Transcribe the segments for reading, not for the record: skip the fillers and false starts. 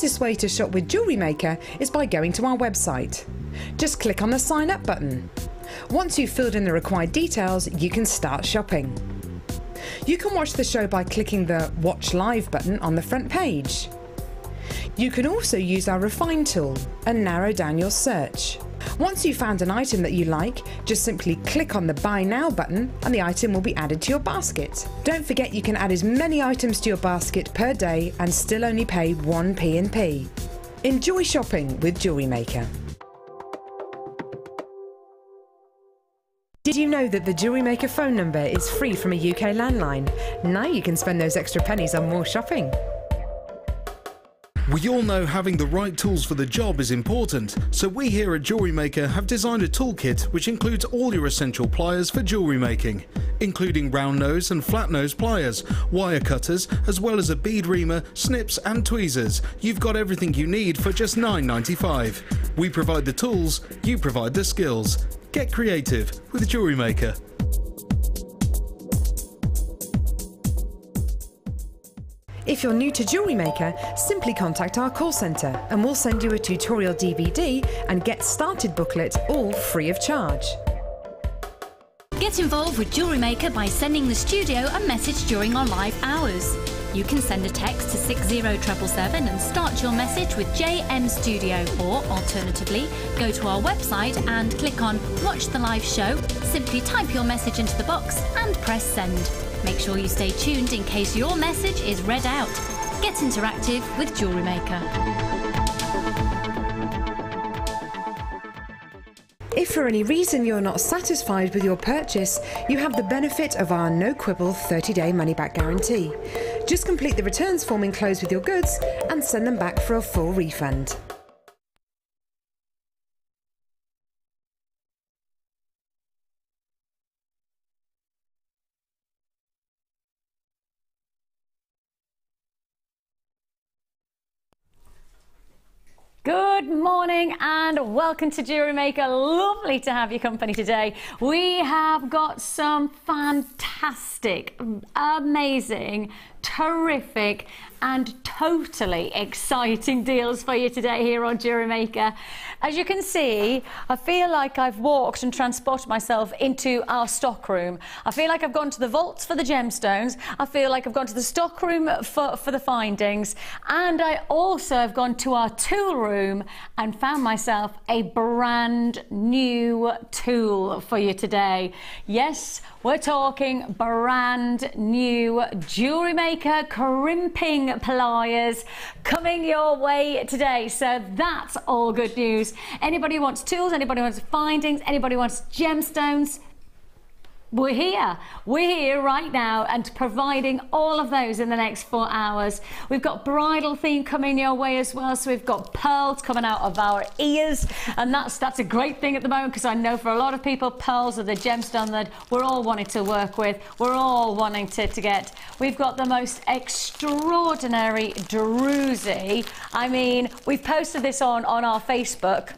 easiest way to shop with Jewellery Maker is by going to our website. Just click on the sign up button. Once you've filled in the required details, you can start shopping. You can watch the show by clicking the Watch Live button on the front page. You can also use our Refine tool and narrow down your search. Once you've found an item that you like, just simply click on the Buy Now button and the item will be added to your basket. Don't forget you can add as many items to your basket per day and still only pay 1p in P. Enjoy shopping with Jewellery Maker. Did you know that the Jewellery Maker phone number is free from a UK landline? Now you can spend those extra pennies on more shopping. We all know having the right tools for the job is important, so we here at Jewellery Maker have designed a toolkit which includes all your essential pliers for jewellery making, including round nose and flat nose pliers, wire cutters, as well as a bead reamer, snips and tweezers. You've got everything you need for just £9.95. We provide the tools, you provide the skills. Get creative with Jewellery Maker. If you're new to Jewellery Maker, simply contact our call centre and we'll send you a tutorial DVD and Get Started booklet, all free of charge. Get involved with Jewellery Maker by sending the studio a message during our live hours. You can send a text to 60777 and start your message with JM Studio, or alternatively, go to our website and click on Watch the Live Show, simply type your message into the box and press send. Make sure you stay tuned in case your message is read out. Get interactive with Jewellery Maker. If for any reason you're not satisfied with your purchase, you have the benefit of our no quibble 30-day money-back guarantee. Just complete the returns form enclosed with your goods and send them back for a full refund. Good morning and welcome to Jewellery Maker. Lovely to have your company today. We have got some fantastic, amazing, terrific and totally exciting deals for you today here on Jewellery Maker. As you can see, I feel like I've walked and transported myself into our stock room. I feel like I've gone to the vaults for the gemstones. I feel like I've gone to the stock room for the findings. And I also have gone to our tool room and found myself a brand new tool for you today. Yes, we're talking brand new Jewellery Maker crimping pliers coming your way today. So that's all good news. Anybody who wants tools, anybody who wants findings, anybody who wants gemstones, we're here right now and providing all of those in the next 4 hours. We've got bridal theme coming your way as well, so we've got pearls coming out of our ears, and that's a great thing at the moment, because I know for a lot of people pearls are the gemstone that we're all wanting to work with, we're all wanting to get. We've got the most extraordinary Druzy. I mean, we've posted this on our Facebook.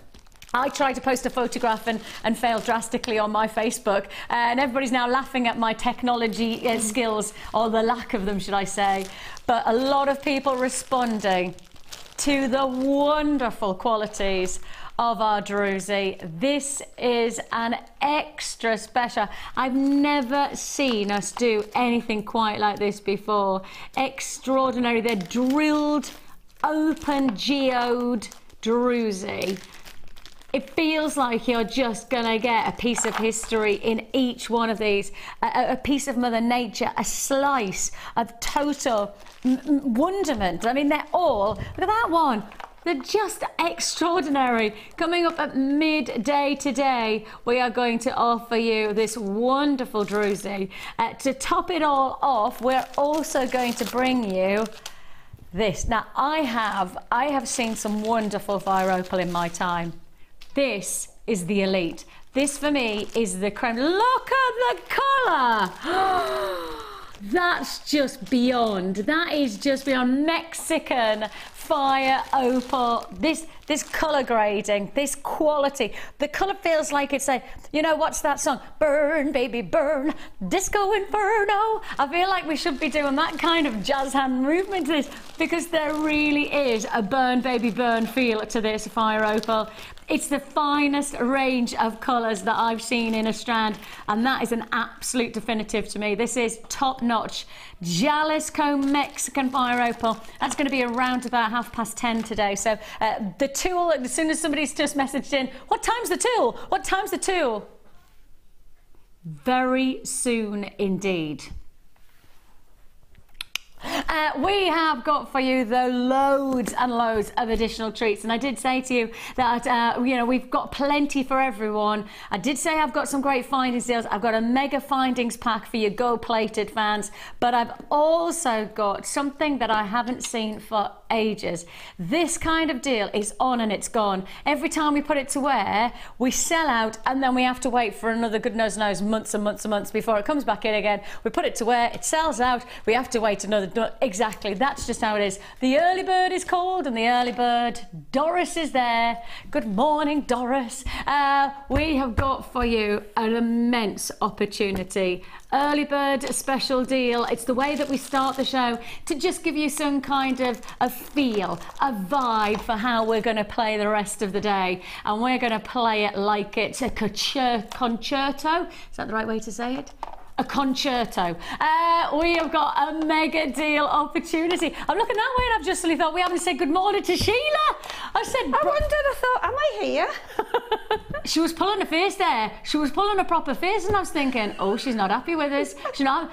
I tried to post a photograph and failed drastically on my Facebook, and everybody's now laughing at my technology skills, or the lack of them, should I say. But a lot of people responding to the wonderful qualities of our Druzy. This is an extra special. I've never seen us do anything quite like this before. Extraordinary. They're drilled, open geode Druzy. It feels like you're just going to get a piece of history in each one of these, a piece of Mother Nature, a slice of total wonderment. I mean, they're all, look at that one. They're just extraordinary. Coming up at midday today, we are going to offer you this wonderful Druzy. To top it all off, we're also going to bring you this. Now, I have seen some wonderful fire opal in my time. This is the elite. This for me is the creme. Look at the colour. That's just beyond. That is just beyond. Mexican fire opal. This colour grading, this quality. The colour feels like it's a, you know, what's that song? Burn, baby, burn. Disco Inferno. I feel like we should be doing that kind of jazz hand movement to this, because there really is a burn, baby, burn feel to this fire opal. It's the finest range of colours that I've seen in a strand, and that is an absolute definitive to me. This is top-notch Jalisco Mexican fire opal. That's going to be around about 10:30 today. So the tool, as soon as somebody's just messaged in, what time's the tool? What time's the tool? Very soon indeed. We have got for you though loads and loads of additional treats, and I did say to you that you know, we've got plenty for everyone. I did say I've got some great findings deals. I've got a mega findings pack for your gold-plated fans, but I've also got something that I haven't seen for ages. This kind of deal is on and it's gone. Every time we put it to wear, we sell out, and then we have to wait for another goodness knows months and months and months before it comes back in again. We put it to wear, it sells out, we have to wait another. Exactly, that's just how it is. The early bird is called, and the early bird, Doris, is there. Good morning, Doris. We have got for you an immense opportunity. Early bird special deal. It's the way that we start the show to just give you some kind of a feel, a vibe for how we're going to play the rest of the day. And we're going to play it like it's a concerto. Is that the right way to say it? A concerto. We have got a mega deal opportunity. I'm looking that way and I've just suddenly thought we haven't said good morning to Sheila. I thought, am I here? She was pulling a face there. She was pulling a proper face, and I was thinking, oh, she's not happy with us.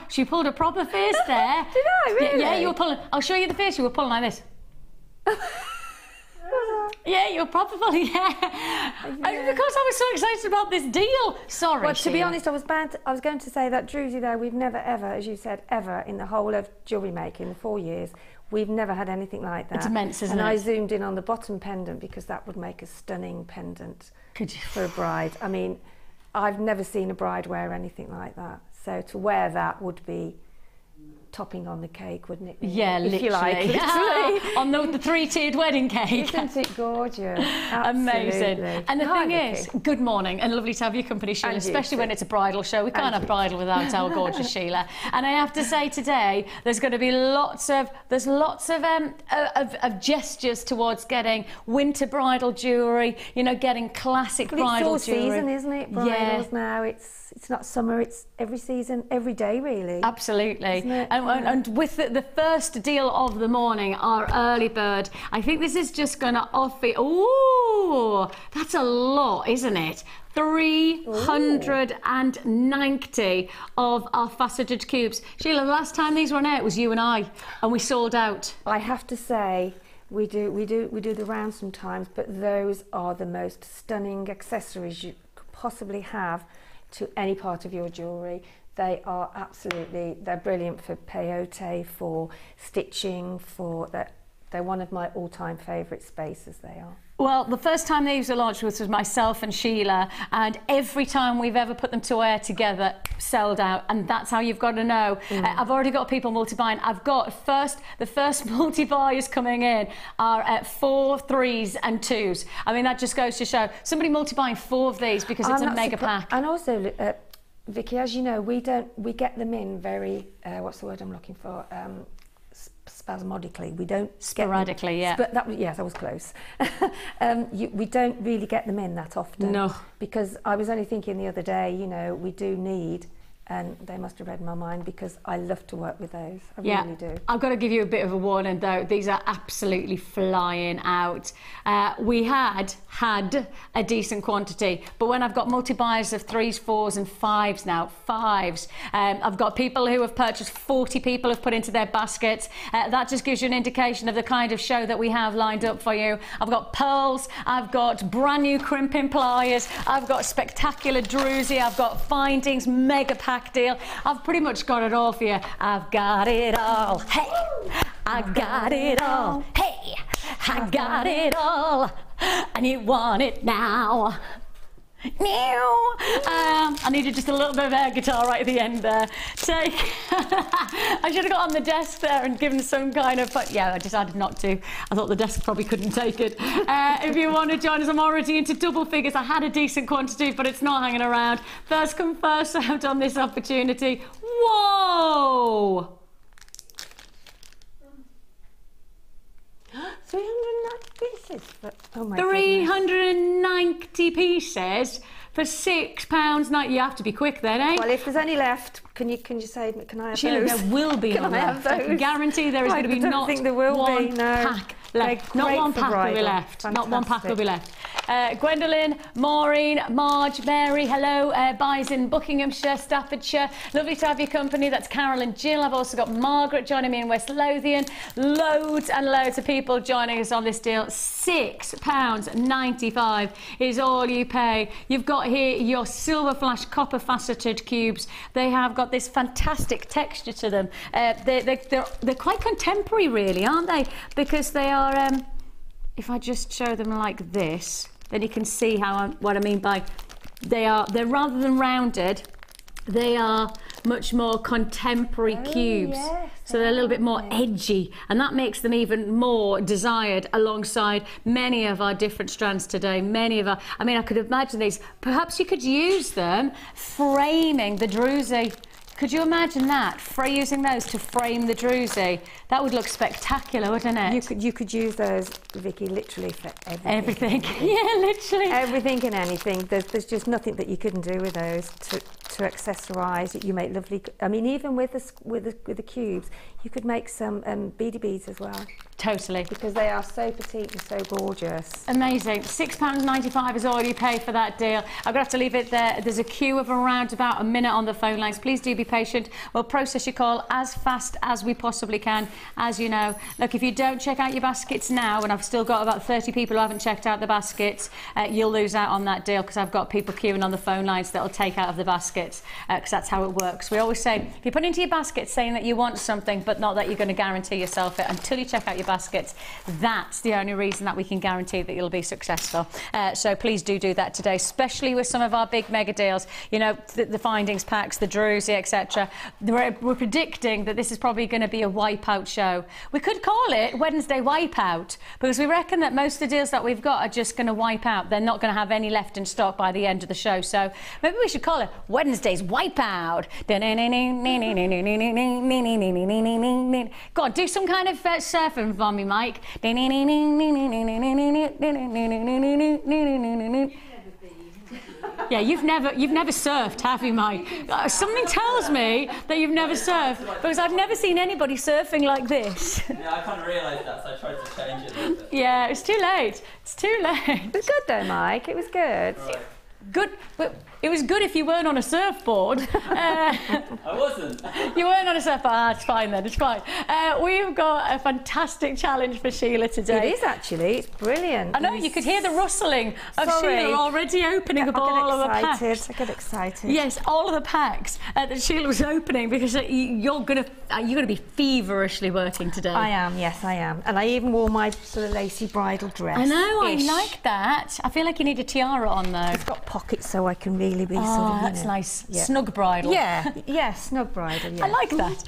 She pulled a proper face there. Did I really? Yeah, you were pulling. I'll show you the face. You were pulling like this. Yeah, you're probably, yeah. Because I was so excited about this deal. Sorry, well, Sheila. to be honest, I was going to say that Druzy, though, we've never ever, as you said, ever in the whole of jewellery making, the 4 years, we've never had anything like that. It's immense, isn't it? And I zoomed in on the bottom pendant because that would make a stunning pendant for a bride. I mean, I've never seen a bride wear anything like that. So to wear that would be topping on the cake, wouldn't it? Yeah, if literally. You like, literally. On the three-tiered wedding cake. Isn't it gorgeous? Amazing. Absolutely. And the Hi, thing is, Vicki. good morning, and lovely to have your company, Sheila, especially when it's a bridal show. We can't have bridal without our gorgeous Sheila. And I have to say today, there's going to be lots of gestures towards getting winter bridal jewellery, you know, getting classic bridal it's all jewellery. Season, isn't it? Bridals now. It's not summer, it's every season, every day, really. Absolutely. And with the first deal of the morning, our early bird, I think this is just going to offer... Ooh, that's a lot, isn't it? 390 of our faceted cubes. Sheila, the last time these went out was you and I, and we sold out. I have to say, we do the round sometimes, but those are the most stunning accessories you could possibly have to any part of your jewellery. They are absolutely, they're brilliant for peyote, for stitching, they're one of my all-time favourite spaces, they are. Well, the first time these were launched was myself and Sheila, and every time we've ever put them to wear together, sold out, and that's how you've got to know. I've already got people multi-buying. I've got the first multi-buyers coming in are at 4 3s and 2s. I mean, that just goes to show somebody multi-buying 4 of these because it's a mega pack. And also, Vicki, as you know, we get them in very, what's the word I'm looking for? Spasmodically. We don't sporadically, yeah. Yes, I was close. We don't really get them in that often. No. Because I was only thinking the other day, you know, we do need, and they must have read my mind because I love to work with those. I really do. I've got to give you a bit of a warning though. These are absolutely flying out. We had a decent quantity, but when I've got multi-buyers of 3s, 4s and 5s now, 5s, I've got people who have purchased, 40 people have put into their baskets. That just gives you an indication of the kind of show that we have lined up for you. I've got pearls, I've got brand new crimping pliers, I've got spectacular Druzy, I've got findings, mega pack deal. I've pretty much got it all for you. I've got it all. Hey, I got it all. Hey, I got it all. And you want it now. I needed just a little bit of air guitar right at the end there. Take. I should have got on the desk there and given some kind of, but yeah, I decided not to. I thought the desk probably couldn't take it. If you want to join us, I'm already into double figures. I had a decent quantity, but it's not hanging around. First come, first served on this opportunity. Whoa! 390 pieces. Oh my 390 pieces for £6.90. You have to be quick then, eh? Well, if there's any left, can you say, can I have Sheila, those? there will be Can I have left. I can those? guarantee there is Right, going to be I don't not think there will one be, no. pack left. They're Not great one for pack will be bridal. left. Not one pack will be Fantastic. left. Gwendolyn, Maureen, Marge, Mary, hello. Buys in Buckinghamshire, Staffordshire. Lovely to have your company. That's Carol and Jill. I've also got Margaret joining me in West Lothian. Loads and loads of people joining us on this deal. £6.95 is all you pay. You've got here your silver flash copper faceted cubes. They have got this fantastic texture to them. They're quite contemporary, really, aren't they? Because they are. If I just show them like this, then you can see what I mean by they're rather than rounded, they are much more contemporary cubes. Yes, so they're a little bit more edgy, and that makes them even more desired alongside many of our different strands today. I mean, I could imagine these. Perhaps you could use them framing the Druzy. Could you imagine that? Using those to frame the Druzy. That would look spectacular, wouldn't it? You could use those, Vicky, literally for everything. Yeah, literally. Everything and anything. There's just nothing that you couldn't do with those to accessorise. You make lovely. I mean, even with the cubes, you could make some beady beads as well. Totally. Because they are so petite and so gorgeous. Amazing. £6.95 is all you pay for that deal. I'm going to have to leave it there. There's a queue of around about a minute on the phone lines. Please do be patient. We'll process your call as fast as we possibly can, as you know. Look, if you don't check out your baskets now, and I've still got about 30 people who haven't checked out the baskets, you'll lose out on that deal because I've got people queuing on the phone lines that'll take out of the baskets because that's how it works. We always say, if you put into your basket saying that you want something, but not that you're going to guarantee yourself it until you check out your baskets, that's the only reason that we can guarantee that you'll be successful. So please do that today, especially with some of our big mega deals. You know, the findings packs, the Druzy, etc. We're predicting that this is probably going to be a wipeout show. We could call it Wednesday Wipeout because we reckon that most of the deals that we've got are just going to wipe out. They're not going to have any left in stock by the end of the show. So maybe we should call it Wednesday's Wipeout. Go on, do some kind of surfing for me, Mike. Yeah, you've never surfed, have you, Mike? Something tells me that you've never surfed because I've never seen anybody surfing like this. Yeah, I kind of realised that, so I tried to change it a little bit. Yeah, it's too late. It's too late. It was good though, Mike. It was good. Right. Good, but it was good if you weren't on a surfboard. I wasn't. You weren't on a surfboard. It's fine then. It's fine. We've got a fantastic challenge for Sheila today. It is actually. It's brilliant. I know you could hear the rustling of Sorry. Sheila already opening up all of the packs. I get excited. Yes, all of the packs that Sheila was opening because you're gonna be feverishly working today. I am. Yes, I am. And I even wore my sort of lacy bridal dress. I know. I like that. I feel like you need a tiara on though. It's got pockets, so I can really be sort of. That's nice. Yeah. Snug bridal. Yeah, snug bridal. Yeah. I like that.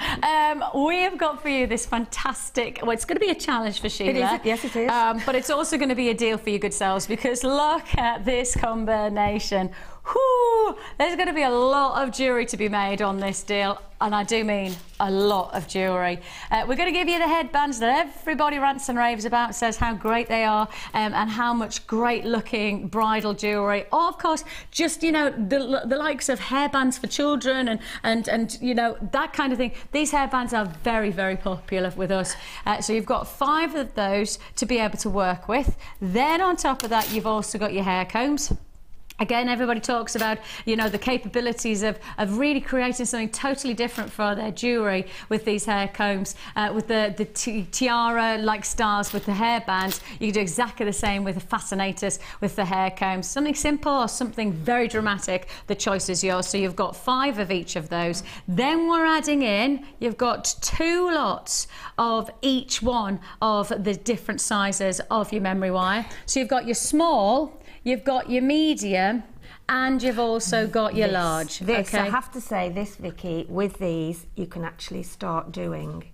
We have got for you this fantastic. Well, it's going to be a challenge for Sheila. It is. Yes, it is. But it's also going to be a deal for you good selves because look at this combination. Whew, there's going to be a lot of jewellery to be made on this deal, and I do mean a lot of jewellery. We're going to give you the headbands that everybody rants and raves about, says how great they are, and how much great looking bridal jewellery. Or of course, just the likes of hairbands for children and you know, that kind of thing. These hairbands are very, very popular with us. So you've got 5 of those to be able to work with. Then on top of that, you've also got your hair combs. Again, everybody talks about, you know, the capabilities of really creating something totally different for their jewellery with these hair combs, with the tiara-like stars with the hairbands. You can do exactly the same with the fascinators, with the hair combs. Something simple or something very dramatic, the choice is yours. So you've got 5 of each of those. Then we're adding in, you've got 2 lots of each one of the different sizes of your memory wire. So you've got your small, you've got your medium, and you've also got your large. This, okay. I have to say this, Vicky, with these, you can actually start doing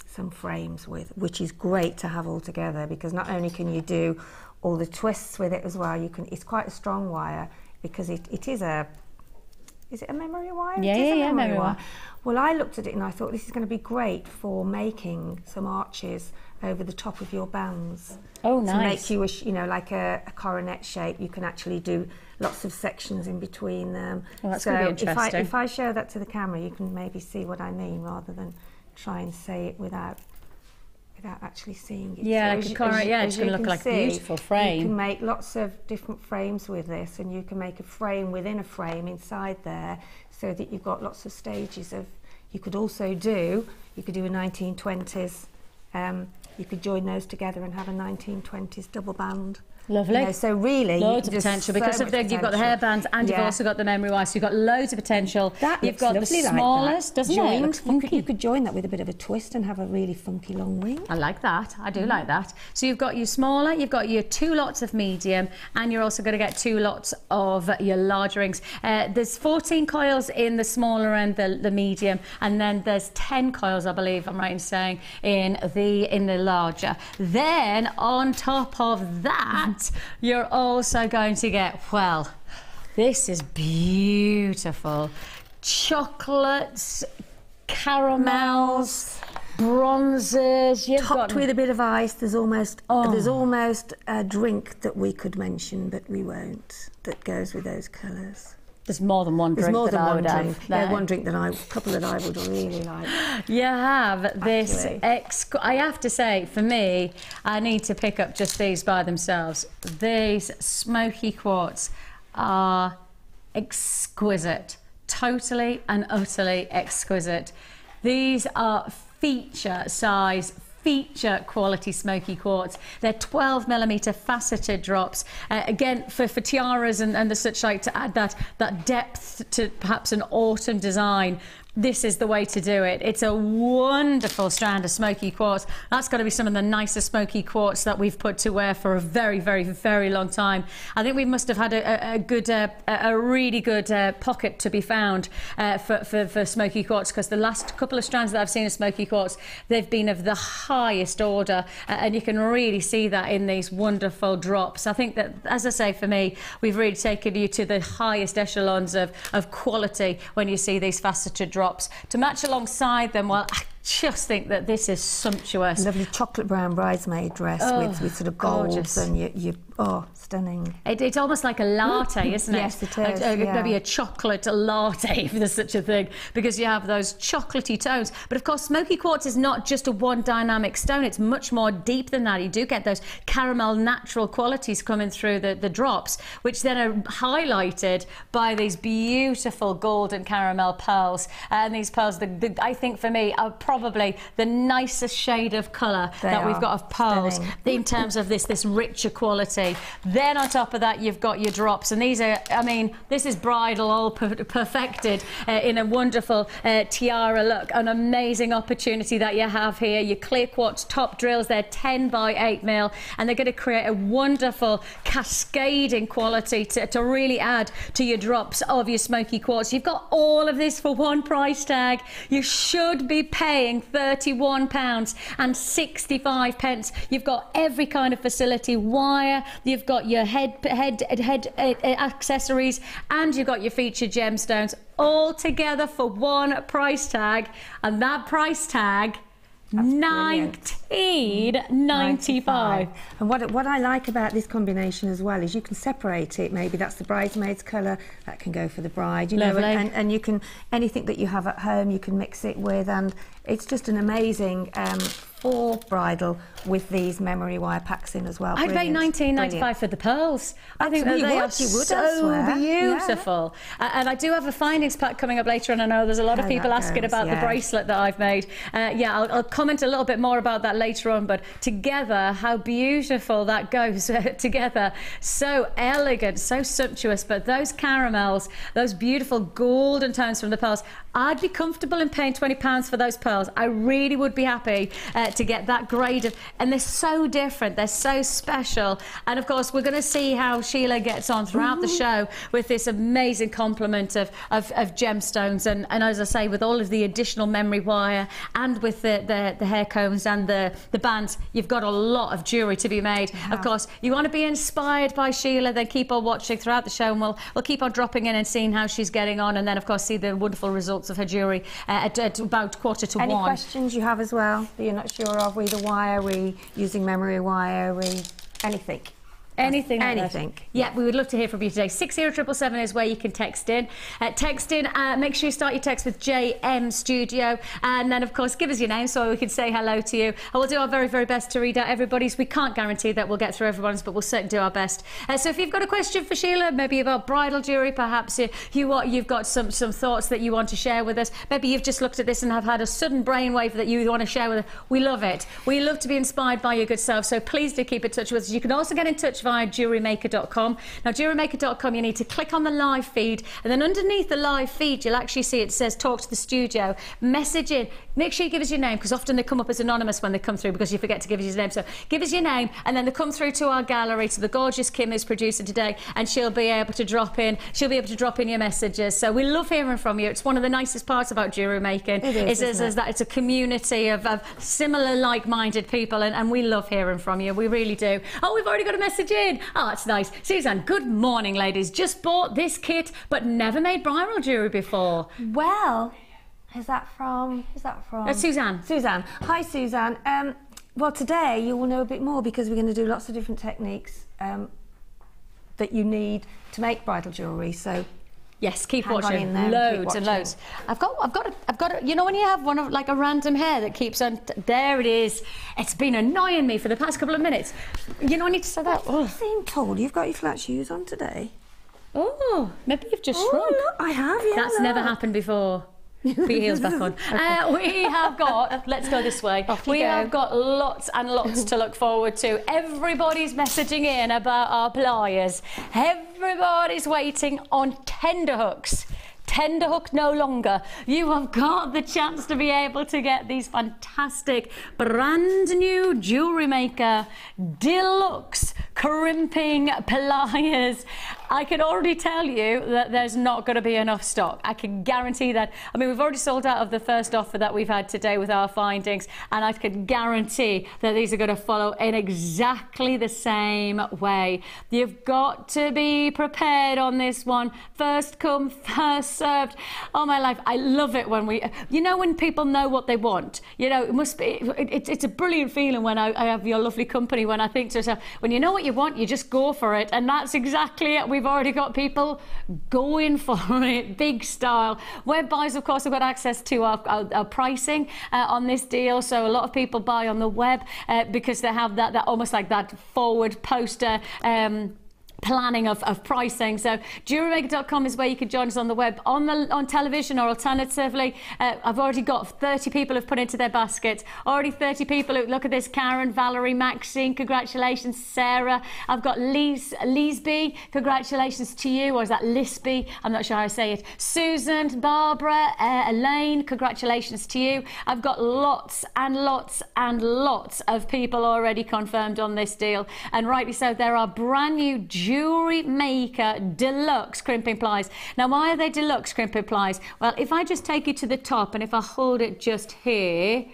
some frames with, which is great to have all together, because not only can you do all the twists with it as well, you can, it's quite a strong wire, because it is a, is it a memory wire? Yeah, it is yeah, memory wire. Well, I looked at it and I thought this is going to be great for making some arches over the top of your bands. Oh, nice. To make you, you know, like a coronet shape. You can actually do lots of sections in between them. Well, that's so going to be interesting. If I show that to the camera, you can maybe see what I mean, rather than try and say it without actually seeing it. Yeah, so it's going to look like a beautiful frame. You can make lots of different frames with this, and you can make a frame within a frame inside there, so that you've got lots of stages of. You could also do, you could do a 1920s. You could join those together and have a 1920s double band. Lovely. You know, so really, loads of potential, because of you've got the hairbands and you've also got the memory wire, so you've got loads of potential. You've got the smallest, doesn't it? It looks funky. You could join that with a bit of a twist and have a really funky long wing. I like that. I do like that. So you've got your smaller, you've got your 2 lots of medium, and you're also going to get 2 lots of your large rings. There's 14 coils in the smaller and the medium, and then there's 10 coils, I believe I'm right in saying, in the larger. Then on top of that, you're also going to get, well, this is beautiful, chocolates, caramels, bronzes. Topped with a bit of ice. There's almost a drink that we could mention, but we won't, that goes with those colours. There's more than one drink. There's more that than I one would drink. have. Yeah, one drink that a couple that I would really like. You have this. I have to say, for me, I need to pick up just these by themselves. These smoky quartz are exquisite, totally and utterly exquisite. These are feature size, feature quality smoky quartz. They're 12mm faceted drops. Again, for tiaras and the such like, to add that depth to perhaps an autumn design. This is the way to do it. It's a wonderful strand of smoky quartz. That's got to be some of the nicest smoky quartz that we've put to wear for a very, very, very long time. I think we must have had a really good pocket to be found for smoky quartz, because the last couple of strands that I've seen of smoky quartz, they've been of the highest order, and you can really see that in these wonderful drops. I think that, as I say, for me, we've really taken you to the highest echelons of quality when you see these faceted drops. To match alongside them, well, I just think that this is sumptuous. Lovely chocolate brown bridesmaid dress with sort of golds, gorgeous. And stunning. It's almost like a latte, isn't it? Yes, it is. Maybe a chocolate latte, if there's such a thing, because you have those chocolatey tones. But of course, smoky quartz is not just a one dynamic stone. It's much more deep than that. You do get those caramel natural qualities coming through the drops, which then are highlighted by these beautiful golden caramel pearls. And these pearls, I think for me, are probably the nicest shade of colour that we've got of pearls in terms of this richer quality. Then on top of that, you've got your drops, and these are, I mean, this is bridal all perfected in a wonderful tiara look. An amazing opportunity that you have here. Your clear quartz top drills, they're 10 by 8 mil, and they're going to create a wonderful cascading quality to really add to your drops of your smoky quartz. You've got all of this for one price tag. You should be paying £31.65. You've got every kind of facility, wire, you've got your head accessories, and you've got your featured gemstones, all together for one price tag, and that price tag, £19.95. And what I like about this combination as well is you can separate it. Maybe that's the bridesmaid's colour, that can go for the bride, you know, and you can, anything that you have at home you can mix it with, and it's just an amazing for bridal with these memory wire packs in as well. I'd pay £19.95 for the pearls. I think that they are so beautiful. Yeah. And I do have a findings pack coming up later on. I know there's a lot of people asking about the bracelet that I've made. I'll comment a little bit more about that later on, but together, how beautiful that goes together. So elegant, so sumptuous, but those caramels, those beautiful golden tones from the pearls, I'd be comfortable in paying £20 for those pearls. I really would be happy to get that grade of, and they're so different, they're so special. And of course, we're going to see how Sheila gets on throughout the show with this amazing complement of gemstones, and as I say, with all of the additional memory wire and with the hair combs and the bands, you've got a lot of jewellery to be made. Of course, you want to be inspired by Sheila, then keep on watching throughout the show, and we'll keep on dropping in and seeing how she's getting on, and then of course see the wonderful results of her jewellery at about 1:45. Any questions you have as well that you're not sure of? Were the wire, we using memory wire, anything? Anything. Yeah, we would love to hear from you today. 60777 is where you can text in. Make sure you start your text with JM Studio, and then of course give us your name so we can say hello to you. And we'll do our very, very best to read out everybody's. We can't guarantee that we'll get through everyone's, but we'll certainly do our best. So if you've got a question for Sheila, maybe about bridal jewellery, perhaps you've got some thoughts that you want to share with us. Maybe you've just looked at this and have had a sudden brainwave that you want to share with us. We love it. We love to be inspired by your good self, so please do keep in touch with us. You can also get in touch via JewelleryMaker.com. Now, JewelleryMaker.com, you need to click on the live feed, and then underneath the live feed, you'll actually see it says talk to the studio, message in. Make sure you give us your name, because often they come up as anonymous when they come through because you forget to give us your name. So give us your name, and then they come through to our gallery, to the gorgeous Kim, who's producer today, and she'll be able to drop in your messages. So we love hearing from you. It's one of the nicest parts about jewellery making. Is that it's a community of similar like-minded people, and we love hearing from you. We really do. Oh, we've already got a message in. Oh, that's nice. Suzanne, good morning, ladies. Just bought this kit, but never made bridal jewellery before. Well, who's that from? Suzanne. Suzanne. Hi, Suzanne. Well, today you will know a bit more, because we're going to do lots of different techniques that you need to make bridal jewellery. So yes, keep watching. Loads and loads. I've got. You know when you have one of like a random hair that keeps on. There it is. It's been annoying me for the past couple of minutes. You know I need to say that. I seem told you've got your flat shoes on today. Oh, maybe you've just shrunk. Look, I have. Yeah. That's never happened before. Put your heels back on. We have got, let's go this way. We have got lots and lots to look forward to. Everybody's messaging in about our pliers. Everybody's waiting on tender hooks. Tender hook no longer. You have got the chance to be able to get these fantastic brand new Jewellery Maker Deluxe crimping pliers. I can already tell you that there's not going to be enough stock. I can guarantee that. I mean, we've already sold out of the first offer that we've had today with our findings, and I can guarantee that these are going to follow in exactly the same way. You've got to be prepared on this one. First come, first served. Oh my life, I love it when when people know what they want. You know, it must be. It's a brilliant feeling when I have your lovely company. When I think to myself, when you know what you want, you just go for it, and that's exactly it. We've already got people going for it, big style. Web buys, of course, have got access to our pricing on this deal. So a lot of people buy on the web because they have that almost like that forward poster planning of pricing. So JewelleryMaker.com is where you can join us on the web, on television, or alternatively, I've already got 30 people who've put into their baskets. Already 30 people who, look at this, Karen, Valerie, Maxine, congratulations, Sarah. I've got Lisby, congratulations to you, or is that Lisby? I'm not sure how I say it. Susan, Barbara, Elaine, congratulations to you. I've got lots and lots and lots of people already confirmed on this deal, and rightly so. There are brand new Jewellery Maker Deluxe crimping plies. Now, why are they deluxe crimping plies? Well, if I just take you to the top, and if I hold it just here,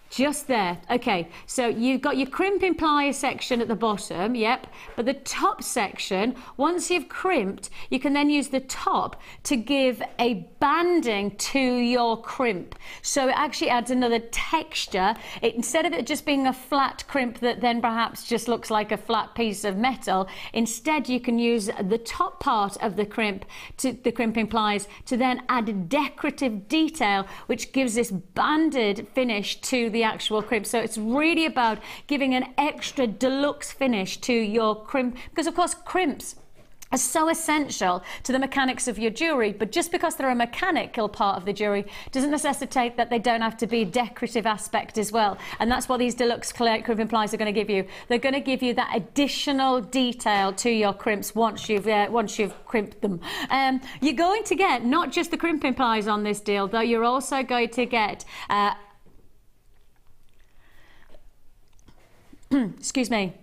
just there. Okay, so you've got your crimping plier section at the bottom, yep, but the top section, once you've crimped, you can then use the top to give a banding to your crimp. So it actually adds another texture. Instead of it just being a flat crimp that then perhaps just looks like a flat piece of metal, instead you can use the top part of the crimp, to the crimping pliers, to then add a decorative detail, which gives this banded finish to the actual crimp. So it's really about giving an extra deluxe finish to your crimp, because of course crimps are so essential to the mechanics of your jewellery, but just because they're a mechanical part of the jewellery doesn't necessitate that they don't have to be a decorative aspect as well. And that's what these deluxe crimping pliers are going to give you. They're going to give you that additional detail to your crimps once you've crimped them. You're going to get not just the crimping pliers on this deal, though. You're also going to get excuse me,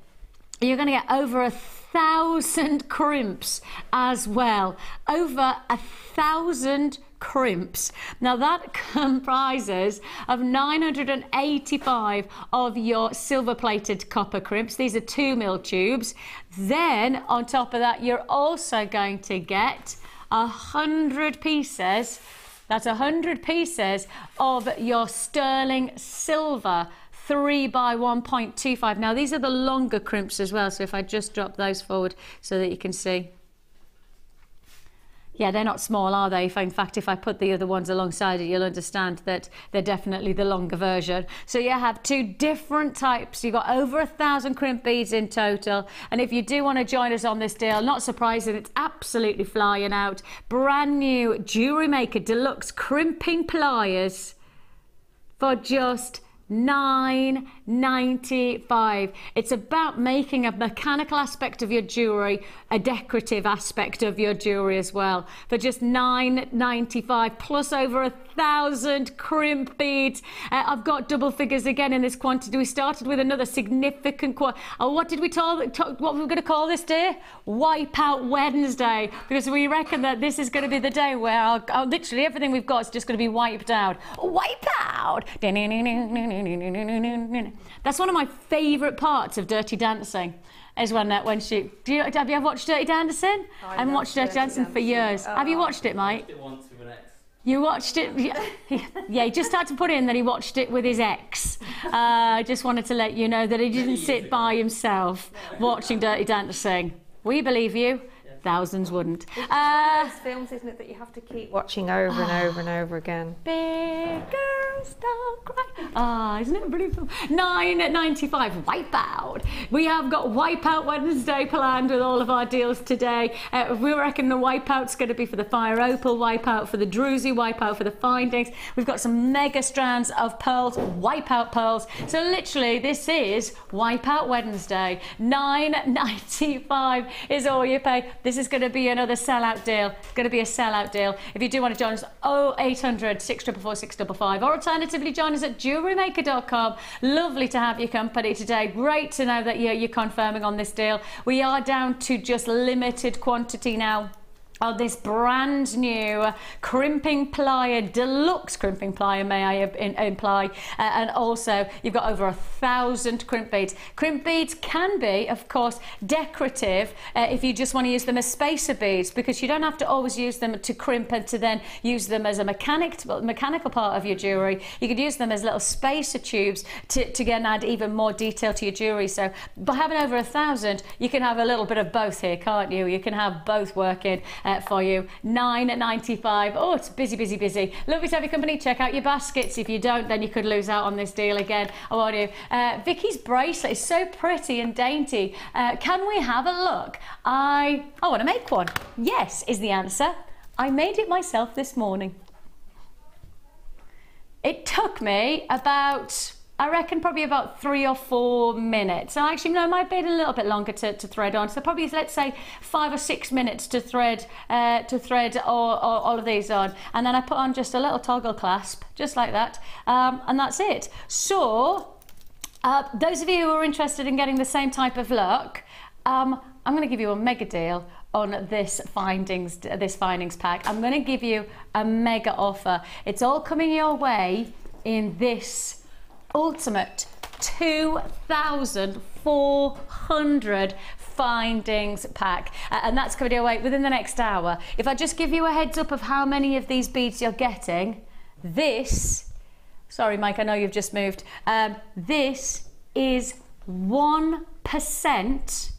you're going to get over 1,000 crimps as well. Over 1,000 crimps. Now that comprises of 985 of your silver plated copper crimps. These are 2mm tubes. Then on top of that, you're also going to get 100 pieces. That's 100 pieces of your sterling silver 3 by 1.25. Now these are the longer crimps as well, so if I just drop those forward so that you can see. Yeah, they're not small, are they? In fact, if I put the other ones alongside it, you'll understand that they're definitely the longer version. So you have 2 different types. You've got over 1,000 crimp beads in total. And if you do want to join us on this deal, not surprising, it's absolutely flying out. Brand new Jewellery Maker Deluxe crimping pliers for just $9.95. It's about making a mechanical aspect of your jewellery a decorative aspect of your jewellery as well for just $9.95 plus over 1,000 crimp beads. I've got double figures again in this quantity. We started with another significant what did we what we're going to call this day? Wipeout Wednesday, because we reckon that this is going to be the day where literally everything we've got is just going to be wiped out. Wipe out! That's one of my favourite parts of Dirty Dancing. Is when she... have you ever watched Dirty Dancing? I haven't watched Dirty Dancing for years. Have you watched it, Mike? I watched it once with an ex. You watched it? Yeah, he just had to put in that he watched it with his ex. I just wanted to let you know that he didn't sit by himself watching Dirty Dancing. We believe you. Thousands wouldn't. It's one of those films, isn't it, that you have to keep watching over and over and over again. Big girls don't cry. Isn't it a brilliant film? $9.95. Wipeout. We have got Wipeout Wednesday planned with all of our deals today. We reckon the Wipeout's going to be for the Fire Opal Wipeout, for the Druzy Wipeout, for the Findings. We've got some mega strands of pearls, Wipeout pearls. So literally, this is Wipeout Wednesday. $9.95 is all you pay. This is going to be another sellout deal. It's going to be a sellout deal. If you do want to join us, 0800 644 655, or alternatively join us at JewelleryMaker.com. Lovely to have your company today. Great to know that you're confirming on this deal. We are down to just limited quantity now of this brand new crimping plier, deluxe crimping plier, may I imply, and also you've got over 1,000 crimp beads. Crimp beads can be, of course, decorative if you just want to use them as spacer beads, because you don't have to always use them to crimp and to then use them as a mechanical part of your jewellery. You could use them as little spacer tubes to again add even more detail to your jewellery. So by having over 1,000, you can have a little bit of both here, can't you? You can have both working for you. $9.95. Oh, it's busy, busy, busy. Lovely to have your company. Check out your baskets. If you don't, then you could lose out on this deal again. I want you. Vicky's bracelet is so pretty and dainty. Can we have a look? I want to make one. Yes, is the answer. I made it myself this morning. It took me about, I reckon, probably about 3 or 4 minutes. And actually, no, it might be a little bit longer to thread on. So probably, let's say, 5 or 6 minutes to thread all of these on. And then I put on just a little toggle clasp, just like that. And that's it. So, those of you who are interested in getting the same type of look, I'm going to give you a mega deal on this findings pack. I'm going to give you a mega offer. It's all coming your way in this ultimate 2,400 findings pack, and that's coming your way within the next hour. If I just give you a heads up of how many of these beads you're getting, this, sorry Mike, I know you've just moved, this is 1%,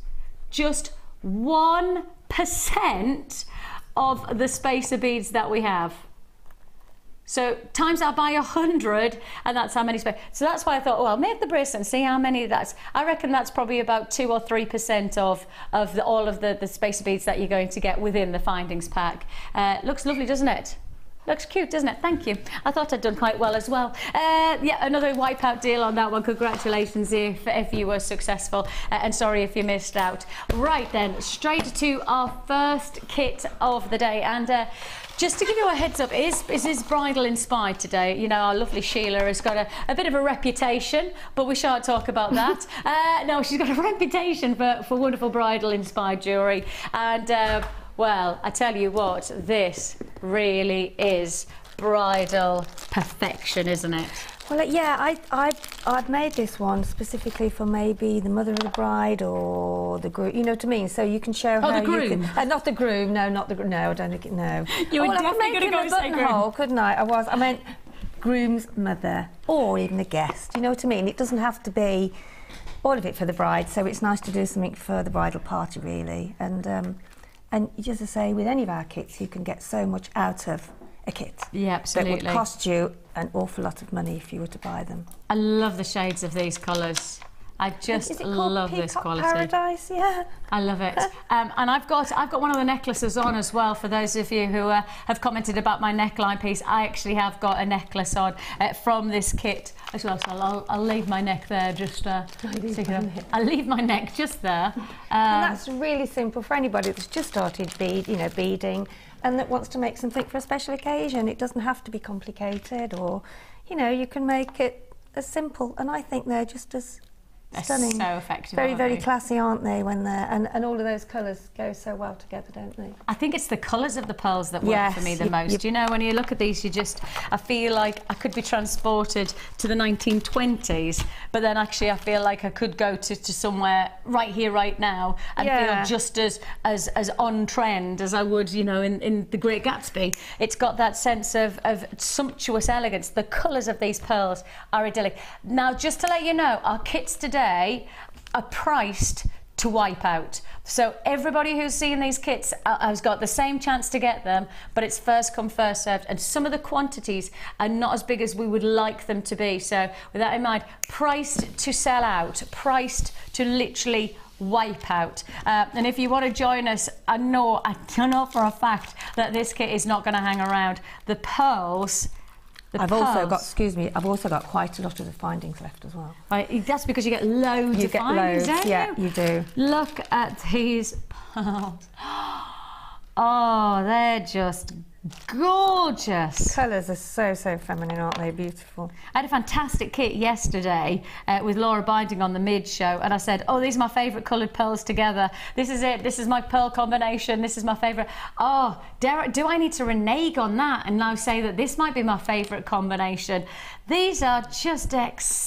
just 1% of the spacer beads that we have. So times that by 100, and that's how many space. So that's why I thought, oh, I'll make the bracelet and see how many that's. I reckon that's probably about 2 or 3% of all of the spacer beads that you're going to get within the findings pack. Looks lovely, doesn't it? Looks cute, doesn't it? Thank you. I thought I'd done quite well as well. Yeah, another wipeout deal on that one. Congratulations if you were successful, and sorry if you missed out. Right then, straight to our first kit of the day, and just to give you a heads up, it is bridal inspired today. You know, our lovely Sheila has got a bit of a reputation, but we shan't talk about that. No, she's got a reputation for wonderful bridal inspired jewellery, and well, I tell you what, this really is bridal perfection, isn't it? Well, yeah, I've made this one specifically for maybe the mother of the bride or the groom. You know what I mean? So you can show how the groom. you can. Not the groom. No, not the groom. No, I don't think it. No. You were definitely going to go and say groom, couldn't I? I meant groom's mother or even the guest. You know what I mean? It doesn't have to be all of it for the bride. So it's nice to do something for the bridal party, really. And just to say, with any of our kits, you can get so much out of a kit. Yeah, absolutely. That would cost you an awful lot of money if you were to buy them. I love the shades of these colours. I just love this quality. Paradise, yeah. I love it. And I've got one of the necklaces on as well. For those of you who have commented about my neckline piece, I actually have got a necklace on from this kit as well. So I'll leave my neck there. Just I'll leave my neck just there. And that's really simple for anybody that's just started beading, and that wants to make something for a special occasion. It doesn't have to be complicated, or you can make it as simple. And I think they're just as stunning. So effective. Very, very classy, aren't they? When they're and all of those colours go so well together, don't they? I think it's the colours of the pearls that work for me the most. You know, when you look at these, I feel like I could be transported to the 1920s, but then actually I feel like I could go to somewhere right here, right now, and feel just as on trend as I would, in The Great Gatsby. It's got that sense of sumptuous elegance. The colours of these pearls are idyllic. Now, just to let you know, our kits today are priced to wipe out. So everybody who's seen these kits has got the same chance to get them, but it's first come, first served. And some of the quantities are not as big as we would like them to be. So with that in mind, priced to sell out, priced to literally wipe out. And if you want to join us, I know for a fact that this kit is not going to hang around. The pearls. I've also got quite a lot of the findings left as well. Right, that's because you get loads of findings, don't you? Yeah, you do. Look at these pearls. Oh, they're just gorgeous. Colours are so feminine, aren't they? Beautiful. I had a fantastic kit yesterday with Laura binding on the mid show, and I said, oh, these are my favourite coloured pearls together. This is it. This is my pearl combination. This is my favourite. Oh, do I need to renege on that and now say that this might be my favourite combination? These are just exquisite,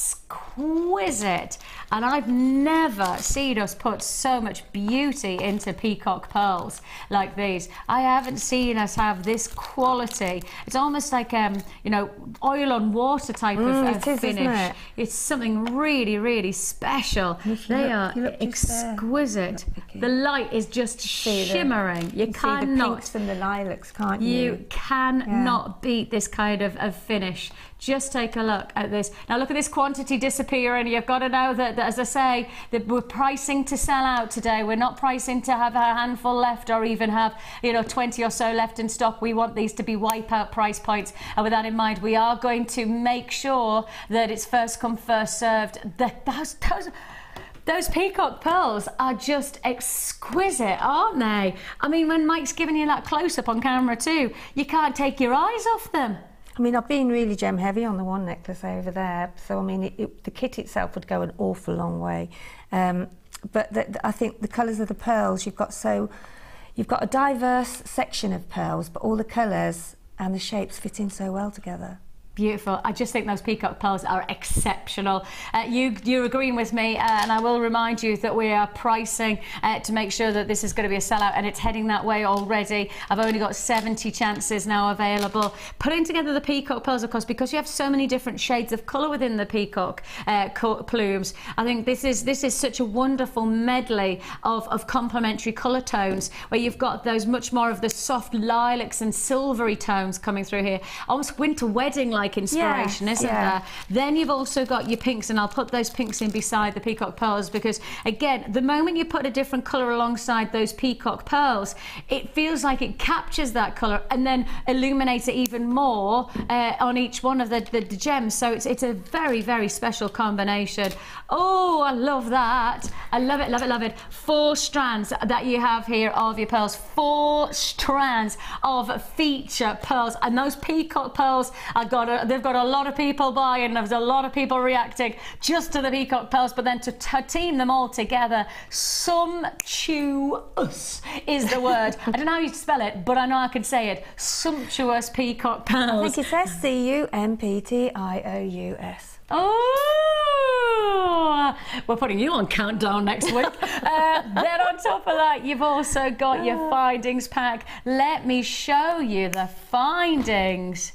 and I've never seen us put so much beauty into peacock pearls like these. I haven't seen us have this quality. It's almost like oil on water type of finish. Isn't it? It's something really special. They are exquisite. The light is just shimmering. You cannot see the pinks and the lilacs, can't you? You cannot beat this kind of finish. Just take a look at this. Now look at this quantity disappearing. You've got to know that as I say, that we're pricing to sell out today. We're not pricing to have a handful left or even have 20 or so left in stock. We want these to be wipeout price points. And with that in mind, we are going to make sure that it's first come, first served. Those peacock pearls are just exquisite, aren't they? I mean, when Mike's giving you that close-up on camera too, you can't take your eyes off them. I mean, I've been really gem heavy on the one necklace over there, so I mean, the kit itself would go an awful long way. But I think the colours of the pearls, you've got a diverse section of pearls, but all the colours and the shapes fit in so well together. Beautiful. I just think those peacock pearls are exceptional. You're agreeing with me, and I will remind you that we are pricing to make sure that this is going to be a sellout, and it's heading that way already. I've only got 70 chances now available. Putting together the peacock pearls, of course, because you have so many different shades of colour within the peacock plumes. I think this is such a wonderful medley of complementary colour tones, where you've got those much more of the soft lilacs and silvery tones coming through here, almost winter wedding like inspiration, isn't there? Then you've also got your pinks, and I'll put those pinks in beside the peacock pearls, because again, the moment you put a different colour alongside those peacock pearls, it feels like it captures that colour and then illuminates it even more on each one of the gems. So it's a very, very special combination. Oh, I love that. I love it, love it, love it. 4 strands that you have here of your pearls. 4 strands of feature pearls, and those peacock pearls they've got a lot of people buying. There's a lot of people reacting just to the peacock pearls, but then to team them all together, sumptuous is the word. I don't know how you spell it, but I know I can say it. Sumptuous peacock pearls. I think it says CUMPTIOUS. Oh, we're putting you on countdown next week. Then on top of that, you've also got your findings pack. Let me show you the findings.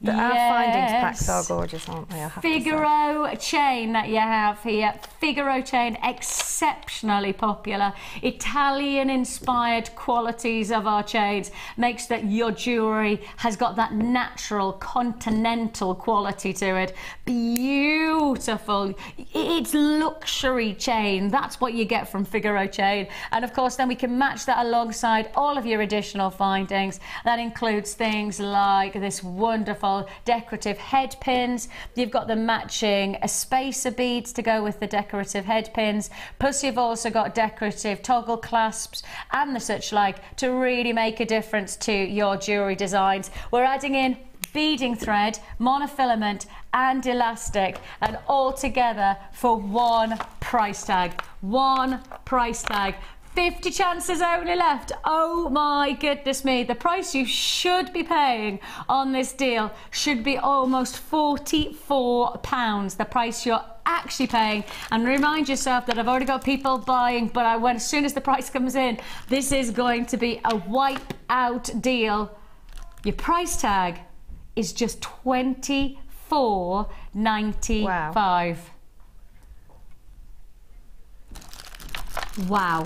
Our findings packs are gorgeous, aren't they? Figaro chain that you have here. Figaro chain, exceptionally popular. Italian inspired qualities of our chains makes that your jewellery has got that natural continental quality to it. Beautiful. It's luxury chain. That's what you get from Figaro chain. And of course, then we can match that alongside all of your additional findings. That includes things like this wonderful decorative head pins. You've got the matching spacer beads to go with the decorative head pins, plus you've also got decorative toggle clasps and the such like to really make a difference to your jewellery designs. We're adding in beading thread, monofilament and elastic, and all together for one price tag. One price tag. 50 chances only left. Oh my goodness me. The price you should be paying on this deal should be almost £44. The price you're actually paying. And remind yourself that I've already got people buying, but as soon as the price comes in, this is going to be a wipe out deal. Your price tag is just £24.95. Wow.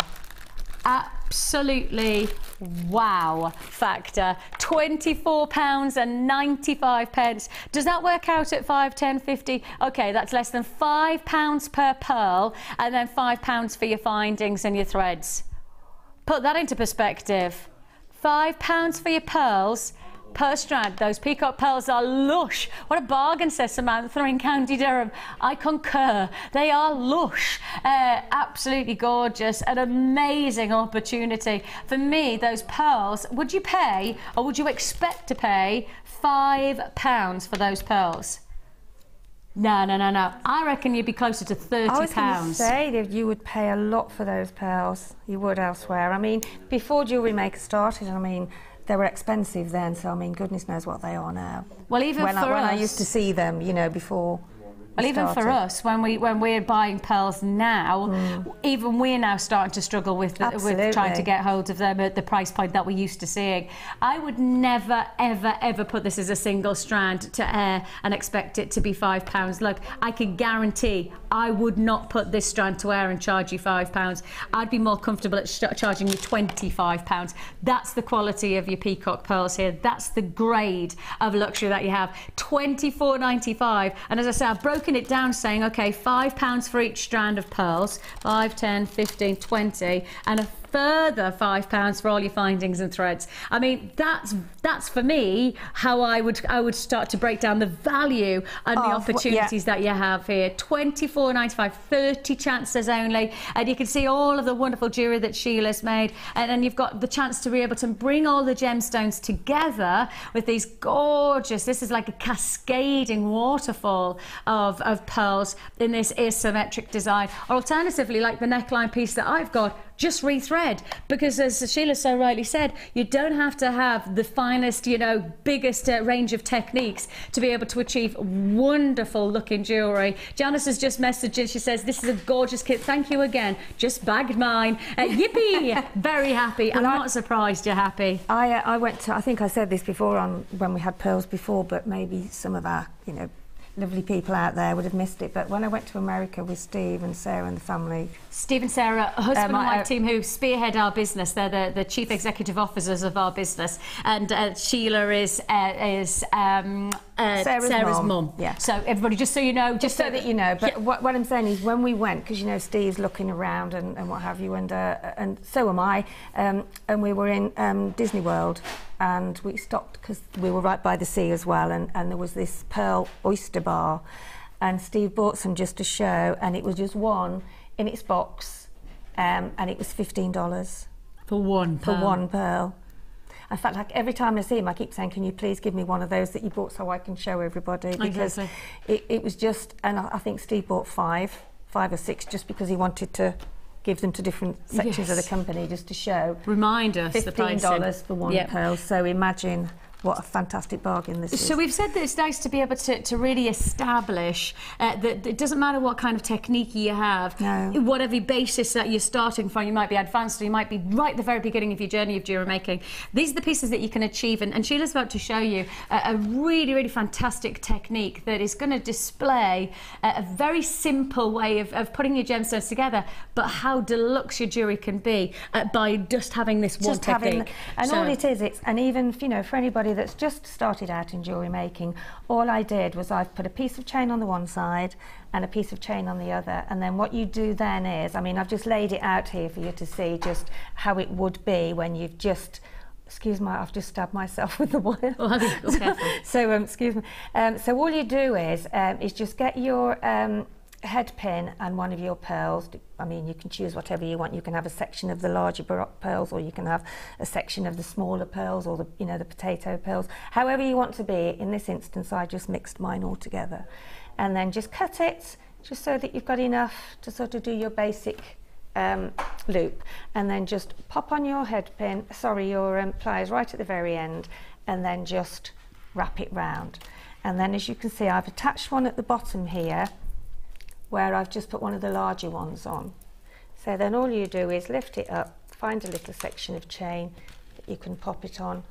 Absolutely wow factor. £24.95. Does that work out at 5, 10, 50? Okay, that's less than £5 per pearl, and then £5 for your findings and your threads. Put that into perspective. £5 for your pearls per strand. Those peacock pearls are lush. What a bargain, says Samantha in County Durham. I concur. They are lush. Absolutely gorgeous. An amazing opportunity. For me, those pearls, would you pay, or would you expect to pay £5 for those pearls? No, no, no, no. I reckon you'd be closer to £30. I was going to say that you would pay a lot for those pearls. You would elsewhere. I mean, before Jewellery Maker started, I mean, they were expensive then, so I mean, goodness knows what they are now. Well, even when I used to see them, you know, before. Well, even for us, when we're buying pearls now, even we're now starting to struggle with trying to get hold of them at the price point that we're used to seeing. I would never, ever, ever put this as a single strand to air and expect it to be £5. Look, I can guarantee I would not put this strand to air and charge you £5. I'd be more comfortable at charging you £25. That's the quality of your peacock pearls here. That's the grade of luxury that you have. £24.95. And as I say, I've broken it down saying, okay, £5 for each strand of pearls, 5, 10, 15, 20, and a further £5 for all your findings and threads. I mean, that's for me how I would start to break down the value and the opportunities that you have here. £24.95, 30 chances only, and you can see all of the wonderful jewellery that Sheila's made, and then you've got the chance to be able to bring all the gemstones together with these gorgeous, this is like a cascading waterfall of pearls in this asymmetric design, or alternatively like the neckline piece that I've got, just rethread, because as Sheila so rightly said, you don't have to have the finest, you know, biggest range of techniques to be able to achieve wonderful looking jewellery. Janice has just messaged in, she says, this is a gorgeous kit, thank you again, just bagged mine. Yippee! Very happy. Well, I'm not surprised you're happy. I went to, I think I said this before on when we had pearls before, but maybe some of our, you know, lovely people out there would have missed it, but when I went to America with Steve and Sarah and the family. Steve and Sarah, husband and wife team who spearhead our business. They're the chief executive officers of our business, and Sheila is Sarah's mum. Yeah. So everybody, just so you know, just so that you know. But what I'm saying is, when we went, because you know Steve's looking around and what have you, and so am I, and we were in Disney World. And we stopped because we were right by the sea as well, and there was this pearl oyster bar, and Steve bought some just to show, and it was just one in its box, and it was $15 for one pearl. For one pearl. In fact, like every time I see him, I keep saying, "Can you please give me one of those that you bought so I can show everybody?" Because it was just, and I think Steve bought five or six, just because he wanted to give them to different sections of the company, just to show. Remind us the pricing. $15 for one pearl. So imagine what a fantastic bargain this is. So we've said that it's nice to be able to really establish that it doesn't matter what kind of technique you have, whatever basis that you're starting from, you might be advanced or you might be right at the very beginning of your journey of jewellery making. These are the pieces that you can achieve, and Sheila's about to show you a really, really fantastic technique that is going to display a very simple way of putting your gemstones together, but how deluxe your jewellery can be by just having this one technique. All it is, and even, you know, for anybody that's just started out in jewellery making, all I did was I've put a piece of chain on the one side and a piece of chain on the other, and then what you do then is, I mean, I've just laid it out here for you to see just how it would be when you've just, excuse me, I've just stabbed myself with the wire. So excuse me. So all you do is just get your head pin and one of your pearls. I mean, you can choose whatever you want. You can have a section of the larger baroque pearls, or you can have a section of the smaller pearls, or the, you know, the potato pearls. However you want to be. In this instance, I just mixed mine all together, and then just cut it just so that you've got enough to sort of do your basic loop, and then just pop on your head pin, your pliers right at the very end, and then just wrap it round. And then, as you can see, I've attached one at the bottom here, where I've just put one of the larger ones on. So then all you do is lift it up, find a little section of chain that you can pop it on,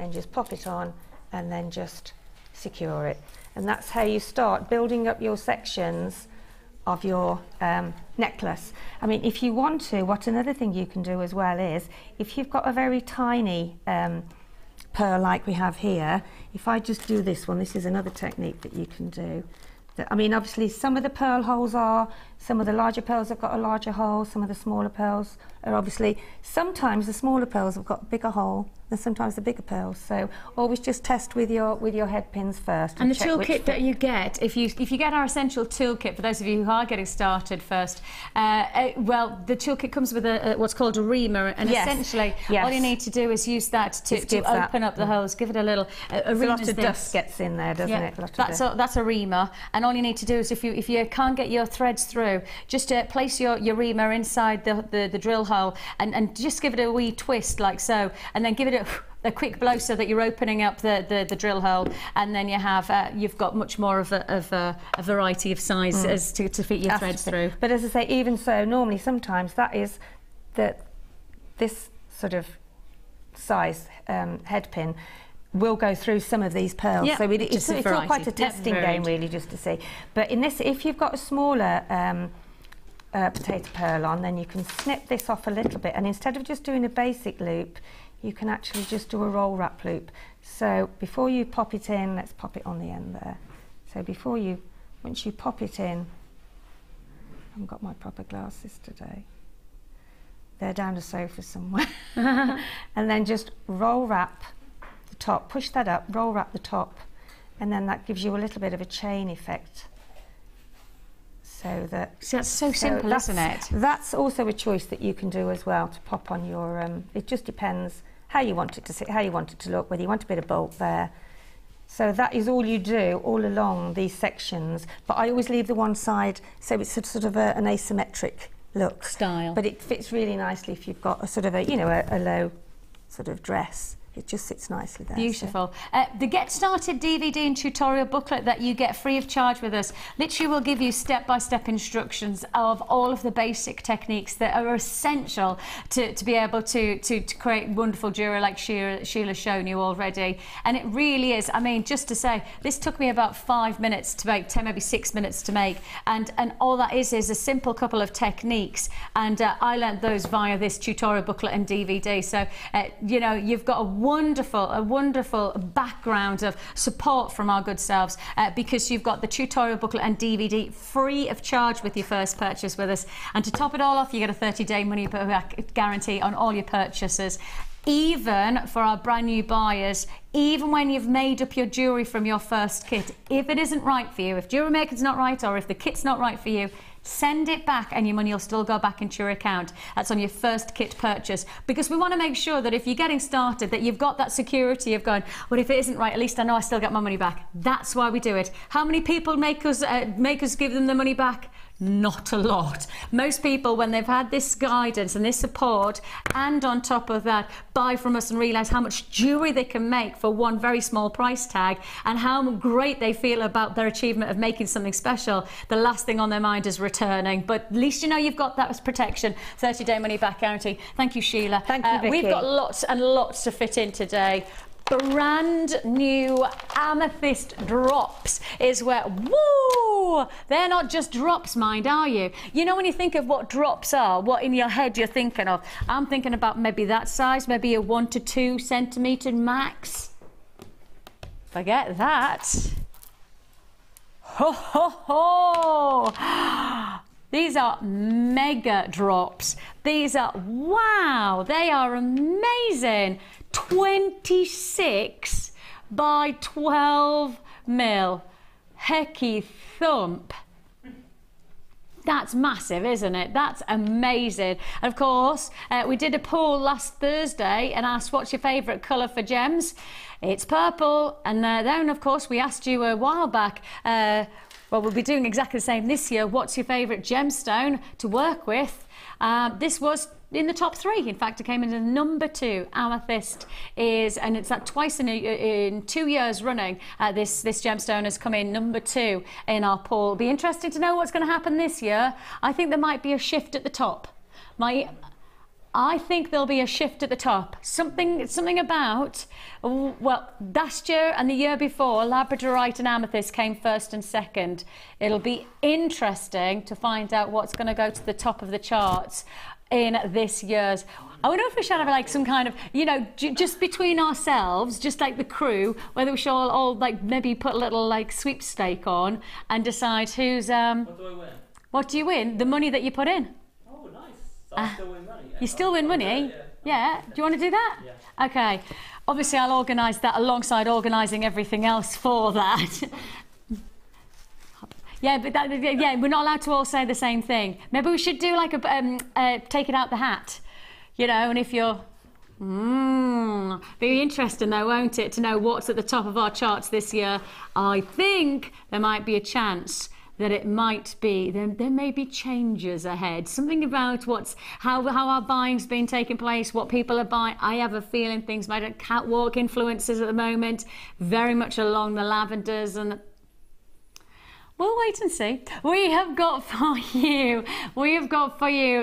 and just pop it on, and then just secure it. And that's how you start building up your sections of your necklace. I mean, if you want to, another thing you can do as well is, if you've got a very tiny pearl like we have here, if I just do this one, this is another technique that you can do. I mean, obviously some of the pearl holes some of the larger pearls have got a larger hole, some of the smaller pearls are obviously, sometimes the smaller pearls have got a bigger hole than sometimes the bigger pearls. So always just test with your head pins first. And the toolkit that you get, if you get our essential toolkit, for those of you who are getting started first, well, the toolkit comes with what's called a reamer, and essentially all you need to do is use that to open up the holes, give it a little. A lot of dust gets in there, doesn't it? That's a reamer, and all you need to do is, if you can't get your threads through, just place your reamer inside the drill hole, and just give it a wee twist like so, and then give it a quick blow so that you're opening up the drill hole, and then you've got much more of a variety of size as to fit your threads through. But as I say, even so, normally sometimes that is this sort of size head pin will go through some of these pearls. So it's all quite a testing game, really, just to see. But in this, if you've got a smaller potato pearl on, then you can snip this off a little bit, and instead of just doing a basic loop, you can actually just do a roll wrap loop. So before you pop it in, let's pop it on the end there. So once you pop it in, I haven't got my proper glasses today. They're down the sofa somewhere. And then just roll wrap the top, push that up, roll wrap the top, and then that gives you a little bit of a chain effect. So that's so simple, isn't it? That's also a choice that you can do as well, to pop on your. It just depends how you want it to sit, how you want it to look, whether you want a bit of bulk there. So that is all you do all along these sections. But I always leave the one side, so it's sort of an asymmetric look. Style. But it fits really nicely if you've got a sort of a, you know, a low sort of dress. It just sits nicely there. Beautiful. The Get Started DVD and tutorial booklet that you get free of charge with us literally will give you step-by-step instructions of all of the basic techniques that are essential to be able to create wonderful jewellery like Sheila's shown you already. And it really is, I mean, just to say, this took me about 5 minutes to make, 10, maybe 6 minutes to make. And all that is a simple couple of techniques. And I learned those via this tutorial booklet and DVD. So, you know, you've got a wonderful background of support from our good selves because you've got the tutorial booklet and DVD free of charge with your first purchase with us. And to top it all off, you get a 30-day money back guarantee on all your purchases. Even for our brand new buyers, even when you've made up your jewellery from your first kit, if it isn't right for you, if Jewellery Maker's not right or if the kit's not right for you, send it back and your money will still go back into your account. That's on your first kit purchase, because we want to make sure that if you're getting started that you've got that security of going, well, if it isn't right, at least I know I still get my money back. That's why we do it. How many people make us give them the money back? Not a lot. Most people, when they've had this guidance and this support, and on top of that, buy from us and realise how much jewellery they can make for one very small price tag and how great they feel about their achievement of making something special, the last thing on their mind is returning. But at least you know you've got that as protection. 30-day money back guarantee. Thank you, Sheila. Thank you, Vicki. We've got lots and lots to fit in today. Brand new Amethyst drops is where, woo, they're not just drops, mind, are you? You know, when you think of what drops are, what in your head you're thinking of, I'm thinking about maybe that size, maybe a 1 to 2 centimetre max. Forget that. Ho, ho, ho. These are mega drops. These are, wow, they are amazing. 26 by 12 mil. Hecky thump. That's massive, isn't it? That's amazing. And of course, we did a poll last Thursday and asked, what's your favourite colour for gems? It's purple. And then, of course, we asked you a while back, well, we'll be doing exactly the same this year. What's your favourite gemstone to work with? This was in the top 3. In fact, it came in at number 2. Amethyst is, and it's that twice in 2 years running, this gemstone has come in number 2 in our poll. It'll be interesting to know what's going to happen this year. I think there might be a shift at the top. I think there'll be a shift at the top. Something about, well, last year and the year before, Labradorite and Amethyst came first and second. It'll be interesting to find out what's going to go to the top of the charts in this year's. I wonder if we should have like some kind of, you know, just between ourselves, just like the crew, whether we should all like maybe put a little like sweepstake on and decide who's What do I win? What do you win? The money that you put in. Oh, nice. So I still win money. You still win money? Yeah. Do you want to do that? Yeah. Okay. Obviously, I'll organise that alongside organising everything else for that. Yeah, but yeah, we're not allowed to all say the same thing. Maybe we should do like a take it out the hat, you know. And if you're, very interesting though, won't it, to know what's at the top of our charts this year? I think there might be a chance that it might be, there may be changes ahead. Something about how our buying's been taking place, what people are buying. I have a feeling things might have catwalk influences at the moment, very much along the lavenders, and we'll wait and see. We have got for you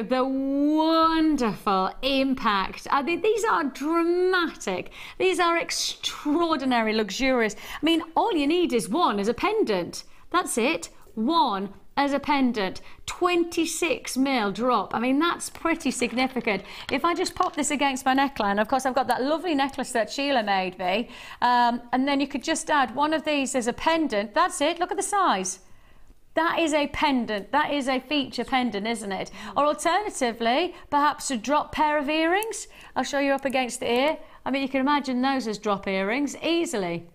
the wonderful Impact. These are dramatic. These are extraordinary, luxurious. I mean, all you need is one as a pendant. That's it. One as a pendant. 26 mil drop. I mean, that's pretty significant. If I just pop this against my neckline, of course, I've got that lovely necklace that Sheila made me. And then you could just add one of these as a pendant. That's it. Look at the size. That is a pendant. That is a feature pendant, isn't it? Or alternatively, perhaps a drop pair of earrings. I'll show you up against the ear. I mean, you can imagine those as drop earrings easily.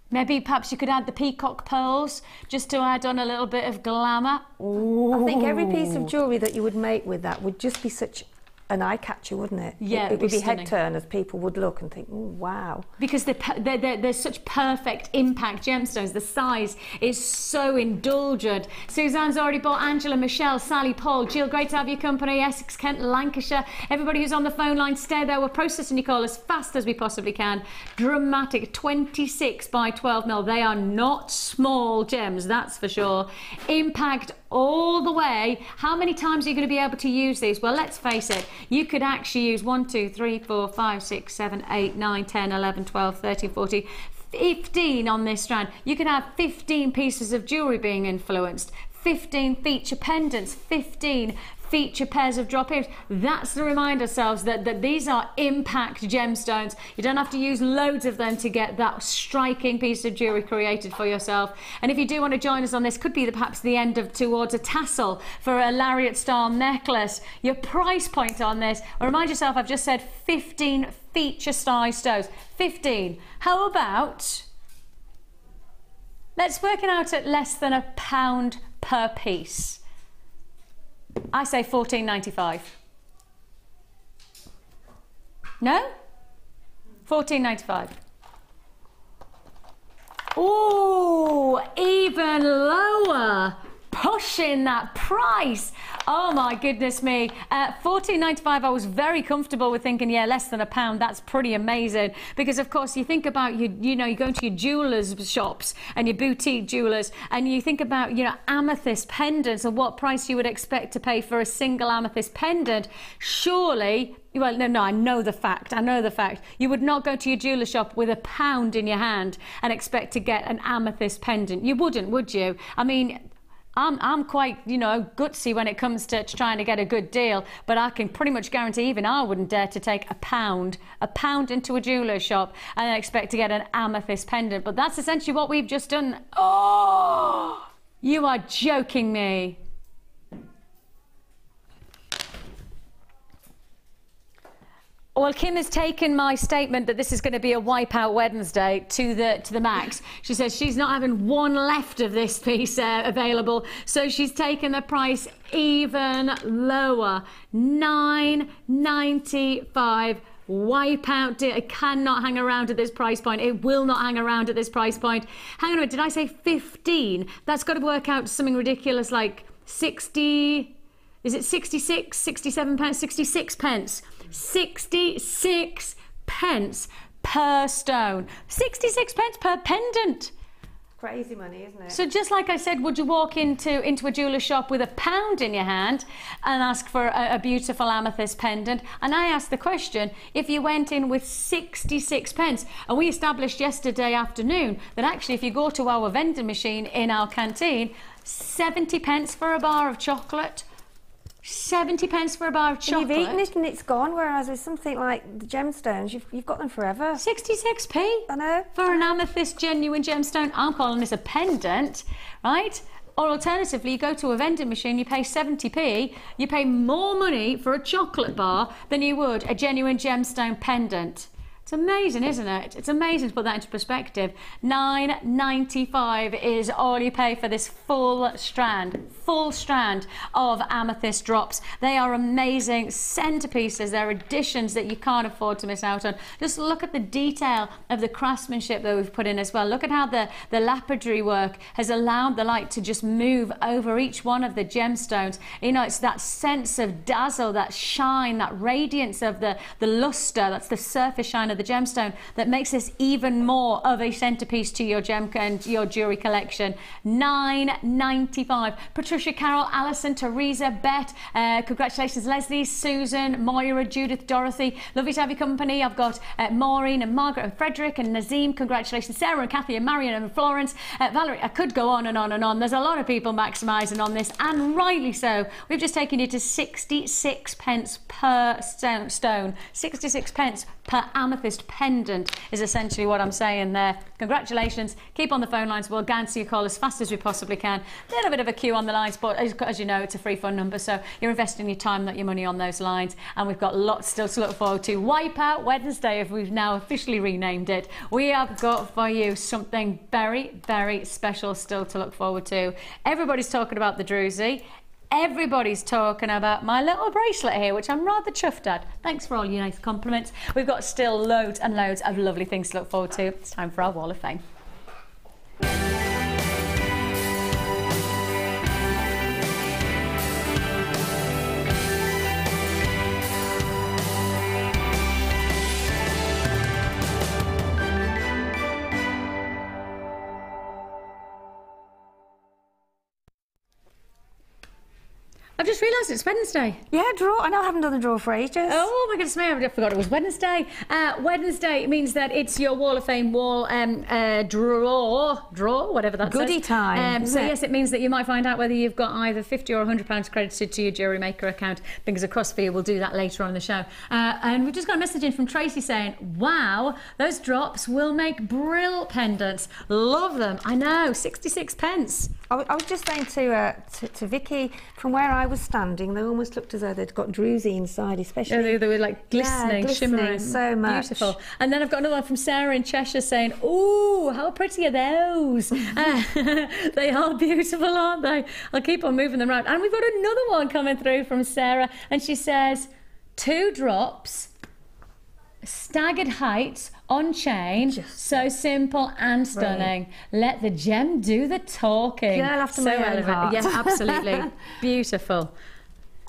Maybe perhaps you could add the peacock pearls just to add on a little bit of glamour. Ooh. I think every piece of jewellery that you would make with that would just be such an eye catcher, wouldn't it? Yeah, it would be stunning. head turners. People would look and think, "Ooh, wow." Because they're such perfect impact gemstones. The size is so indulgent. Suzanne's already bought. Angela, Michelle, Sally, Paul, Jill, great to have your company. Essex, Kent, Lancashire. Everybody who's on the phone line, stay there. We're processing your call as fast as we possibly can. Dramatic 26 by 12 mil. They are not small gems, that's for sure. Impact all the way. How many times are you going to be able to use these? Well, let's face it, you could actually use 1, 2, 3, 4, 5, 6, 7, 8, 9, 10, 11, 12, 13, 14, 15 on this strand. You could have 15 pieces of jewellery being influenced, 15 feature pendants, 15 feature pairs of drop earrings. That's to remind ourselves that these are impact gemstones. You don't have to use loads of them to get that striking piece of jewellery created for yourself. And if you do want to join us on this, could be perhaps the end of towards a tassel for a lariat style necklace. Your price point on this, remind yourself, I've just said 15 feature style stones. 15. How about, let's work it out at less than £1 per piece. I say $14.95. No? $14.95. Ooh, even lower. Pushing that price. Oh my goodness me. $14.95, I was very comfortable with thinking, yeah, less than £1. That's pretty amazing. Because of course you think about you go to your jewelers shops and your boutique jewelers, and you think about, amethyst pendants and what price you would expect to pay for a single amethyst pendant. Surely, well, no, I know the fact. You would not go to your jeweler shop with £1 in your hand and expect to get an amethyst pendant. You wouldn't, would you? I mean, I'm quite, gutsy when it comes to trying to get a good deal, but I can pretty much guarantee even I wouldn't dare to take £1 into a jeweller's shop and then expect to get an amethyst pendant. But that's essentially what we've just done. Oh, you are joking me. Well, Kim has taken my statement that this is going to be a wipeout Wednesday to the max. She says she's not having one left of this piece available, so she's taken the price even lower. $9.95. Wipeout. It cannot hang around at this price point. It will not hang around at this price point. Hang on a minute, did I say 15? That's got to work out something ridiculous like 60. Is it 66, 67 pence, 66 pence? 66 pence per stone. 66 pence per pendant. Crazy money, isn't it? So just like I said, would you walk into a jeweller's shop with £1 in your hand and ask for a beautiful amethyst pendant? And I asked the question, if you went in with 66 pence, and we established yesterday afternoon that actually if you go to our vending machine in our canteen, 70 pence for a bar of chocolate, 70 pence for a bar of chocolate. And you've eaten it and it's gone, whereas with something like the gemstones, you've got them forever. 66p. I know. For an amethyst genuine gemstone. I'm calling this a pendant, right? Or alternatively, you go to a vending machine, you pay 70p, you pay more money for a chocolate bar than you would a genuine gemstone pendant. It's amazing, isn't it? It's amazing to put that into perspective. $9.95 is all you pay for this full strand of amethyst drops. They are amazing centerpieces. They're additions that you can't afford to miss out on. Just look at the detail of the craftsmanship that we've put in as well. Look at how the lapidary work has allowed the light to just move over each one of the gemstones. It's that sense of dazzle, that shine, that radiance of the luster. That's the surface shine of the gemstone that makes this even more of a centerpiece to your gem and your jewelry collection. $9.95. Patricia, Carol, Alison, Teresa, Bet, congratulations, Leslie, Susan, Moira, Judith, Dorothy. Lovely to have your company. I've got Maureen and Margaret and Frederick and Nazim. Congratulations, Sarah and Kathy and Marion and Florence. Valerie, I could go on and on and on. There's a lot of people maximising on this, and rightly so. We've just taken you to 66 pence per stone. 66 pence per amethyst pendant is essentially what I'm saying there. Congratulations. Keep on the phone lines. We'll answer your call as fast as we possibly can. A little bit of a queue on the lines, but as you know, it's a free phone number, so you're investing your time, not your money, on those lines. And we've got lots still to look forward to. Wipeout Wednesday, if we've now officially renamed it. We have got for you something very, very special still to look forward to. Everybody's talking about the Druzy. Everybody's talking about my little bracelet here, which I'm rather chuffed at. Thanks for all your nice compliments. We've got still loads and loads of lovely things to look forward to. It's time for our Wall of Fame. I've just realised it's Wednesday. Yeah, draw. I know I haven't done the draw for ages. Oh my goodness me, I forgot it was Wednesday. Wednesday means that it's your Wall of Fame wall draw, whatever that Goodie says. time. So yes, it means that you might find out whether you've got either £50 or £100 credited to your Jewellery Maker account. Fingers crossed for you, we'll do that later on in the show. And we've just got a message in from Tracy saying, wow, those drops will make brill pendants. Love them. I know, 66 pence. I was just saying to Vicki, from where I was standing, they almost looked as though they'd got Druzy inside, especially. Yeah, they were like glistening, shimmering. So much. Beautiful. And then I've got another one from Sarah in Cheshire saying, ooh, how pretty are those? They are beautiful, aren't they? I'll keep on moving them around. And we've got another one coming through from Sarah, and she says, 2 drops, staggered heights, on chain, so simple and stunning. Let the gem do the talking. Girl after my own heart. Yeah, absolutely. Beautiful.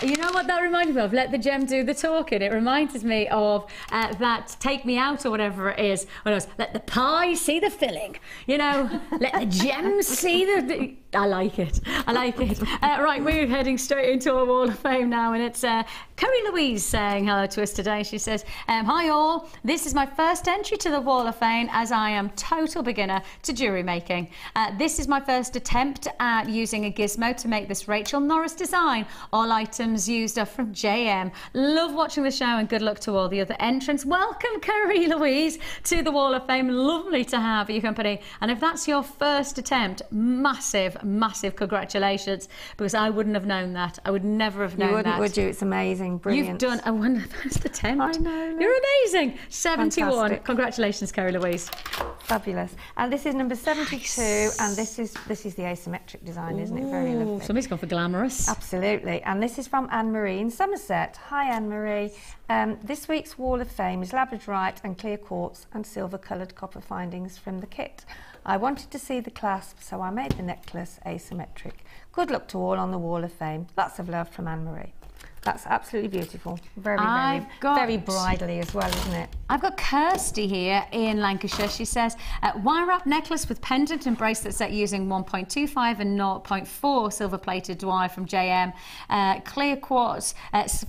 You know what that reminded me of? Let the gem do the talking. It reminds me of that Take Me Out or whatever it is. When it was, let the pie see the filling. You know, let the gem see the... I like it. I like it. Right, we're heading straight into our Wall of Fame now, and it's Curry Louise saying hello to us today. She says, hi all, this is my first entry to the Wall of Fame as I am total beginner to jewellery making. This is my first attempt at using a gizmo to make this Rachel Norris design. All items used are from JM. Love watching the show and good luck to all the other entrants. Welcome, Curry Louise, to the Wall of Fame. Lovely to have you company. And if that's your first attempt, massive congratulations, because I wouldn't have known that. I would never have known that. You wouldn't, would you? It's amazing, brilliant. You've done a wonderful first attempt. I know. You're amazing. 71. Fantastic. Congratulations, Curry Louise. Fabulous. And this is number 72, nice. And this is the asymmetric design, isn't it? Very lovely. Somebody's gone for glamorous. Absolutely. And this is from Anne-Marie in Somerset. Hi, Anne-Marie. This week's Wall of Fame is labradorite and clear quartz and silver-coloured copper findings from the kit. I wanted to see the clasp, so I made the necklace asymmetric. Good luck to all on the Wall of Fame. Lots of love from Anne-Marie. That's absolutely beautiful. Very bridally as well, isn't it? I've got Kirsty here in Lancashire. She says, wire wrap necklace with pendant and bracelet set using 1.25 and 0.4 silver-plated wire from JM. Clear quartz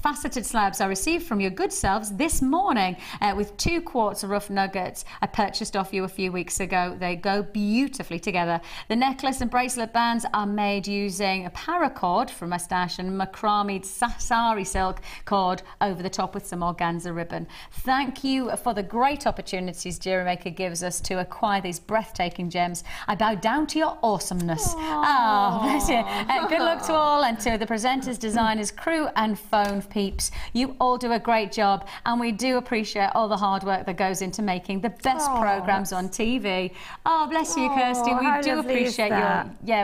faceted slabs I received from your good selves this morning with 2 quartz rough nuggets I purchased off you a few weeks ago. They go beautifully together. The necklace and bracelet bands are made using a paracord from my stash and macrame sari silk cord over the top with some organza ribbon. Thank you for the great opportunities Jewellery Maker gives us to acquire these breathtaking gems. I bow down to your awesomeness. Oh, bless you. Good luck to all, and to the presenters, designers, crew and phone peeps. You all do a great job, and we do appreciate all the hard work that goes into making the best programmes on TV. Oh, bless you, Kirsty. We do appreciate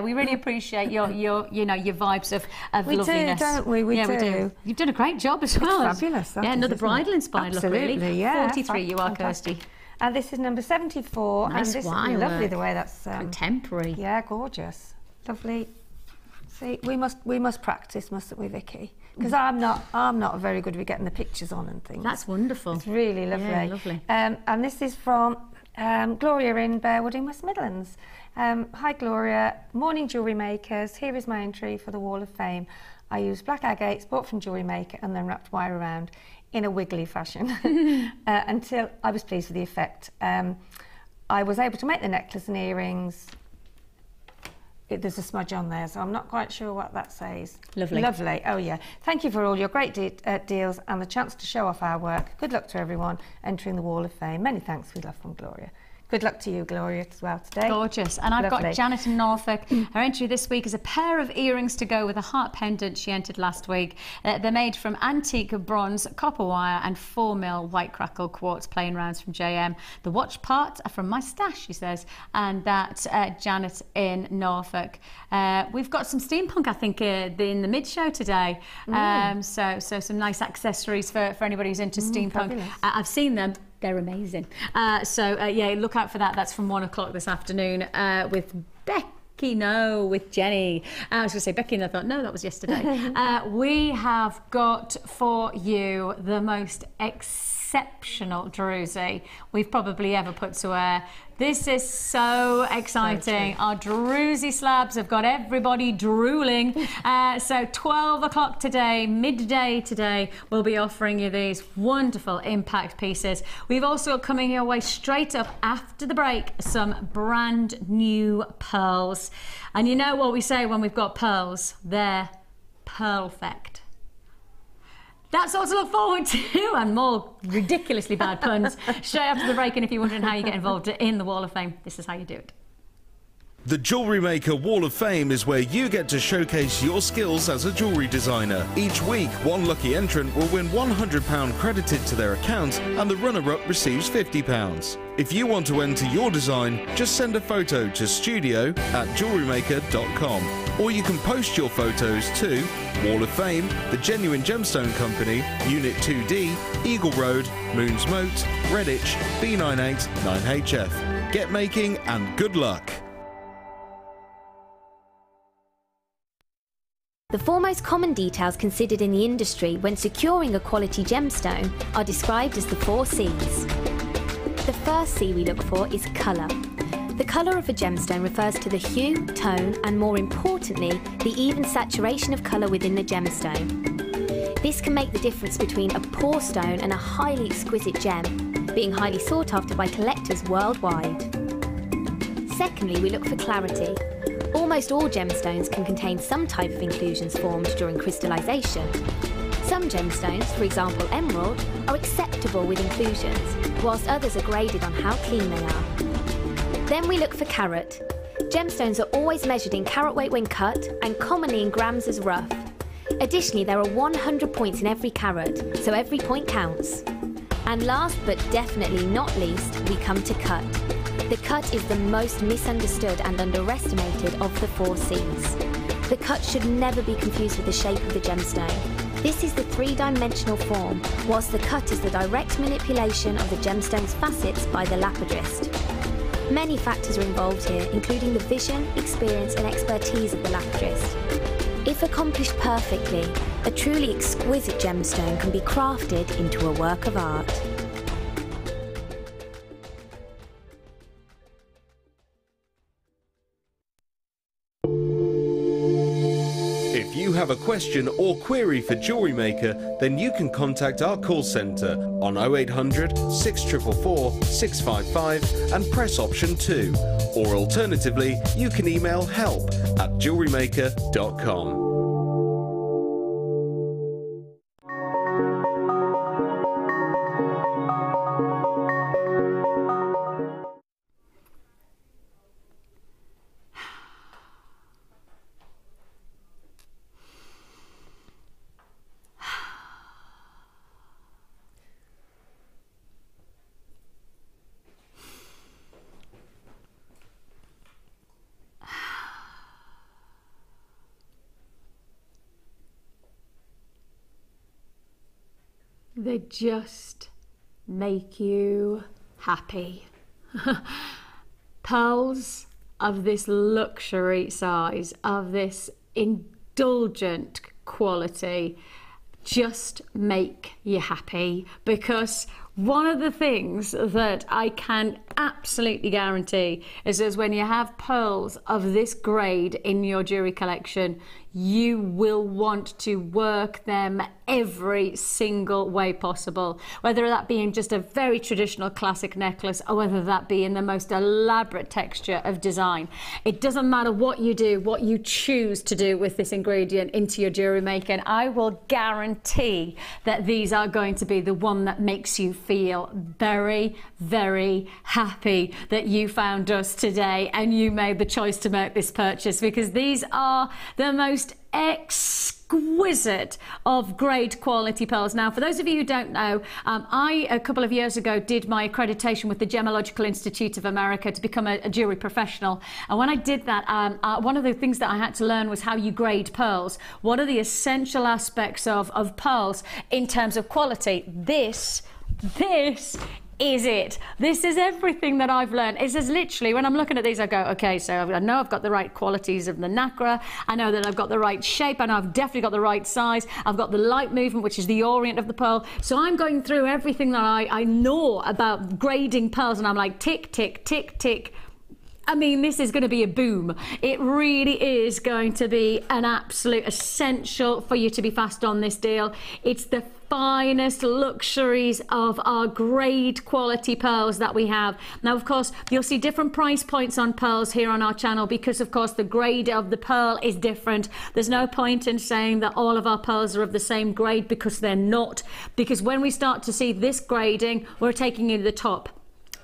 we really appreciate your vibes of loveliness. We do, don't we? We do. You've done a great job as well. It's fabulous. Yeah, another bridal-inspired look, really. Yeah. 43 you are, Kirsty. And this is number 74. Nice, and this is lovely the way that's contemporary. Yeah, gorgeous, lovely. See, we must practice, mustn't we, Vicki? Because I'm not very good with getting the pictures on and things. That's wonderful. It's really lovely. Yeah, lovely. And this is from Gloria in Bearwood in West Midlands. Hi, Gloria. Morning, Jewellery Makers. Here is my entry for the Wall of Fame. I used black agates bought from Jewellery Maker and then wrapped wire around in a wiggly fashion until I was pleased with the effect. I was able to make the necklace and earrings. There's a smudge on there, so I'm not quite sure what that says. Lovely. Lovely. Oh, yeah. Thank you for all your great deals and the chance to show off our work. Good luck to everyone entering the Wall of Fame. Many thanks with love from Gloria. Good luck to you, Gloria, as well today. Gorgeous. And I've Lovely. got Janet in Norfolk. Her entry this week is a pair of earrings to go with a heart pendant she entered last week. They're made from antique bronze, copper wire and 4mm white crackled quartz plain rounds from JM. The watch parts are from my stash, she says. And that's Janet in Norfolk. We've got some steampunk, I think, in the mid-show today. So some nice accessories for anybody who's into steampunk. I've seen them. They're amazing. Yeah, look out for that. That's from 1 o'clock this afternoon with Becky. No, with Jenny. I was going to say Becky, and I thought, no, that was yesterday. We have got for you the most exceptional Druzy we've probably ever put to air. This is so exciting. Our Druzy slabs have got everybody drooling. So 12 o'clock today, midday today, we'll be offering you these wonderful impact pieces. We've also got coming your way straight up after the break some brand new pearls. And you know what we say when we've got pearls? They're perfect. That's all to look forward to, and more ridiculously bad puns straight after the break. And if you're wondering how you get involved in the Wall of Fame, this is how you do it. The Jewellery Maker Wall of Fame is where you get to showcase your skills as a jewellery designer. Each week, one lucky entrant will win £100 credited to their account, and the runner-up receives £50. If you want to enter your design, just send a photo to studio@jewellerymaker.com, or you can post your photos to Wall of Fame, The Genuine Gemstone Company, Unit 2D, Eagle Road, Moons Moat, Redditch, B98 9HF. Get making and good luck! The four most common details considered in the industry when securing a quality gemstone are described as the 4 C's. The first C we look for is colour. The colour of a gemstone refers to the hue, tone, and more importantly, the even saturation of colour within the gemstone. This can make the difference between a poor stone and a highly exquisite gem, being highly sought after by collectors worldwide. Secondly, we look for clarity. Almost all gemstones can contain some type of inclusions formed during crystallization. Some gemstones, for example emerald, are acceptable with inclusions, whilst others are graded on how clean they are. Then we look for carat. Gemstones are always measured in carat weight when cut, and commonly in grams as rough. Additionally, there are 100 points in every carat, so every point counts. And last but definitely not least, we come to cut. The cut is the most misunderstood and underestimated of the 4 C's. The cut should never be confused with the shape of the gemstone. This is the 3-dimensional form, whilst the cut is the direct manipulation of the gemstone's facets by the lapidrist. Many factors are involved here, including the vision, experience and expertise of the lapidrist. If accomplished perfectly, a truly exquisite gemstone can be crafted into a work of art. If you have a question or query for Jewellery Maker, then you can contact our call centre on 0800 644 655 and press option 2. Or alternatively, you can email help@jewellerymaker.com. They just make you happy. Pearls of this luxury size, of this indulgent quality, just make you happy, because one of the things that I can absolutely guarantee is when you have pearls of this grade in your jewellery collection, you will want to work them every single way possible, whether that be in just a very traditional classic necklace or whether that be in the most elaborate texture of design. It doesn't matter what you do, what you choose to do with this ingredient into your jewelry making. I will guarantee that these are going to be the one that makes you feel very, very happy that you found us today and you made the choice to make this purchase, because these are the most exquisite of grade quality pearls. Now, for those of you who don't know, I a couple of years ago did my accreditation with the Gemological Institute of America to become a jewelry professional, and when I did that, one of the things that I had to learn was how you grade pearls. What are the essential aspects of pearls in terms of quality? This is it. This is everything that I've learned. It says literally, when I'm looking at these, I go, okay, so I know I've got the right qualities of the nacre. I know that I've got the right shape. I know I've definitely got the right size. I've got the light movement, which is the orient of the pearl. So I'm going through everything that I know about grading pearls, and I'm like, tick, tick, tick, tick. I mean, this is going to be a boom. It really is going to be an absolute essential for you to be fast on this deal. It's the finest luxuries of our grade quality pearls that we have. Now, of course, you'll see different price points on pearls here on our channel because, of course, the grade of the pearl is different. There's no point in saying that all of our pearls are of the same grade, because they're not. Because when we start to see this grading, we're taking you to the top.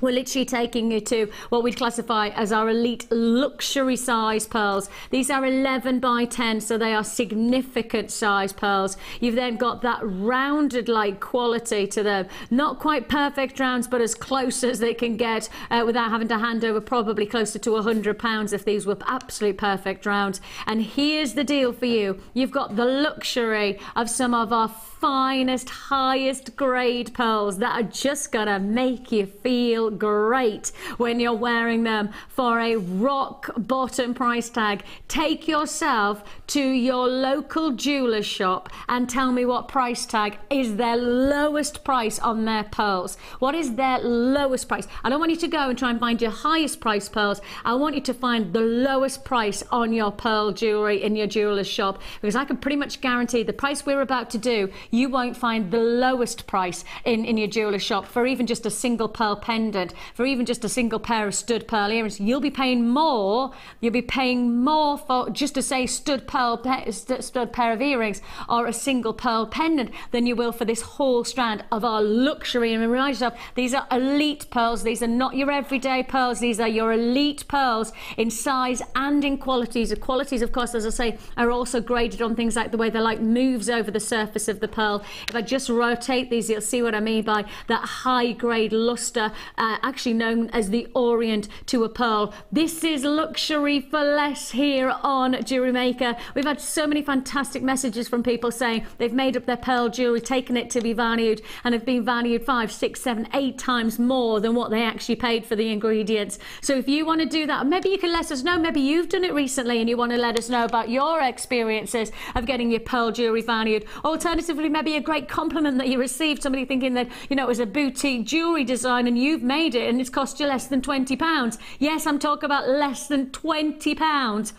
We're literally taking you to what we'd classify as our elite luxury size pearls. These are 11 by 10, so they are significant size pearls. You've then got that rounded like quality to them. Not quite perfect rounds, but as close as they can get without having to hand over probably closer to £100 if these were absolute perfect rounds. And here's the deal for you. You've got the luxury of some of our finest, highest grade pearls that are just gonna make you feel great when you're wearing them for a rock bottom price tag. Take yourself to your local jeweler shop and tell me what price tag is their lowest price on their pearls. What is their lowest price? I don't want you to go and try and find your highest price pearls. I want you to find the lowest price on your pearl jewelry in your jeweler's shop, because I can pretty much guarantee the price we're about to do, you won't find the lowest price in your jeweler's shop for even just a single pearl pendant, for even just a single pair of stud pearl earrings. You'll be paying more. You'll be paying more for just to say stud pair of earrings or a single pearl pendant than you will for this whole strand of our luxury. And remind yourself, these are elite pearls. These are not your everyday pearls. These are your elite pearls in size and in qualities. The qualities, of course, as I say, are also graded on things like the way the light moves over the surface of the pearl. If I just rotate these, you'll see what I mean by that high grade luster, actually known as the orient to a pearl. This is luxury for less here on Jewellery Maker. We've had so many fantastic messages from people saying they've made up their pearl jewellery, taken it to be valued, and have been valued 5, 6, 7, 8 times more than what they actually paid for the ingredients. So if you want to do that, maybe you can let us know. Maybe you've done it recently and you want to let us know about your experiences of getting your pearl jewellery valued. Alternatively, maybe a great compliment that you received, somebody thinking that, you know, it was a boutique jewellery design and you've made it and it's cost you less than £20. Yes, I'm talking about less than £20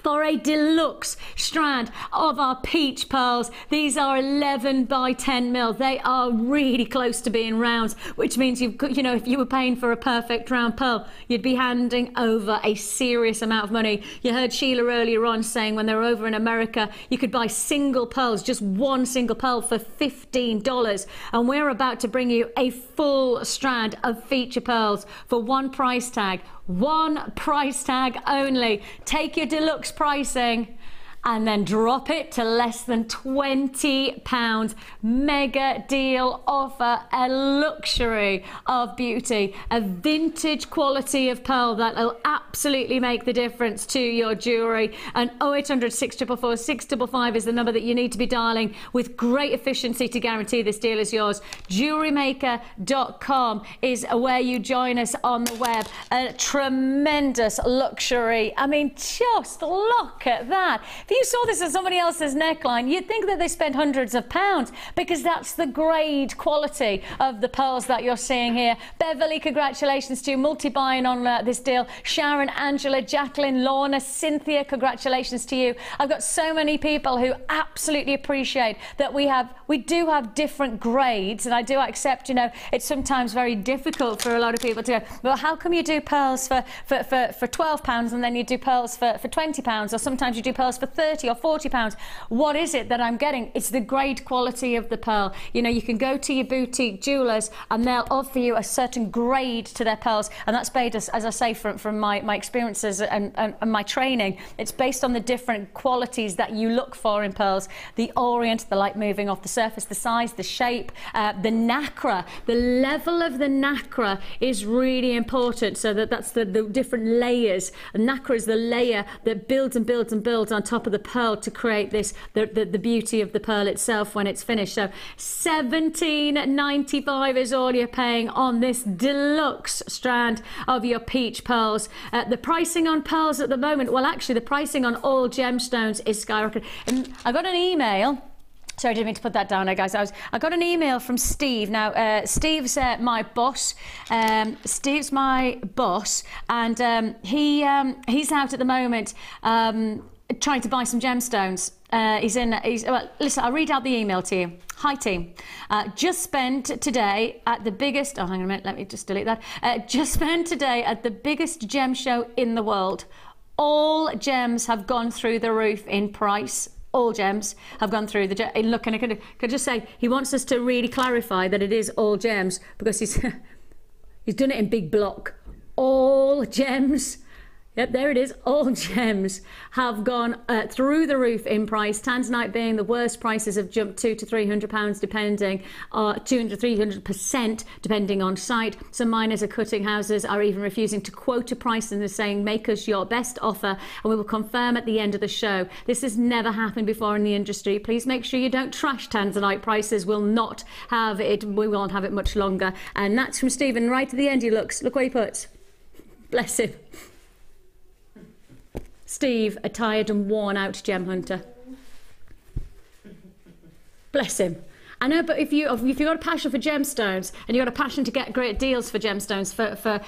for a deluxe strand of our peach pearls. These are 11 by 10 mil. They are really close to being rounds, which means you've got, you know, if you were paying for a perfect round pearl, you'd be handing over a serious amount of money. You heard Sheila earlier on saying when they were over in America, you could buy single pearls, just one single pearl for $15. And we're about to bring you a full strand of feature pearls for one price tag. One price tag only. Take your deluxe pricing and then drop it to less than £20. Mega deal offer, a luxury of beauty, a vintage quality of pearl that will absolutely make the difference to your jewellery. And 0800 644 655 is the number that you need to be dialing with great efficiency to guarantee this deal is yours. JewelleryMaker.com is where you join us on the web. A tremendous luxury. I mean, just look at that. If you saw this as somebody else's neckline, you'd think that they spent hundreds of pounds, because that's the grade quality of the pearls that you're seeing here. Beverly, congratulations to you. Multi-buying on this deal. Sharon, Angela, Jacqueline, Lorna, Cynthia, congratulations to you. I've got so many people who absolutely appreciate that we do have different grades, and I do accept, you know, it's sometimes very difficult for a lot of people to go, well, how come you do pearls for £12 and then you do pearls for £20, or sometimes you do pearls for £30 or £40? What is it that I'm getting? It's the grade quality of the pearl. You know, you can go to your boutique jewellers and they'll offer you a certain grade to their pearls, and that's based, as I say, from my experiences and my training. It's based on the different qualities that you look for in pearls: the orient, the light moving off the surface, the size, the shape, the nacre. The level of the nacre is really important, so that's the different layers. A nacre is the layer that builds and builds and builds on top of the pearl to create this, the beauty of the pearl itself when it's finished. So £17.95 is all you're paying on this deluxe strand of your peach pearls. The pricing on pearls at the moment, well, actually the pricing on all gemstones is skyrocketing. And I got an email. Sorry, I didn't mean to put that down there, guys. I got an email from Steve. Now, Steve's my boss. Steve's my boss, and he's out at the moment trying to buy some gemstones. Well, listen, I'll read out the email to you. Hi team, just spent today at the biggest, oh hang on a minute, let me just delete that. Just spent today at the biggest gem show in the world. All gems have gone through the roof in price. All gems have gone through the look, and I could just say he wants us to really clarify that it is all gems, because he's he's done it in big block. All gems. Yep, there it is. All gems have gone through the roof in price. Tanzanite being the worst, prices have jumped £200 to £300 depending, 200 to 300% depending on site. Some miners are cutting houses, are even refusing to quote a price, and they're saying, make us your best offer and we will confirm at the end of the show. This has never happened before in the industry. Please make sure you don't trash Tanzanite prices. We'll not have it. We won't have it much longer. And that's from Stephen. Right at the end he looks. Look what he puts. Bless him. Steve, a tired and worn out gem hunter. Bless him. I know, but if you've got a passion for gemstones, and you've got a passion to get great deals for gemstones for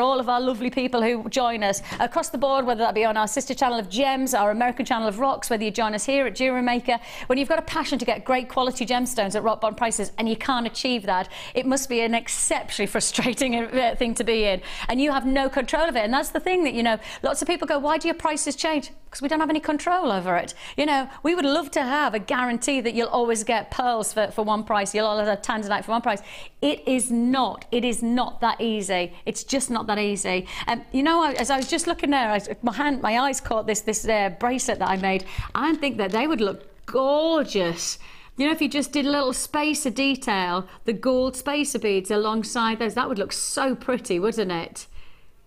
all of our lovely people who join us across the board, whether that be on our sister channel of Gems, our American channel of Rocks, whether you join us here at Jewellery Maker, when you've got a passion to get great quality gemstones at rock bottom prices and you can't achieve that, it must be an exceptionally frustrating thing to be in, and you have no control of it. And that's the thing that, you know, lots of people go, why do your prices change? Because we don't have any control over it. You know, we would love to have a guarantee that you'll always get pearls for one price, you'll always have tanzanite for one price. It is not that easy. It's just not that easy. You know, as I was just looking there, my eyes caught this bracelet that I made. I think that they would look gorgeous. You know, if you just did a little spacer detail, the gold spacer beads alongside those, that would look so pretty, wouldn't it?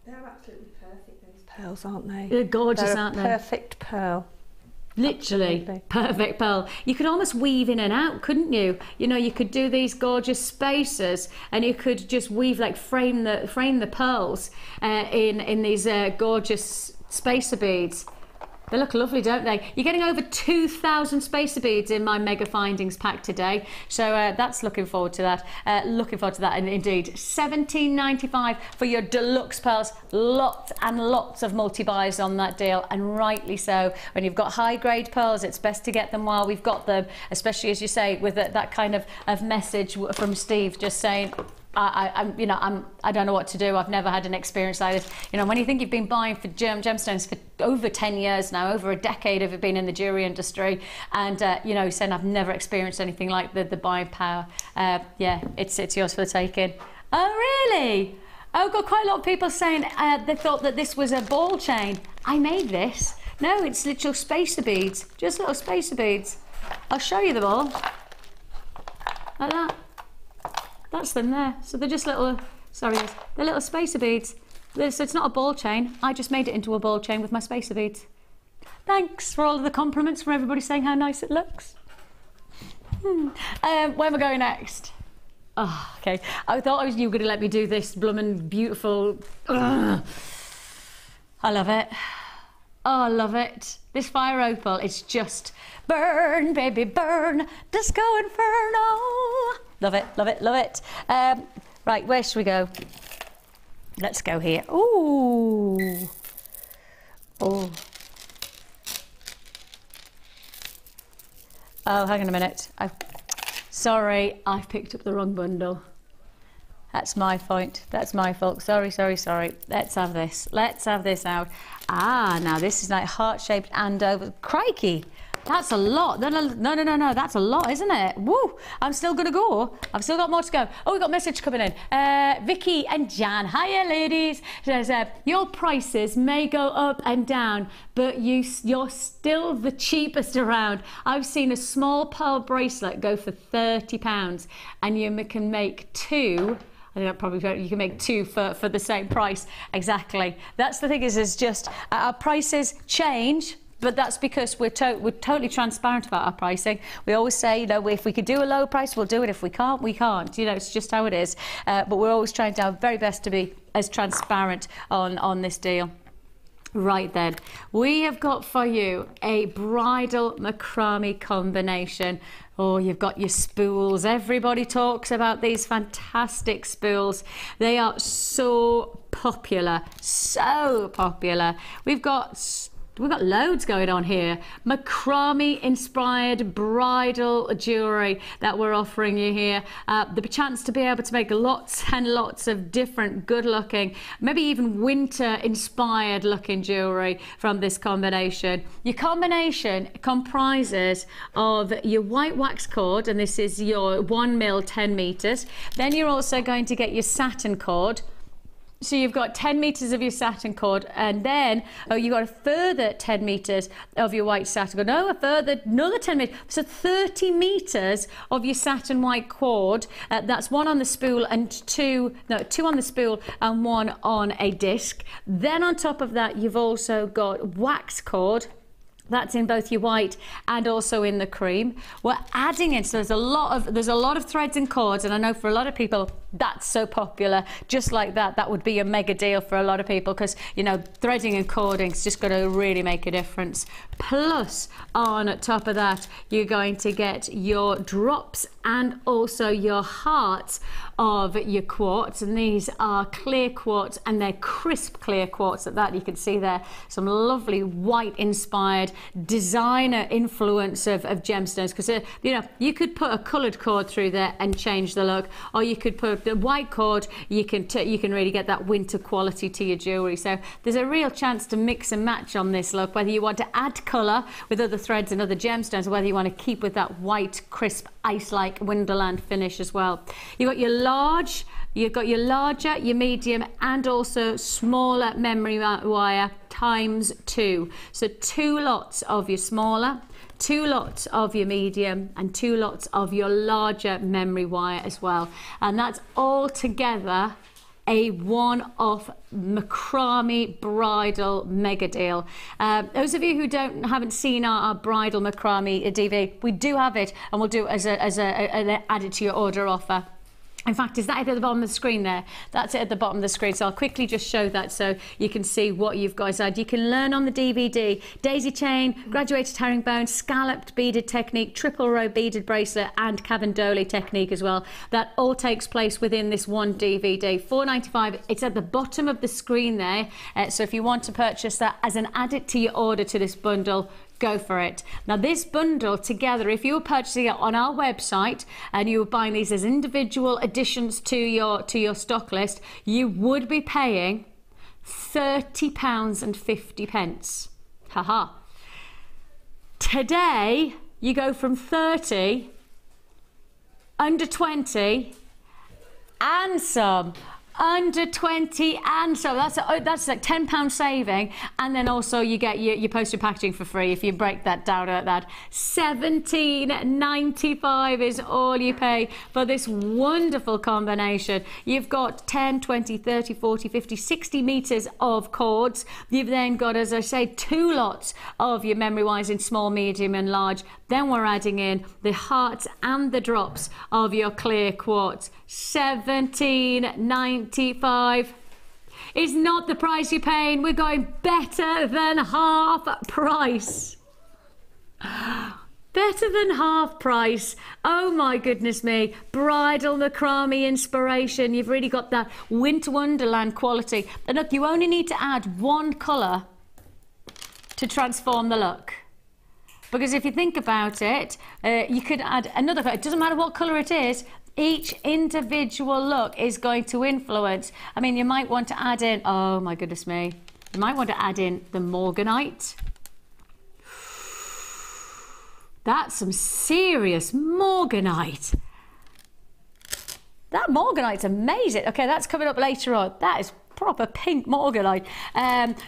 They're absolutely perfect, those pearls, aren't they? They're gorgeous, aren't they? Perfect pearl. Literally, absolutely. Perfect pearl. You could almost weave in and out, couldn't you? You know, you could do these gorgeous spacers, and you could just weave, like frame the pearls in these gorgeous spacer beads. They look lovely, don't they? You're getting over 2,000 spacer beads in my mega findings pack today, so that's looking forward to that. Looking forward to that, and indeed, £17.95 for your deluxe pearls. Lots and lots of multi-buys on that deal, and rightly so. When you've got high-grade pearls, it's best to get them while we've got them, especially, as you say, with that kind of message from Steve, just saying, I don't know what to do. I've never had an experience like this. You know, when you think you've been buying for gemstones for over 10 years now, over a decade of it being in the jewellery industry, and you know, saying I've never experienced anything like the buying power. Yeah, it's yours for the taking. Oh really? Oh, I've got quite a lot of people saying they thought that this was a ball chain. I made this. No, it's literal spacer beads, just little spacer beads. I'll show you them all. Like that. That's them there. So they're just little, they're little spacer beads. So it's not a ball chain. I just made it into a ball chain with my spacer beads. Thanks for all of the compliments from everybody saying how nice it looks. Where am I going next? Oh, okay. I thought you were going to let me do this blooming beautiful. I love it. Oh, I love it. This fire opal, it's just burn, baby, burn, disco inferno. Love it, love it, love it. Right, where should we go? Let's go here. Ooh. Oh. Oh, hang on a minute. Sorry, I've picked up the wrong bundle. That's my fault. That's my fault. Sorry, sorry, sorry. Let's have this. Let's have this out. Ah, now this is like heart-shaped and over. Crikey. That's a lot. No, that's a lot, isn't it? Woo! I'm still going to go. I've still got more to go. Oh, we've got a message coming in. Vicki and Jan. Hiya, ladies. Says, your prices may go up and down, but you're still the cheapest around. I've seen a small pearl bracelet go for £30, and you can make two. I think probably you can make two for the same price. Exactly. That's the thing is just our prices change. But that's because we're totally transparent about our pricing. We always say, you know, if we could do a low price, we'll do it. If we can't, we can't. You know, it's just how it is. But we're always trying to our very best to be as transparent on this deal. Right then, we have got for you a bridal macrame combination. Oh, you've got your spools. Everybody talks about these fantastic spools. They are so popular, so popular. We've got loads going on here. Macrame inspired bridal jewellery that we're offering you here. The chance to be able to make lots and lots of different good looking, maybe even winter inspired looking jewellery from this combination. Your combination comprises of your white wax cord, and this is your 1 mil 10 meters. Then you're also going to get your satin cord. So you've got 10 meters of your satin cord, and then you've got a further 10 meters of your white satin cord. No, another 10 meters. So 30 meters of your satin white cord. That's one on the spool and two on the spool and one on a disc. Then on top of that, you've also got wax cord. That's in both your white and also in the cream. We're adding in, so there's a lot of threads and cords, and I know for a lot of people that's so popular. Just like that would be a mega deal for a lot of people, because you know threading and cording is just going to really make a difference. Plus, on top of that, you're going to get your drops and also your hearts of your quartz, and these are clear quartz, and they're crisp clear quartz. At that you can see there some lovely white inspired designer influence of gemstones, because you know you could put a coloured cord through there and change the look, or you could put the white cord. You can really get that winter quality to your jewellery. So there's a real chance to mix and match on this look, whether you want to add colour with other threads and other gemstones, or whether you want to keep with that white crisp ice-like wonderland finish as well. You've got your large, you've got your larger, your medium, and also smaller memory wire times 2. So 2 lots of your smaller, 2 lots of your medium, and 2 lots of your larger memory wire as well. And that's all together a one-off macrame bridal mega deal. Those of you who haven't seen our bridal macrame DV, we do have it, and we'll do it as an added to your order offer. In fact, is that it at the bottom of the screen there? That's it at the bottom of the screen. So I'll quickly just show that so you can see what you've got inside. You can learn on the DVD, daisy chain, graduated herringbone, scalloped beaded technique, triple row beaded bracelet, and cavendoli technique as well. That all takes place within this one DVD. $4.95. It's at the bottom of the screen there. So if you want to purchase that as an added to your order to this bundle, go for it. Now this bundle together, if you were purchasing it on our website and you were buying these as individual additions to your stock list, you would be paying £30.50. Haha. Today you go from 30, under 20, and some. Under 20, and so that's like £10 saving, and then also you get your postage packaging for free if you break that down at that. $17.95 is all you pay for this wonderful combination. You've got 10, 20, 30, 40, 50, 60 meters of cords. You've then got, as I say, 2 lots of your memory wires in small, medium, and large. Then we're adding in the hearts and the drops of your clear quartz. $17.95. is not the price you're paying. We're going better than half price. Better than half price. Oh my goodness me. Bridal macrame inspiration. You've really got that winter wonderland quality. And look, you only need to add one colour to transform the look. Because if you think about it, you could add another colour. It doesn't matter what colour it is. Each individual look is going to influence. I mean, you might want to add in, oh my goodness me. You might want to add in the morganite. That's some serious morganite. That morganite's amazing. Okay, that's coming up later on. That is proper pink morganite.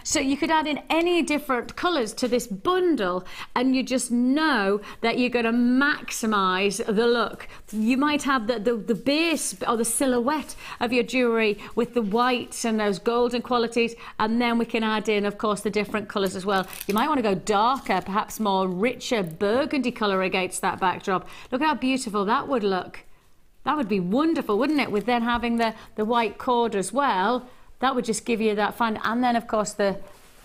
So you could add in any different colours to this bundle, and you just know that you're going to maximise the look. You might have the base or the silhouette of your jewellery with the whites and those golden qualities, and then we can add in, of course, the different colours as well. You might want to go darker, perhaps more richer burgundy colour against that backdrop. Look how beautiful that would look. That would be wonderful, wouldn't it? With then having the white cord as well. That would just give you that fun, and then of course the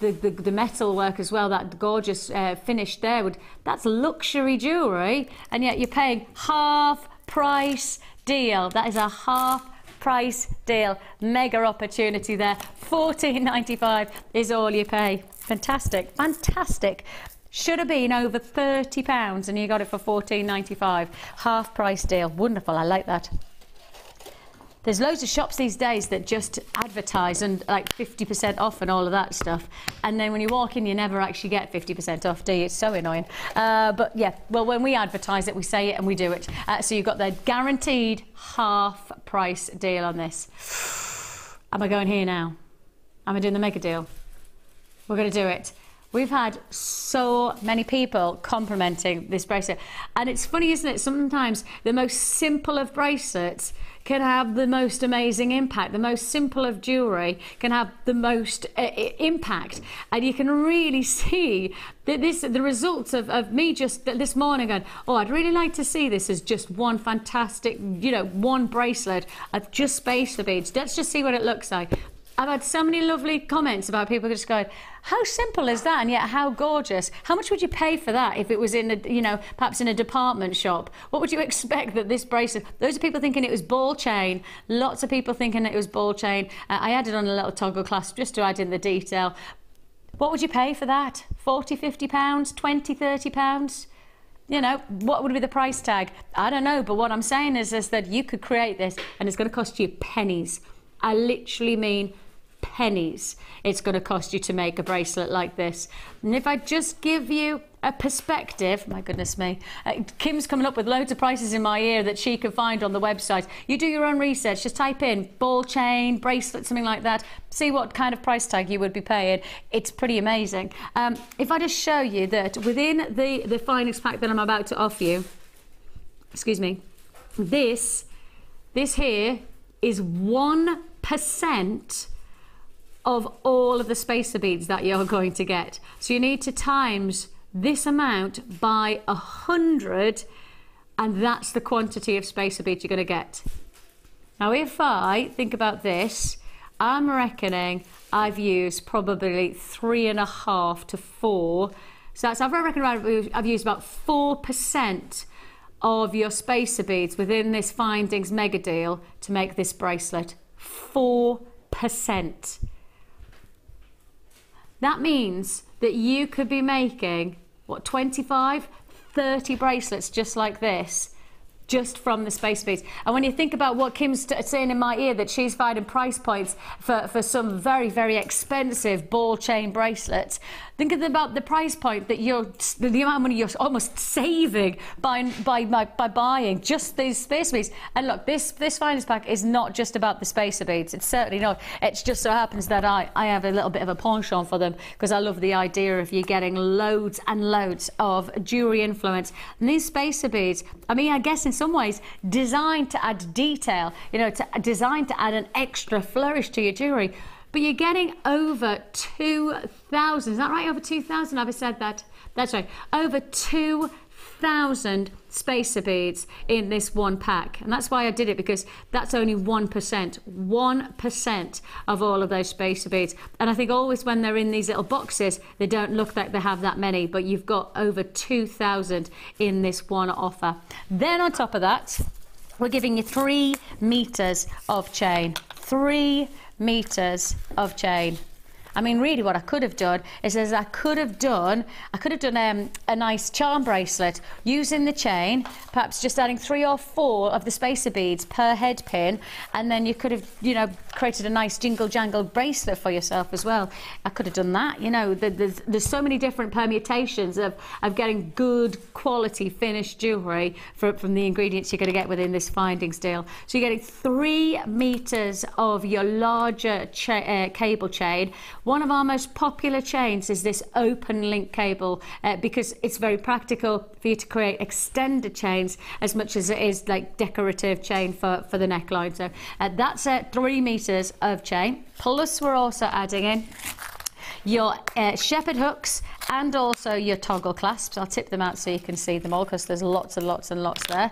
metal work as well. That gorgeous finish there. That's luxury jewellery, and yet you're paying half price deal. That is a half price deal. Mega opportunity there. $14.95 is all you pay. Fantastic, fantastic. Should have been over £30, and you got it for $14.95. Half price deal. Wonderful. I like that. There's loads of shops these days that just advertise and like 50% off and all of that stuff. And then when you walk in, you never actually get 50% off, do you? It's so annoying. But yeah, well, when we advertise it, we say it and we do it. So you've got the guaranteed half price deal on this. Am I going here now? Am I doing the mega deal? We're going to do it. We've had so many people complimenting this bracelet. And it's funny, isn't it? Sometimes the most simple of bracelets can have the most amazing impact. The most simple of jewellery can have the most impact. And you can really see that the results of me just this morning going, oh, I'd really like to see this as just one fantastic, you know, one bracelet. I've just spaced the beads. Let's just see what it looks like. I've had so many lovely comments about people just going, how simple is that, and yet how gorgeous. How much would you pay for that if it was in a, you know, perhaps in a department shop? What would you expect that this bracelet, those are people thinking it was ball chain, lots of people thinking it was ball chain. I added on a little toggle clasp just to add in the detail. What would you pay for that? 40, 50 pounds, 20, 30 pounds? You know, what would be the price tag? I don't know, but what I'm saying is that you could create this and it's going to cost you pennies. I literally mean pennies. It's going to cost you to make a bracelet like this. And if I just give you a perspective, my goodness me, Kim's coming up with loads of prices in my ear that she can find on the website. You do your own research, just type in ball chain, bracelet, something like that, see what kind of price tag you would be paying. It's pretty amazing. If I just show you that within the finest pack that I'm about to offer you, excuse me, this here is 1% of all of the spacer beads that you're going to get. So you need to times this amount by 100, and that's the quantity of spacer beads you're going to get. Now if I think about this, I'm reckoning I've used probably 3.5 to 4. So that's, I reckon I've used about 4% of your spacer beads within this Findings mega deal to make this bracelet. 4%. That means that you could be making, what, 25, 30 bracelets just like this, just from the spacer beads. And when you think about what Kim's saying in my ear, that she's finding price points for some very, very expensive ball chain bracelets, think about the price point that the amount of money you're almost saving by buying just these spacer beads. And look, this finest pack is not just about the spacer beads. It's certainly not. It just so happens that I have a little bit of a penchant for them because I love the idea of you getting loads and loads of jewellery influence. And these spacer beads, I mean, I guess in some ways designed to add detail, you know, designed to add an extra flourish to your jewellery. But you're getting over 2,000, is that right? Over 2,000, I've said that. That's right. Over 2,000 2,000 spacer beads in this one pack, and that's why I did it, because that's only 1% of all of those spacer beads. And I think always when they're in these little boxes, they don't look like they have that many, but you've got over 2,000 in this one offer. Then on top of that, we're giving you 3 meters of chain. 3 meters of chain. I mean, really what I could have done is I could have done a nice charm bracelet using the chain, perhaps just adding 3 or 4 of the spacer beads per head pin, and then you could have, you know, created a nice jingle jangle bracelet for yourself as well. I could have done that. You know, there's so many different permutations of getting good quality finished jewellery from the ingredients you're going to get within this findings deal. So you're getting 3 meters of your larger cable chain. One of our most popular chains is this open link cable because it's very practical for you to create extended chains as much as it is like decorative chain for the neckline. So that's 3 meters of chain. Plus we're also adding in your shepherd hooks and also your toggle clasps. I'll tip them out so you can see them all, because there's lots and lots and lots there.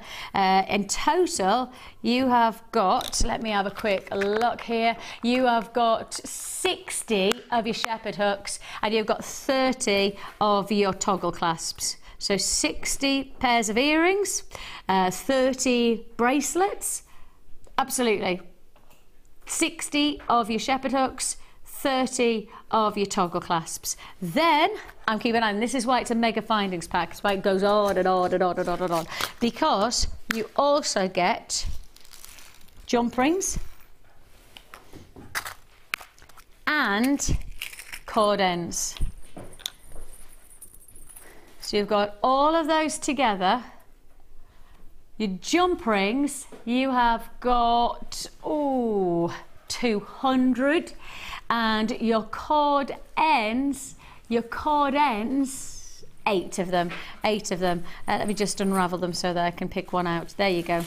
In total, you have got, let me have a quick look here, you have got 60 of your shepherd hooks and you've got 30 of your toggle clasps. So 60 pairs of earrings, 30 bracelets, absolutely. 60 of your shepherd hooks, 30 of your toggle clasps. Then I'm keeping on, this is why it's a mega findings pack. It's why it goes on and on and on and on and on, because you also get jump rings and cord ends. So you've got all of those together. Your jump rings, you have got 200, and your cord ends, 8 of them. Let me just unravel them so that I can pick one out. There you go.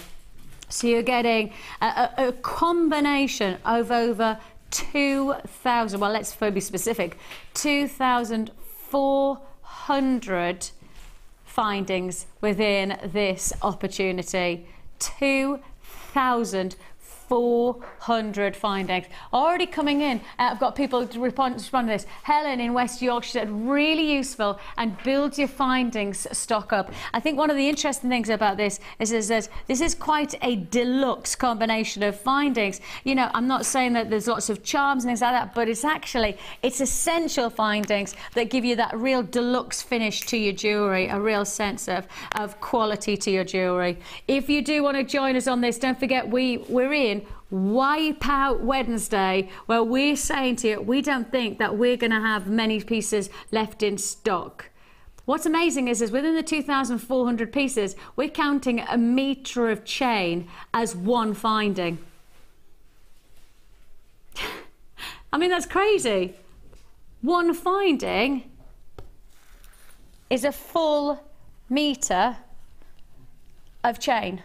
So you're getting a combination of over 2,000, well, let's be specific, 2,400 findings within this opportunity. 2,400 findings already coming in. I've got people to respond to this. Helen in West Yorkshire said really useful and builds your findings stock up. I think one of the interesting things about this is that this is quite a deluxe combination of findings. You know, I'm not saying that there's lots of charms and things like that, but it's essential findings that give you that real deluxe finish to your jewellery, a real sense of quality to your jewellery. If you do want to join us on this, don't forget we're in Wipe Out Wednesday, where we're saying to you, we don't think that we're going to have many pieces left in stock. What's amazing is within the 2,400 pieces, we're counting a metre of chain as one finding. I mean, that's crazy. One finding is a full metre of chain.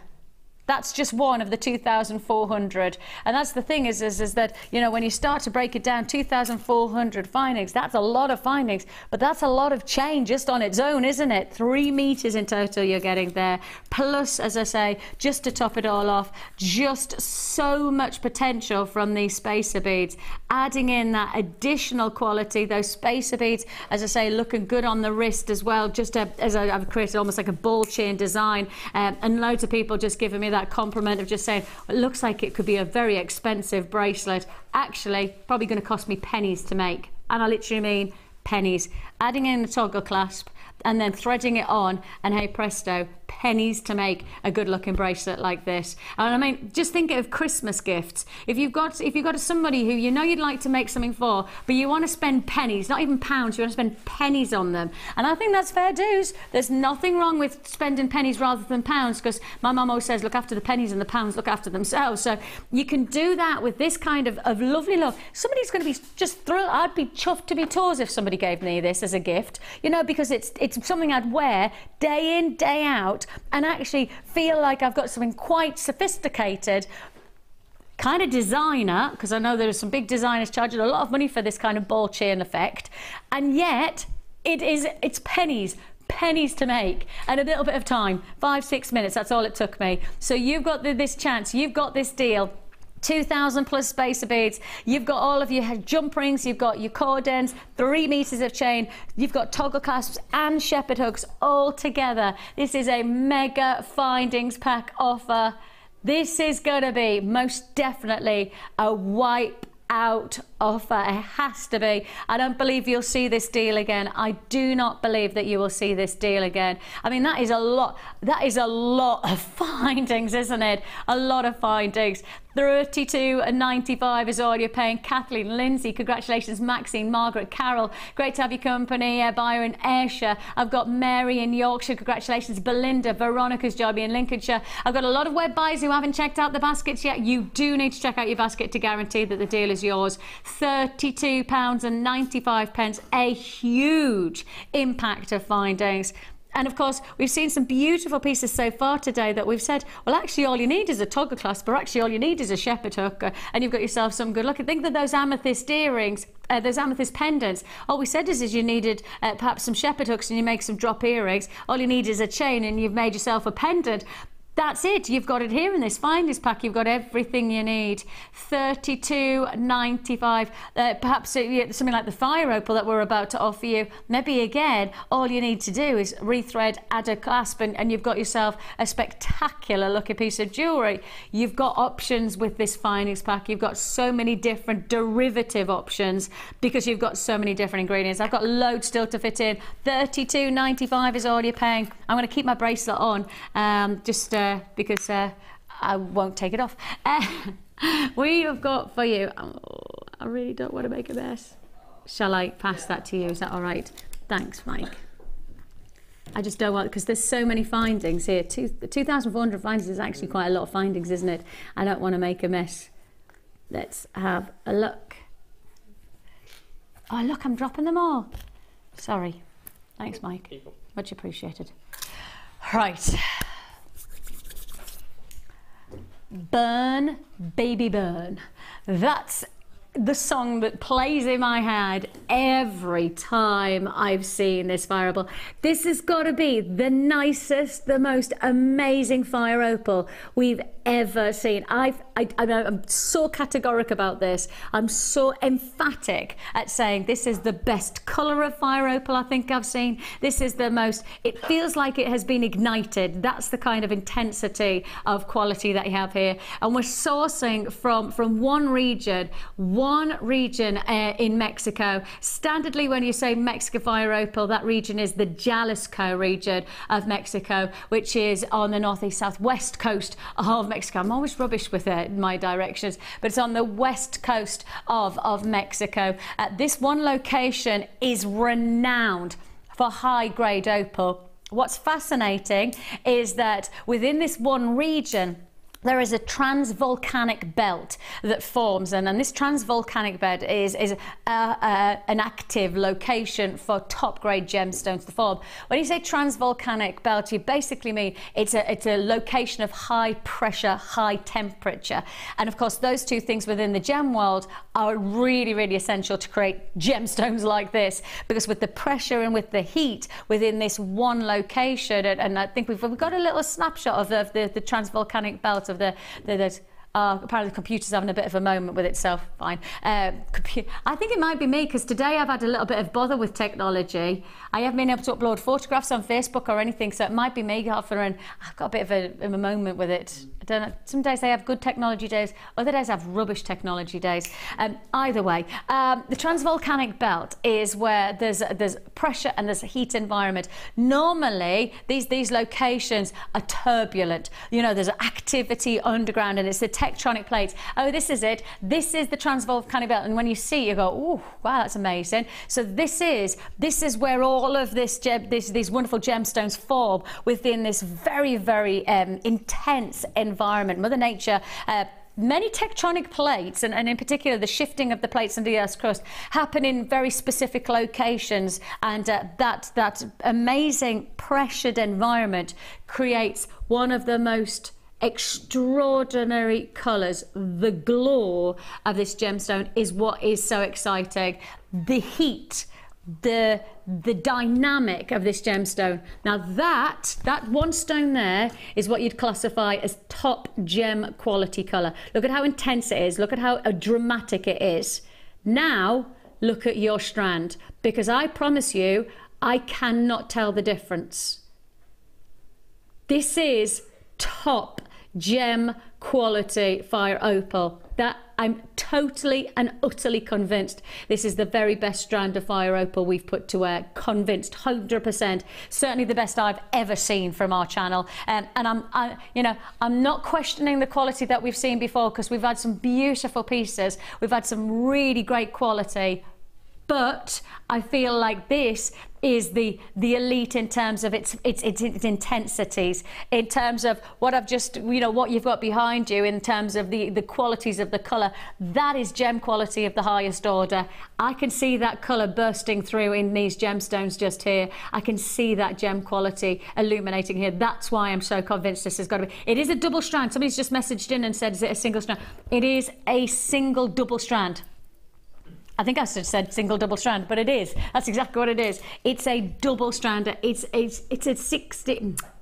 That's just one of the 2,400. And that's the thing is that, you know, when you start to break it down, 2,400 findings, that's a lot of findings, but that's a lot of chain just on its own, isn't it? 3 meters in total you're getting there. Plus, as I say, just to top it all off, just so much potential from these spacer beads. Adding in that additional quality, those spacer beads, as I say, looking good on the wrist as well, just as I've created almost like a ball chain design, and loads of people just giving me that compliment of just saying, it looks like it could be a very expensive bracelet. Actually, probably going to cost me pennies to make. And I literally mean pennies. Adding in the toggle clasp and then threading it on, and hey presto, pennies to make a good looking bracelet like this. And I mean, just think of Christmas gifts. If you've got somebody who you know you'd like to make something for, but you want to spend pennies, not even pounds, you want to spend pennies on them. And I think that's fair dues. There's nothing wrong with spending pennies rather than pounds, because my mum always says, look after the pennies and the pounds look after themselves. So you can do that with this kind of lovely love. Somebody's going to be just thrilled. I'd be chuffed to be toes if somebody gave me this as a gift, you know, because it's something I'd wear day in, day out, and actually feel like I've got something quite sophisticated, kind of designer, because I know there are some big designers charging a lot of money for this kind of ball chain effect, and yet it's pennies pennies to make and a little bit of time, 5-6 minutes, that's all it took me. So you've got this chance, you've got this deal. 2,000 plus spacer beads, you've got all of your jump rings, you've got your cordons, 3 meters of chain, you've got toggle clasps and shepherd hooks all together. This is a mega findings pack offer. This is going to be most definitely a wipe out offer. It has to be. I don't believe you'll see this deal again. I do not believe that you will see this deal again. I mean, that is a lot of findings, isn't it? A lot of findings. $32.95 is all you're paying. Kathleen, Lindsay, congratulations. Maxine, Margaret, Carol, great to have your company. Byron, Ayrshire. I've got Mary in Yorkshire, congratulations. Belinda, Veronica's jobbing in Lincolnshire. I've got a lot of web buyers who haven't checked out the baskets yet. You do need to check out your basket to guarantee that the deal is yours. £32.95, a huge impact of findings. And of course, we've seen some beautiful pieces so far today that we've said, well, actually, all you need is a toggle clasp, or actually, all you need is a shepherd hook, and you've got yourself some good luck. I think that those amethyst earrings, those amethyst pendants, all we said is you needed perhaps some shepherd hooks and you make some drop earrings. All you need is a chain and you've made yourself a pendant. That's it. You've got it here in this findings pack. You've got everything you need. $32.95. Perhaps something like the fire opal that we're about to offer you. Maybe again, all you need to do is rethread, add a clasp, and you've got yourself a spectacular looking piece of jewellery. You've got options with this findings pack. You've got so many different derivative options because you've got so many different ingredients. I've got loads still to fit in. $32.95 is all you're paying. I'm going to keep my bracelet on because I won't take it off. We have got for you, I really don't want to make a mess. Shall I pass that to you? Is that all right? Thanks, Mike. I just don't want, because there's so many findings here. 2,400 findings is actually quite a lot of findings, isn't it? I don't want to make a mess. Let's have a look. Oh, look, I'm dropping them all. Sorry. Thanks, Mike. Much appreciated. Right. Burn, baby burn. That's the song that plays in my head every time I've seen this fire opal. This has got to be the nicest, the most amazing fire opal we've ever seen. I'm so categoric about this. I'm so emphatic at saying this is the best colour of fire opal I think I've seen. This is the most, it feels like it has been ignited. That's the kind of intensity of quality that you have here. And we're sourcing from one region in Mexico. Standardly, when you say Mexico fire opal, that region is the Jalisco region of Mexico, which is on the northeast southwest coast of Mexico. I'm always rubbish with my directions, but it's on the west coast of Mexico. This one location is renowned for high-grade opal. What's fascinating is that within this one region, there is a transvolcanic belt that forms, and this transvolcanic belt is an active location for top-grade gemstones to form. When you say transvolcanic belt, you basically mean it's a location of high pressure, high temperature. And of course, those two things within the gem world are really, really essential to create gemstones like this, because with the pressure and with the heat within this one location, and I think we've got a little snapshot of the transvolcanic belt of apparently the computer's having a bit of a moment with itself. Fine. I think it might be me, because today I've had a little bit of bother with technology. I haven't been able to upload photographs on Facebook or anything, so it might be me, and I've got a bit of a moment with it. I don't know. Some days I have good technology days, other days I have rubbish technology days. Either way, the transvolcanic belt is where there's pressure and there's a heat environment. Normally, these locations are turbulent. You know, there's activity underground, and it's the tectonic plates. Oh, this is it. This is the transvolcanic belt, and when you see it, you go, oh, wow, that's amazing. So this is where all of these wonderful gemstones form within this very, very intense environment. Mother Nature, many tectonic plates, and in particular the shifting of the plates under the Earth's crust, happen in very specific locations, and that amazing pressured environment creates one of the most extraordinary colours. The glow of this gemstone is what is so exciting. The heat the dynamic of this gemstone. Now that one stone there is what you'd classify as top gem quality colour. Look at how intense it is. Look at how dramatic it is. Now look at your strand, because I promise you, I cannot tell the difference. This is top gem quality fire opal. That I'm totally and utterly convinced this is the very best strand of fire opal we've put to wear. Convinced, 100%. Certainly the best I've ever seen from our channel. And I'm not questioning the quality that we've seen before, because we've had some beautiful pieces. We've had some really great quality. But I feel like this is the elite in terms of its intensities, in terms of what I've just, what you've got behind you, in terms of the qualities of the colour. That is gem quality of the highest order. I can see that colour bursting through in these gemstones just here. I can see that gem quality illuminating here. That's why I'm so convinced this has got to be. It is a double strand. Somebody's just messaged in and said, is it a single strand? It is a single double strand. I think I said single double strand, but it is. That's exactly what it is. It's a double strand. It's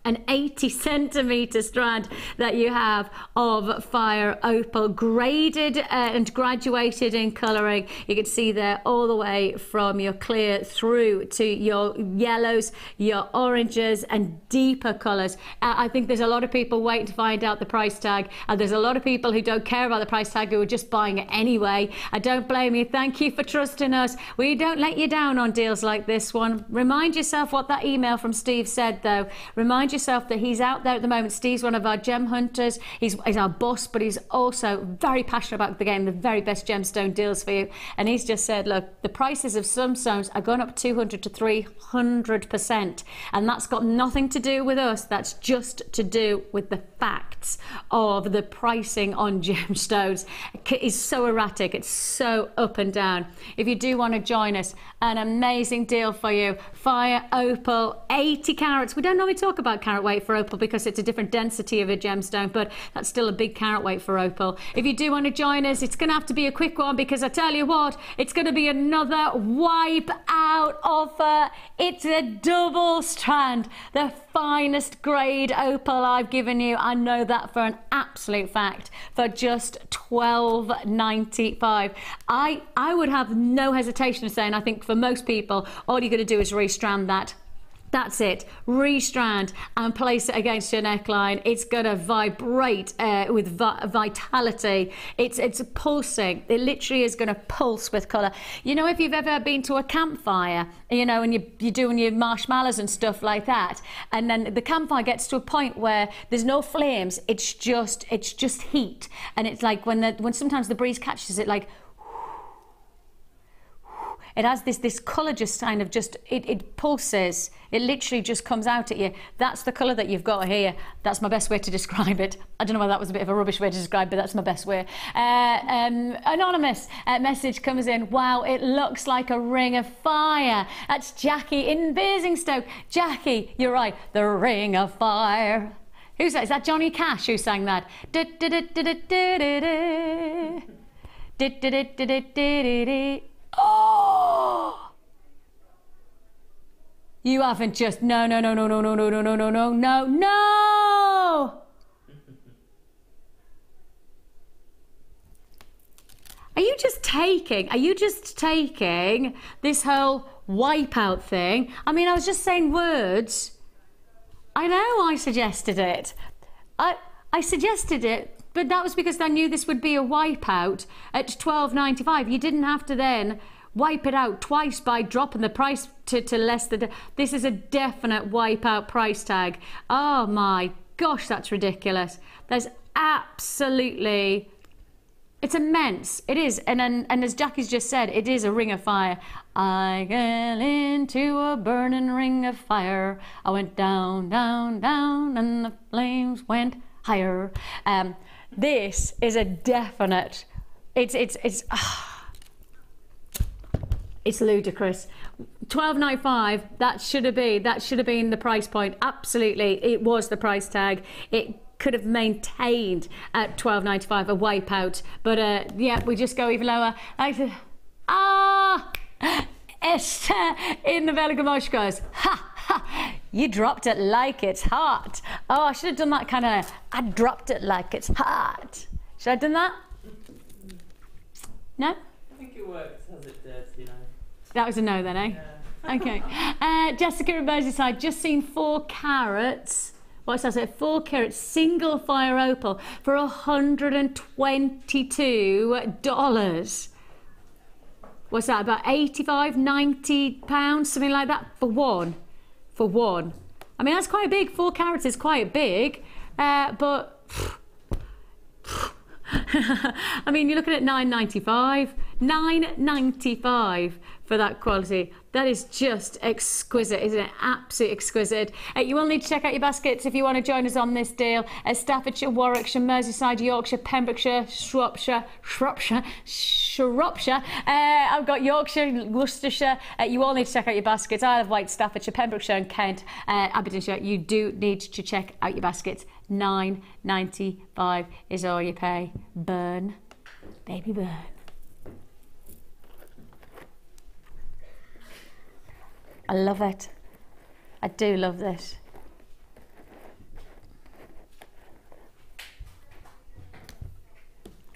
an 80 centimetre strand that you have of fire opal, graded and graduated in colouring. You can see there all the way from your clear through to your yellows, your oranges and deeper colours. I think there's a lot of people waiting to find out the price tag, and there's a lot of people who don't care about the price tag who are just buying it anyway. I don't blame you. Thank you for trusting us. We don't let you down on deals like this one. Remind yourself what that email from Steve said though. Remind yourself that he's out there at the moment. Steve's one of our gem hunters. He's our boss, but he's also very passionate about getting the very best gemstone deals for you. And he's just said, look, the prices of some stones are going up 200 to 300%. And that's got nothing to do with us. That's just to do with the facts of the pricing on gemstones. It's so erratic. It's so up and down. If you do want to join us, an amazing deal for you. Fire opal, 80 carats. We don't normally talk about carat weight for opal because it's a different density of a gemstone, but that's still a big carat weight for opal. If you do want to join us, it's going to have to be a quick one, because I tell you what, it's going to be another wipe out offer. It's a double strand, the finest grade opal I've given you. I know that for an absolute fact, for just $12.95. I would have no hesitation of saying, I think for most people, all you're going to do is restrand that. That's it. Restrand and place it against your neckline. It's going to vibrate with vitality. It's pulsing. It literally is going to pulse with colour. You know, if you've ever been to a campfire, and you're doing your marshmallows and stuff like that, and then the campfire gets to a point where there's no flames. It's just heat, and it's like when sometimes the breeze catches it, like. It has this colour just kind of it pulses. It literally just comes out at you. That's the colour that you've got here. That's my best way to describe it. I don't know whether that was a bit of a rubbish way to describe, but that's my best way. Anonymous message comes in. Wow, it looks like a ring of fire. That's Jackie in Basingstoke. Jackie, you're right. The ring of fire. Who's that? Is that Johnny Cash who sang that? Oh! You haven't just no. Are you just taking this whole wipeout thing? I mean, I was just saying words. I know I suggested it. I suggested it. But that was because I knew this would be a wipeout at $12.95. You didn't have to then wipe it out twice by dropping the price to less than. This is a definite wipeout price tag. Oh my gosh, that's ridiculous. There's absolutely. It's immense. It is, and as Jackie's just said, it is a ring of fire. I fell into a burning ring of fire. I went down, down, down, and the flames went higher. This is a definite. It's ludicrous. $12.95. That should have been the price point. Absolutely, it was the price tag. It could have maintained at $12.95 a wipeout, but yeah, we just go even lower. Esther in the Veligamosh goes, ha, ha, you dropped it like it's hot. Oh, I should have done that kind of, I dropped it like it's hot. Should I have done that? No? I think it works as it does, you know. That was a no then, eh? Yeah. Okay. Jessica in Merseyside, just seen 4 carats. What's that? 4 carats single fire opal for $122. What's that? About 85, 90 pounds, something like that for one. For one. I mean, that's quite big. 4 carats is quite big, but I mean, you're looking at $9.95. $9.95 for that quality. That is just exquisite, isn't it? Absolutely exquisite. You will need to check out your baskets if you want to join us on this deal. Staffordshire, Warwickshire, Merseyside, Yorkshire, Pembrokeshire, Shropshire. I've got Yorkshire, Worcestershire. You all need to check out your baskets. Isle of Wight, Staffordshire, Pembrokeshire and Kent, Aberdeenshire. You do need to check out your baskets. $9.95 is all you pay. Burn, baby, burn. I love it. I do love this.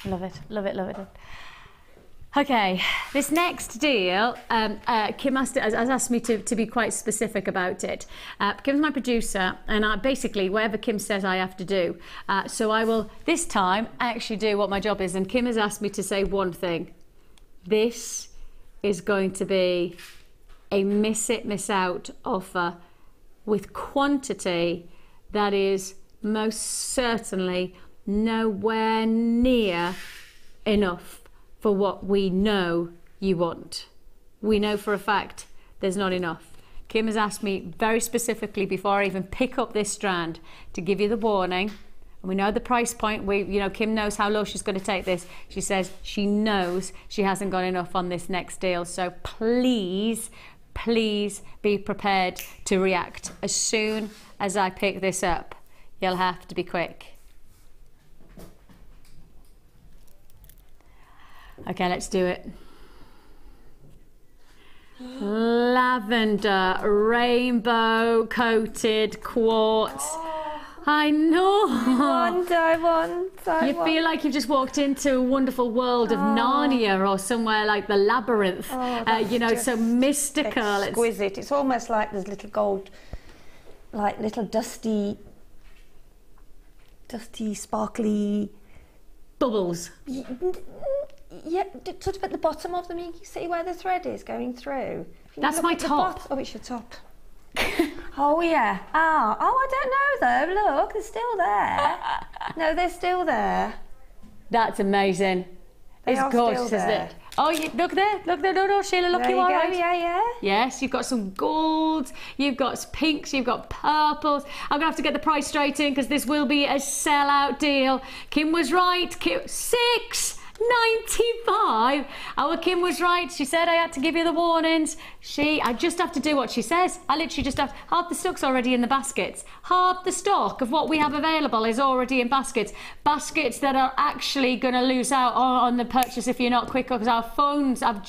Love it, love it, love it. Okay, this next deal, Kim has asked me to be quite specific about it. Kim's my producer, and basically whatever Kim says I have to do. So I will, this time, actually do what my job is, and Kim has asked me to say one thing. This is going to be a miss it, miss out offer with quantity that is most certainly nowhere near enough for what we know you want. We know for a fact there's not enough. Kim has asked me very specifically before I even pick up this strand to give you the warning. And we know the price point. Kim knows how low she's going to take this. She says she knows she hasn't got enough on this next deal. So please be prepared to react as soon as I pick this up. You'll have to be quick. Okay, let's do it. Lavender, rainbow coated quartz. I know. I want. You feel like you've just walked into a wonderful world of Narnia or somewhere like the labyrinth. It's so mystical. Exquisite. It's almost like there's little gold, like little dusty, sparkly bubbles. Yeah, sort of at the bottom of them. You can see where the thread is going through. That's my top. Oh, it's your top. Oh yeah. Oh, I don't know though. Look, they're still there. No, they're still there. That's amazing. It's gorgeous, isn't it? Oh, look there. No, Sheila, look, you are right. Yeah. Yes, you've got some golds, you've got pinks, you've got purples. I'm gonna have to get the price straight in because this will be a sellout deal. Kim was right. $6.95. Our Kim was right. She said I had to give you the warnings. I just have to do what she says. I literally just have, half the stock's already in the baskets. Half the stock of what we have available is already in baskets. Baskets that are actually going to lose out on the purchase if you're not quick, because our phones have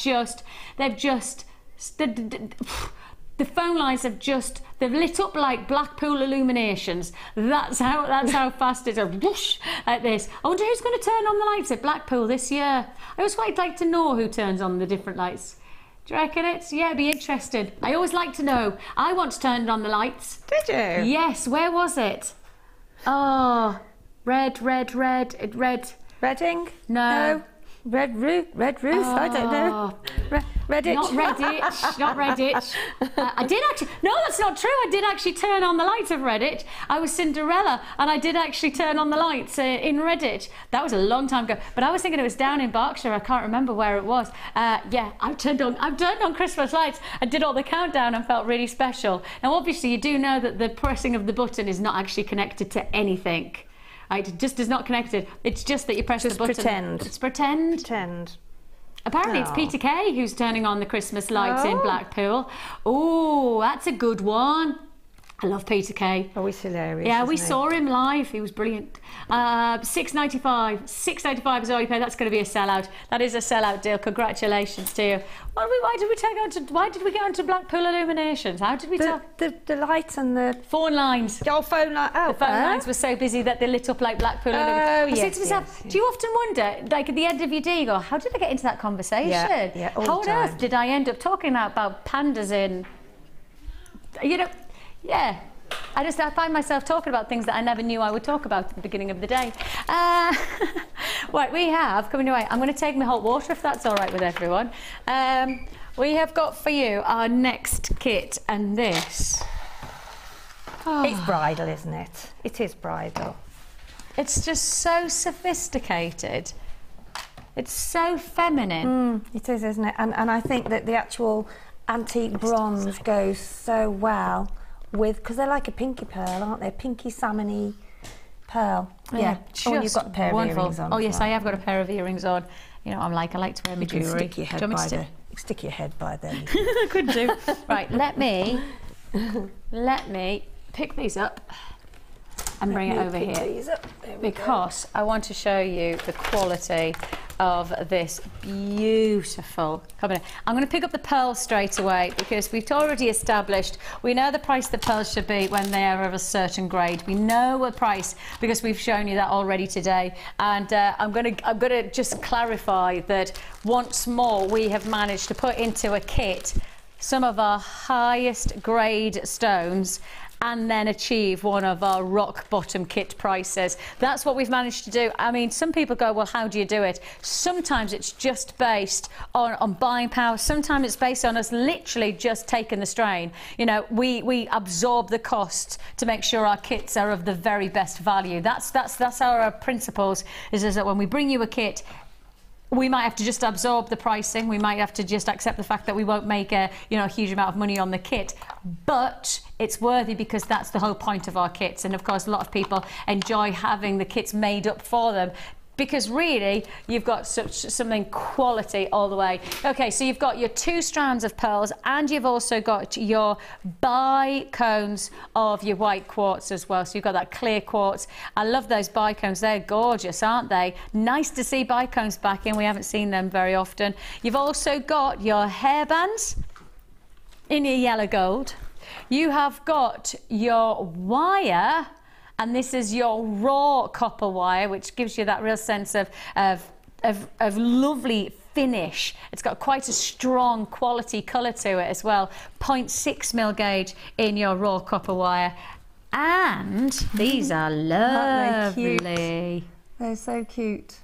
the phone lines they've lit up like Blackpool illuminations. That's how fast it's a whoosh like this. I wonder who's going to turn on the lights at Blackpool this year. I always quite like to know who turns on the different lights. Do you reckon it's? Yeah, be interested. I always like to know. I once turned on the lights. Did you? Yes, where was it? Oh, red. Reading? No. Red roof, I don't know. Redditch. Not Redditch, not Redditch. I did actually, no, that's not true. I did actually turn on the lights of Redditch. I was Cinderella and I did actually turn on the lights in Redditch. That was a long time ago, but I was thinking it was down in Berkshire. I can't remember where it was. Yeah, I've turned on Christmas lights. I did all the countdown and felt really special. Now, obviously, you do know that the pressing of the button is not actually connected to anything. It just is not connected. It's just that you press the button. Pretend. It's pretend. Apparently it's Peter Kay who's turning on the Christmas lights in Blackpool. Oh, that's a good one. I love Peter Kay. Oh, he's hilarious. Yeah, we isn't he? saw him live. He was brilliant. $6.95. $6.95 is all you pay. That's going to be a sellout. That is a sellout deal. Congratulations to you. Why did we get onto Blackpool Illuminations? How did we tell? The lights and the Phone lines. your phone line. Oh, The phone lines were so busy that they lit up like Blackpool. Oh, I say yes, to myself, yes. do you often wonder, like at the end of your day, you go, how did I get into that conversation? Yeah, all How the on earth time. did I end up talking about pandas in, you know, yeah. I find myself talking about things that I never knew I would talk about at the beginning of the day. Right, we have, coming away, I'm going to take my hot water if that's all right with everyone. We have got for you our next kit, and this. It's bridal, isn't it? It is bridal. It's just so sophisticated. It's so feminine. It is, isn't it? And I think that the actual antique bronze goes so well with, because they're like a pinky pearl, aren't they? Pinky salmony pearl. Yeah. Oh, and you've got a pair of earrings on. Oh, as yes, well. I have got a pair of earrings on. You know, I like to wear my You can jewellery. stick your head Do you want me by to there. Stick your head by there. I could do. Right, let me pick these up and bring it over here, because I want to show you the quality of this beautiful combination. I'm going to pick up the pearls straight away, because we've already established we know the price the pearls should be when they are of a certain grade. We know a price because we've shown you that already today, and I'm going to just clarify that once more. We have managed to put into a kit some of our highest grade stones and then achieve one of our rock bottom kit prices. That's what we've managed to do. I mean, some people go, well, how do you do it? Sometimes it's just based on buying power. Sometimes it's based on us literally just taking the strain. You know, we absorb the costs to make sure our kits are of the very best value. That's our principles, is that when we bring you a kit, we might have to just absorb the pricing. We might have to just accept the fact that we won't make a huge amount of money on the kit, but it's worthy because that's the whole point of our kits. And of course, a lot of people enjoy having the kits made up for them, because really you've got something quality all the way. Okay, so you've got your 2 strands of pearls, and you've also got your bi-cones of your white quartz as well. So you've got that clear quartz. I love those bi-cones. They're gorgeous, aren't they? Nice to see bi-cones back in. We haven't seen them very often. You've also got your hairbands in your yellow gold. You have got your wire, and this is your raw copper wire, which gives you that real sense of lovely finish. It's got quite a strong quality colour to it as well. 0.6mm gauge in your raw copper wire. And these are lovely. They're so cute.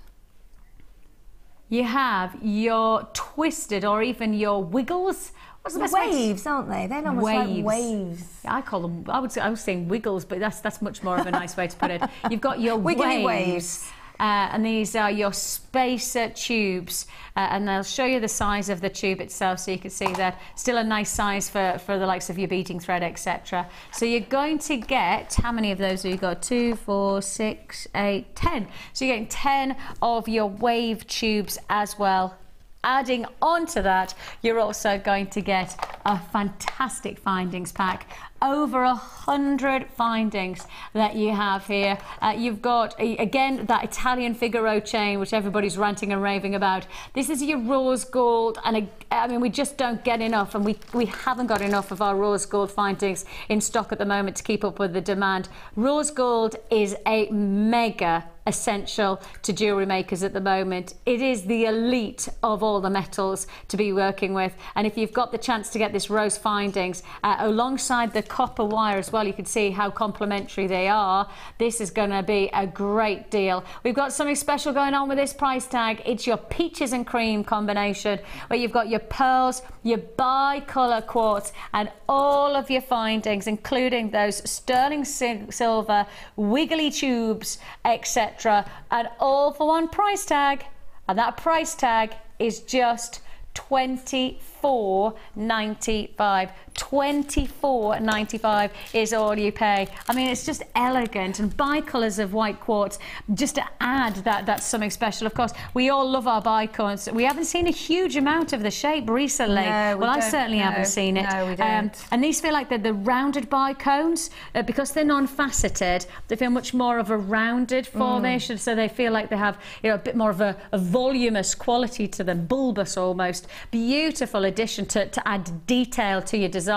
You have your twisted, or even your wiggles. What's the best way to- Waves, aren't they? They're almost like waves. Yeah, I call them. I was saying wiggles, but that's much more of a nice way to put it. You've got your Wiggly waves. waves. And these are your spacer tubes, and they'll show you the size of the tube itself, so you can see that still a nice size for the likes of your beading thread, etc. So you're going to get, how many of those have you got? 2, 4, 6, 8, 10. So you're getting 10 of your wave tubes as well. Adding on to that, you're also going to get a fantastic findings pack. Over 100 findings that you have here. You've got, again, that Italian Figaro chain, which everybody's ranting and raving about. This is your rose gold, and I mean, we just don't get enough, and we haven't got enough of our rose gold findings in stock at the moment to keep up with the demand. Rose gold is a mega essential to jewellery makers at the moment. It is the elite of all the metals to be working with, and if you've got the chance to get this rose findings alongside the copper wire as well, you can see how complementary they are. This is going to be a great deal. We've got something special going on with this price tag. It's your peaches and cream combination, where you've got your pearls, your bi-colour quartz, and all of your findings, including those sterling silver wiggly tubes, etc., and all for one price tag. And that price tag is just 24.95. 24.95 is all you pay. I mean, it's just elegant, and bicolours of white quartz just to add that's something special. Of course, we all love our bicones. We haven't seen a huge amount of the shape recently. No, well, I certainly haven't seen it. No, we don't. And these feel like they're the rounded bicones because they're non-faceted. They feel much more of a rounded formation, so they feel like they have, you know, a bit more of a voluminous quality to them, bulbous almost. Beautiful addition to add detail to your designs.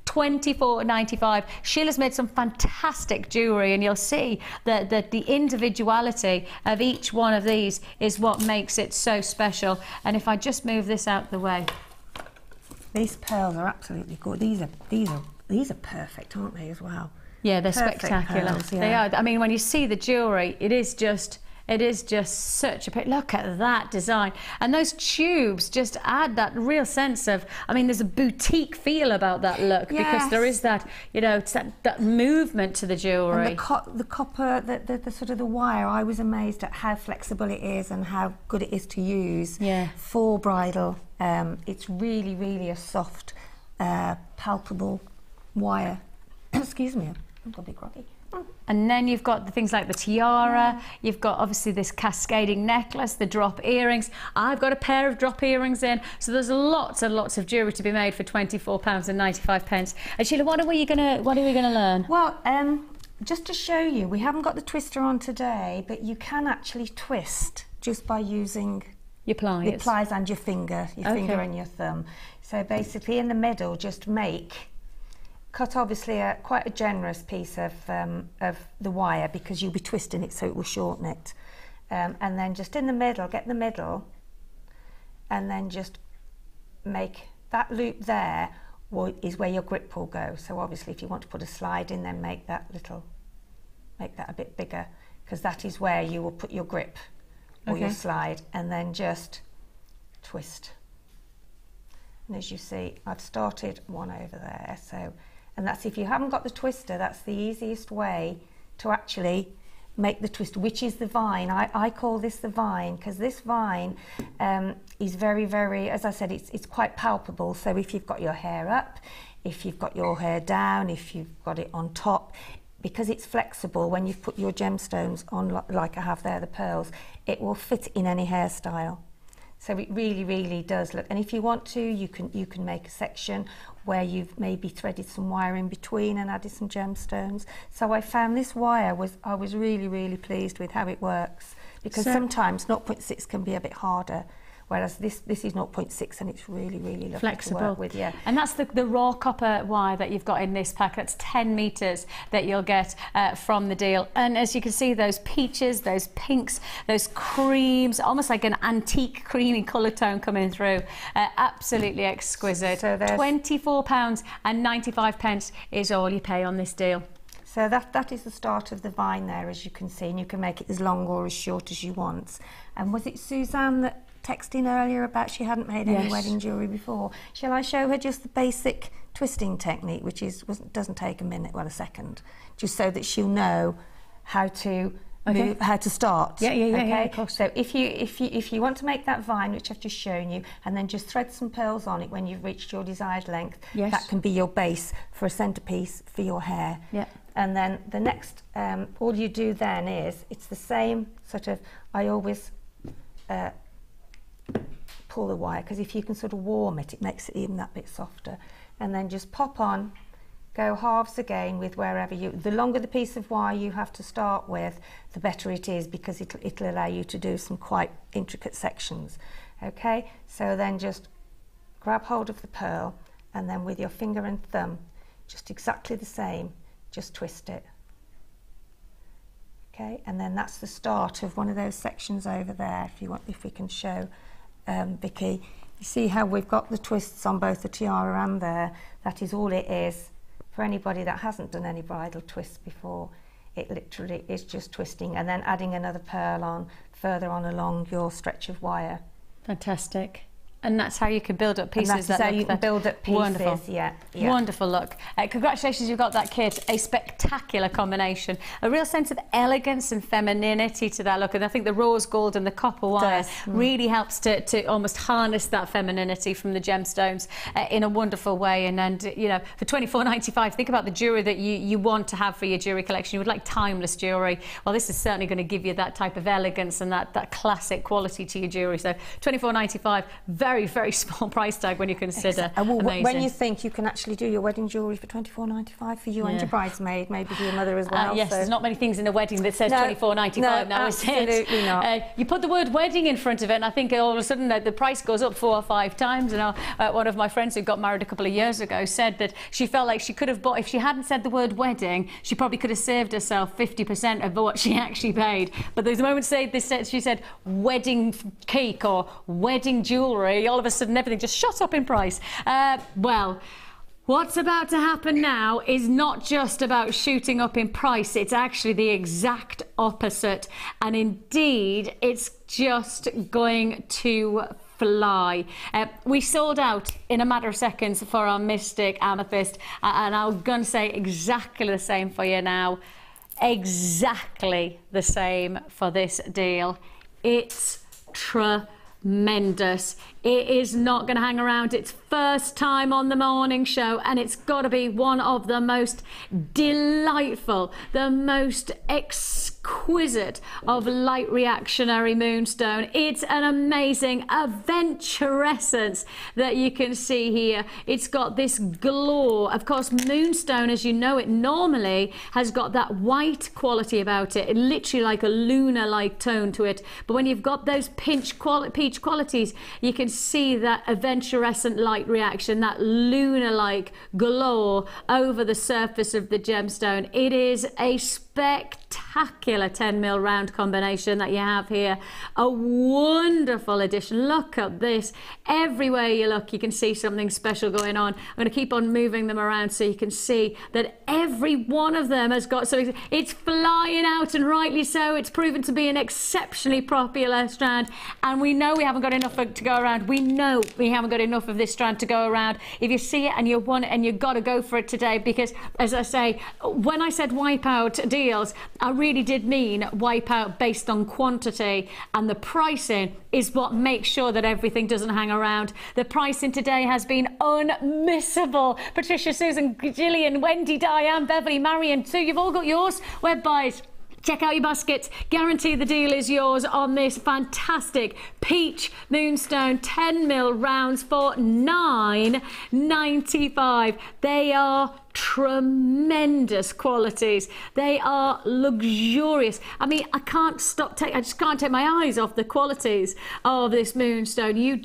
$24.95. Sheila's made some fantastic jewellery, and you'll see that the individuality of each one of these is what makes it so special. And if I just move this out the way. These pearls are absolutely good. These are perfect, aren't they, as well? Yeah, they're Perfect spectacular. pearls, yeah. They are. I mean, when you see the jewellery, it is just such a pic. Look at that design, and those tubes just add that real sense of, I mean, there's a boutique feel about that look. Yes. Because there is that, you know, it's that movement to the jewellery. And the copper, the sort of the wire, I was amazed at how flexible it is and how good it is to use for bridal. It's really, really a soft, palpable wire. Excuse me, I'm a bit groggy. And then you've got the things like the tiara, you've got obviously this cascading necklace, the drop earrings. I've got a pair of drop earrings in, so there's lots and lots of jewellery to be made for £24.95. And Sheila, what are we gonna learn? Well, just to show you, we haven't got the twister on today, but you can actually twist just by using your pliers. Your pliers and your finger and your thumb. So basically in the middle, just cut obviously quite a generous piece of the wire, because you'll be twisting it so it will shorten it. And then just in the middle, get the middle, and then just make that loop there is where your grip will go. So obviously if you want to put a slide in, then make that a bit bigger, because that is where you will put your grip or your slide, and then just twist. And as you see, I've started one over there, so. And that's, if you haven't got the twister, that's the easiest way to actually make the twist, which is the vine. I call this the vine, because this vine is very, very, as I said, it's quite palpable. So if you've got your hair up, if you've got your hair down, if you've got it on top, because it's flexible, when you've put your gemstones on, like I have there, the pearls, it will fit in any hairstyle. So it really, really does look. And if you want to, you can make a section where you've maybe threaded some wire in between and added some gemstones. So I found this wire I was really, really pleased with how it works, because sometimes 0.6 can be a bit harder, whereas this is 0.6 and it's really, really lovely flexible to work with. Yeah. And that's the raw copper wire that you've got in this pack. That's 10 metres that you'll get from the deal. And as you can see, those peaches, those pinks, those creams, almost like an antique creamy colour tone coming through. Absolutely exquisite. So £24.95 is all you pay on this deal. So that is the start of the vine there, as you can see, and you can make it as long or as short as you want. And was it Suzanne that texted in earlier about she hadn't made any wedding jewellery before? Shall I show her just the basic twisting technique, which doesn't take a minute, well, a second, just so that she'll know how to move, how to start. Yeah, of course. So if you want to make that vine, which I've just shown you, and then just thread some pearls on it when you've reached your desired length, that can be your base for a centrepiece for your hair. Yeah. And then the next, all you do then is, it's the same sort of, I always pull the wire, because if you can sort of warm it, it makes it even that bit softer. And then just pop on, go halves again with wherever the longer the piece of wire you have to start with, the better it is, because it'll allow you to do some quite intricate sections. Okay, so then just grab hold of the pearl, and then with your finger and thumb, just exactly the same, just twist it. Okay, and then that's the start of one of those sections over there. If we can show Vicki, you see how we've got the twists on both the tiara and there. That is all it is. For anybody that hasn't done any bridal twists before, it literally is just twisting and then adding another pearl on further on along your stretch of wire. Fantastic. And that's how you can build up pieces. And that's how you can build up pieces. Wonderful. Yeah. Wonderful look. Congratulations, you've got that kit. A spectacular combination. A real sense of elegance and femininity to that look. And I think the rose gold and the copper wire really helps to almost harness that femininity from the gemstones in a wonderful way. And you know, for £24.95, think about the jewellery that you want to have for your jewellery collection. You would like timeless jewellery. Well, this is certainly going to give you that type of elegance and that classic quality to your jewellery. So £24.95, very small price tag when you consider. Amazing. When you think you can actually do your wedding jewellery for £24.95 for you and your bridesmaid, maybe for your mother as well. Yes, so. There's not many things in a wedding that says £24.95 now, is it? Absolutely not. You put the word wedding in front of it, and I think all of a sudden the price goes up 4 or 5 times. And one of my friends who got married a couple of years ago said that she felt like she could have bought, if she hadn't said the word wedding, she probably could have saved herself 50% of what she actually paid. But there's a moment she said wedding cake or wedding jewellery, all of a sudden everything just shot up in price. Well, what's about to happen now is not just about shooting up in price, it's actually the exact opposite. And indeed, it's just going to fly. We sold out in a matter of seconds for our Mystic Amethyst, and I'm going to say exactly the same for you now. Exactly the same for this deal. It's tremendous. It is not going to hang around. It's first time on the morning show, and it's got to be one of the most delightful, the most exquisite of light reactionary moonstone. It's an amazing adventurescence that you can see here. It's got this glow. Of course, moonstone, as you know it normally, has got that white quality about it, literally like a lunar-like tone to it. But when you've got those peach qualities, you can see that adventurescent light reaction, that lunar-like glow over the surface of the gemstone. It is a spectacular 10mm round combination that you have here. A wonderful addition. Look at this. Everywhere you look, you can see something special going on. I'm going to keep on moving them around so you can see that every one of them has got something. It's flying out, and rightly so. It's proven to be an exceptionally popular strand, and we know we haven't got enough to go around. We know we haven't got enough of this strand to go around. If you see it and you want it, and you've got to go for it today, because as I say, when I said wipe out deals, I really did mean wipe out based on quantity, and the pricing is what makes sure that everything doesn't hang around. The pricing today has been unmissable. Patricia, Susan, Gillian, Wendy, Diane, Beverly, Marion, Sue, you've all got yours. Web buys. Check out your baskets. Guarantee the deal is yours on this fantastic peach moonstone 10mm rounds for £9.95. They are tremendous qualities. They are luxurious. I mean, I just can't take my eyes off the qualities of this moonstone. You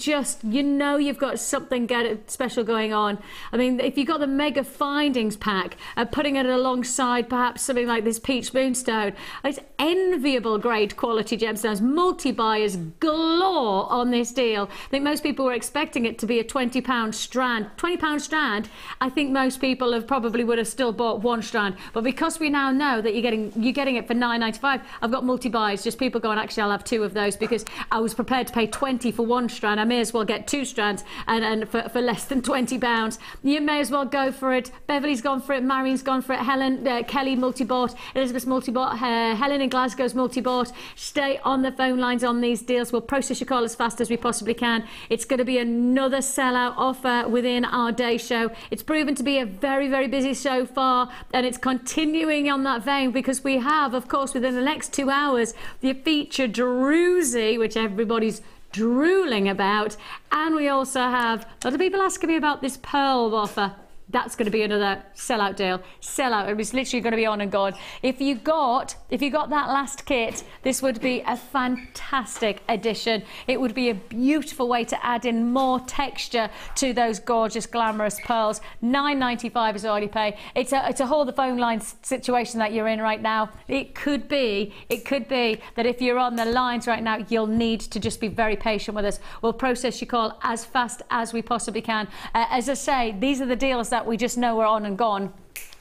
know you've got something special going on. I mean, if you've got the mega findings pack, putting it alongside perhaps something like this peach moonstone, it's enviable grade quality gemstones. Multi-buyers galore on this deal. I think most people were expecting it to be a £20 strand. £20 strand, I think most people have probably would have still bought one strand, but because we now know that you're getting it for £9.95, I've got multi-buys, just people going, actually I'll have 2 of those because I was prepared to pay 20 for one strand. I may as well get 2 strands and for less than £20. You may as well go for it. Beverly's gone for it, Marion's gone for it, Helen, Kelly multi-bought, Elizabeth's multi-bought, Helen in Glasgow's multi-bought. Stay on the phone lines on these deals. We'll process your call as fast as we possibly can. It's going to be another sellout offer within our day show. It's proven to be a very busy so far, and it's continuing on that vein because we have, of course, within the next 2 hours, the featured Druzy, which everybody's drooling about, and we also have a lot of people asking me about this pearl offer. That's going to be another sellout deal. Sellout. It was literally going to be on and gone. If you got that last kit, this would be a fantastic addition. It would be a beautiful way to add in more texture to those gorgeous, glamorous pearls. £9.95 is all you pay. It's a hold the phone line situation that you're in right now. It could be that if you're on the lines right now, you'll need to just be very patient with us. We'll process your call as fast as we possibly can. As I say, these are the deals that we just know are on and gone.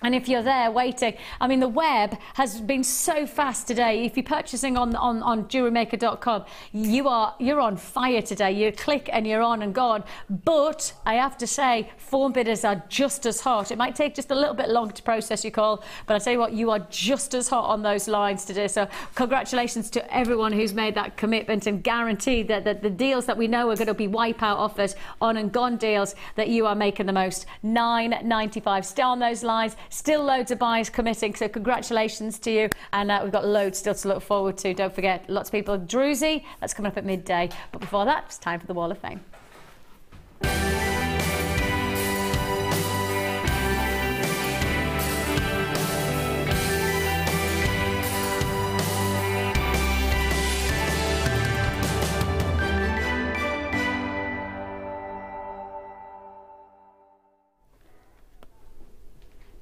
And if you're there waiting, I mean, the web has been so fast today. If you're purchasing on JewelleryMaker.com, you're on fire today. You click and you're on and gone. But I have to say, form bidders are just as hot. It might take just a little bit longer to process your call, but I tell you what, you are just as hot on those lines today. So congratulations to everyone who's made that commitment and guaranteed that the deals that we know are going to be wipeout offers, on and gone deals, that you are making the most. $9.95. Stay on those lines. Still loads of buyers committing, so congratulations to you. And we've got loads still to look forward to. Don't forget, lots of people. Druzy, that's coming up at midday. But before that, it's time for the Wall of Fame.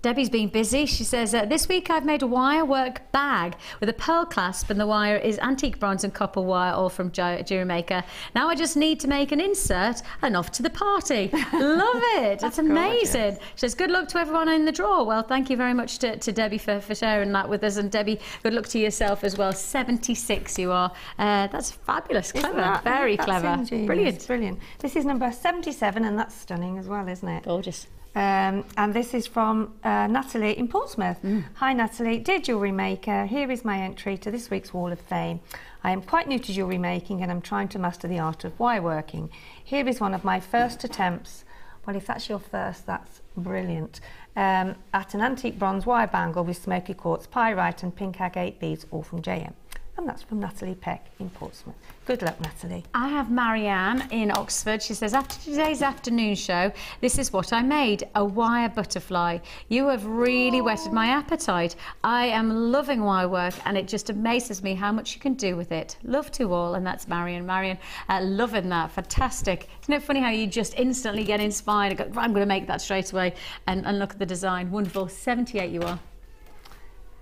Debbie's been busy. She says, this week I've made a wire work bag with a pearl clasp, and the wire is antique bronze and copper wire, all from Jewellery Maker. Now I just need to make an insert and off to the party. Love it. It's amazing. Gorgeous. She says, good luck to everyone in the draw. Well, thank you very much to Debbie for sharing that with us. And Debbie, good luck to yourself as well. 76 you are. That's fabulous. Clever. Very clever. Brilliant. Brilliant. This is number 77, and that's stunning as well, isn't it? Gorgeous. And this is from Natalie in Portsmouth. Hi Natalie, dear Jewellery Maker, here is my entry to this week's Wall of Fame. I am quite new to jewellery making and I'm trying to master the art of wire working. Here is one of my first attempts. Well, if that's your first, that's brilliant. At an antique bronze wire bangle with smoky quartz, pyrite and pink agate beads, all from JM. And that's from Natalie Peck in Portsmouth. Good luck, Natalie. I have Marianne in Oxford. She says, after today's afternoon show, this is what I made, a wire butterfly. You have really whetted my appetite. I am loving wire work, and it just amazes me how much you can do with it. Love to all, and that's Marianne. Marianne, loving that. Fantastic. Isn't it funny how you just instantly get inspired and go, I'm going to make that straight away, and look at the design. Wonderful. 78 you are.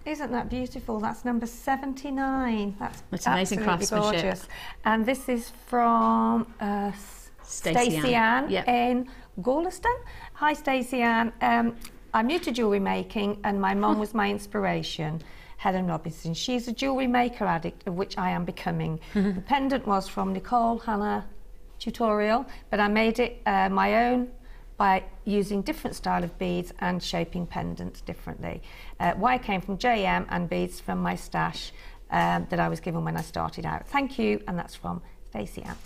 Isn't that beautiful? That's number 79. That's amazing craftsmanship. Gorgeous. And this is from Stacey Ann in Gorleston. Hi, Stacey Ann. I'm new to jewellery making, and my mum was my inspiration. Helen Robinson. She's a jewellery maker addict, of which I am becoming. The pendant was from Nicole Hannah tutorial, but I made it my own by using different style of beads and shaping pendants differently. Wire came from JM and beads from my stash that I was given when I started out. Thank you, and that's from Stacey Ann.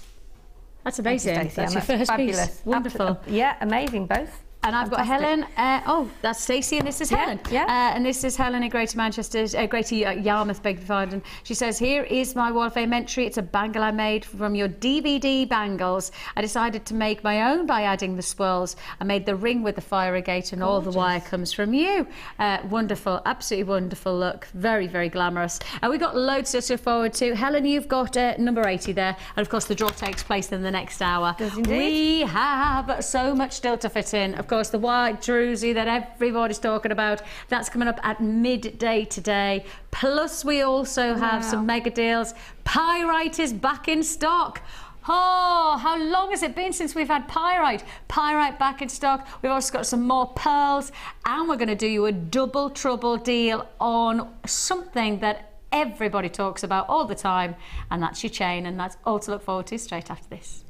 That's amazing. That's your first fabulous piece. Wonderful. Yeah, amazing, both. And I've got Helen. Oh, that's Stacey, and this is Helen. Yeah. And this is Helen in Greater Manchester, Greater Yarmouth, beg your pardon. She says, here is my Wall of Fame entry. It's a bangle I made from your DVD bangles. I decided to make my own by adding the swirls. I made the ring with the fire agate, and all the wire comes from you. Wonderful, absolutely wonderful look. Very, very glamorous. And we've got loads to look forward to. Helen, you've got number 80 there. And of course, the draw takes place in the next hour. Does indeed. We have so much still to fit in. Of course, the white Druzy that everybody's talking about, that's coming up at midday today. Plus, we also have some mega deals. Pyrite is back in stock. Oh, how long has it been since we've had pyrite? Pyrite back in stock. We've also got some more pearls, and we're going to do you a double trouble deal on something that everybody talks about all the time, and that's your chain, and that's all to look forward to straight after this.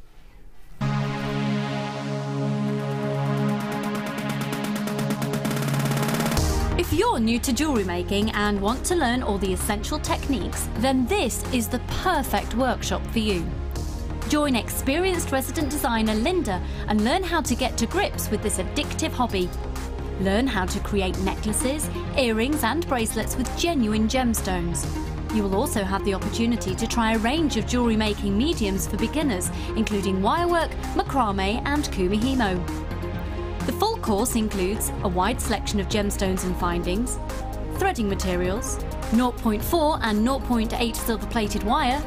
If you're new to jewellery making and want to learn all the essential techniques, then this is the perfect workshop for you. Join experienced resident designer Linda and learn how to get to grips with this addictive hobby. Learn how to create necklaces, earrings and bracelets with genuine gemstones. You will also have the opportunity to try a range of jewellery making mediums for beginners, including wirework, macrame and kumihimo. The full course includes a wide selection of gemstones and findings, threading materials, 0.4 and 0.8 silver-plated wire,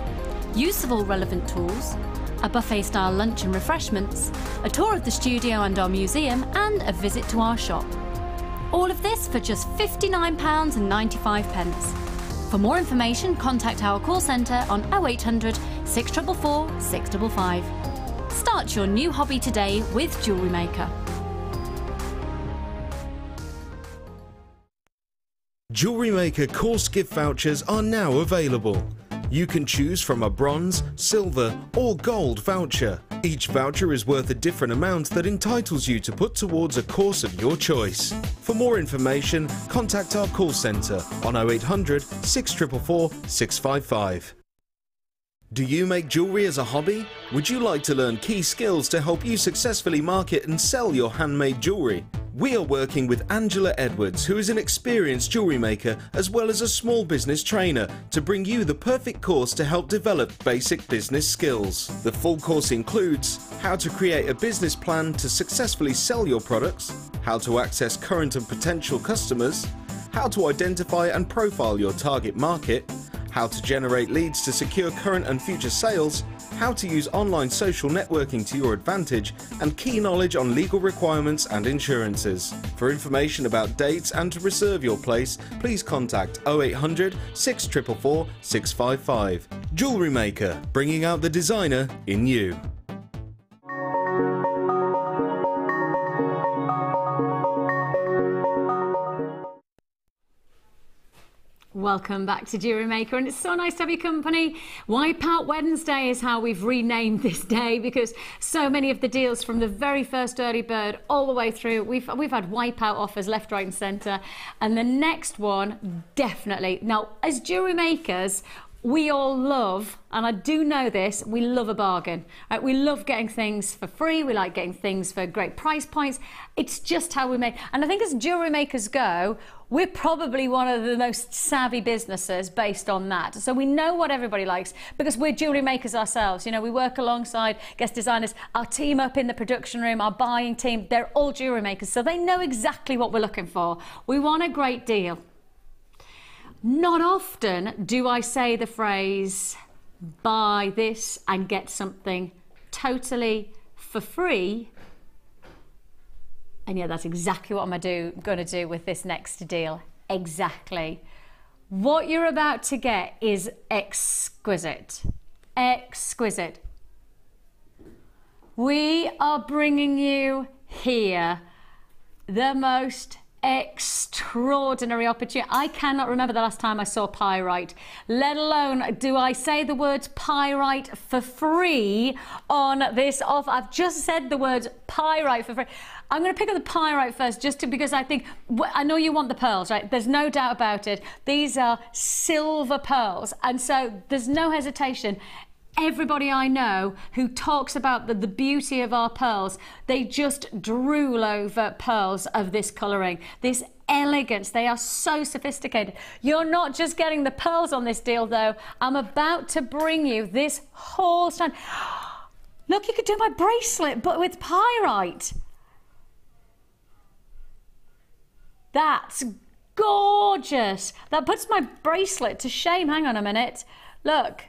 use of all relevant tools, a buffet-style lunch and refreshments, a tour of the studio and our museum, and a visit to our shop. All of this for just £59.95. For more information, contact our call centre on 0800 644 655. Start your new hobby today with Jewellery Maker. Jewellery Maker course gift vouchers are now available. You can choose from a bronze, silver or gold voucher. Each voucher is worth a different amount that entitles you to put towards a course of your choice. For more information, contact our call centre on 0800 644 655. Do you make jewellery as a hobby? Would you like to learn key skills to help you successfully market and sell your handmade jewellery? We are working with Angela Edwards, who is an experienced jewellery maker as well as a small business trainer, to bring you the perfect course to help develop basic business skills. The full course includes how to create a business plan to successfully sell your products, how to access current and potential customers, how to identify and profile your target market, how to generate leads to secure current and future sales, how to use online social networking to your advantage, and key knowledge on legal requirements and insurances. For information about dates and to reserve your place, please contact 0800 644 655. Jewellery Maker, bringing out the designer in you. Welcome back to Jewellery Maker, and it's so nice to have your company. Wipeout Wednesday is how we've renamed this day, because so many of the deals from the very first early bird all the way through, we've had wipeout offers left, right and centre, and the next one definitely. Now, as jewellery makers, we all love, and I do know this, we love a bargain. Right? We love getting things for free, we like getting things for great price points. It's just how we make, and I think as jewellery makers go, we're probably one of the most savvy businesses based on that. So we know what everybody likes because we're jewellery makers ourselves. You know, we work alongside guest designers, our team up in the production room, our buying team, they're all jewellery makers, so they know exactly what we're looking for. We want a great deal. Not often do I say the phrase, buy this and get something totally for free. And yeah, that's exactly what I'm going to do with this next deal. Exactly. What you're about to get is exquisite. Exquisite. We are bringing you here the most extraordinary opportunity. I cannot remember the last time I saw pyrite, let alone do I say the words pyrite for free on this offer. I've just said the words pyrite for free. I'm going to pick up the pyrite first, because I think, I know you want the pearls, right? There's no doubt about it. These are silver pearls, and so there's no hesitation. Everybody I know who talks about the beauty of our pearls, they just drool over pearls of this colouring, this elegance. They are so sophisticated. You're not just getting the pearls on this deal though. I'm about to bring you this whole strand. Look, you could do my bracelet but with pyrite. That's gorgeous. That puts my bracelet to shame. Hang on a minute. Look.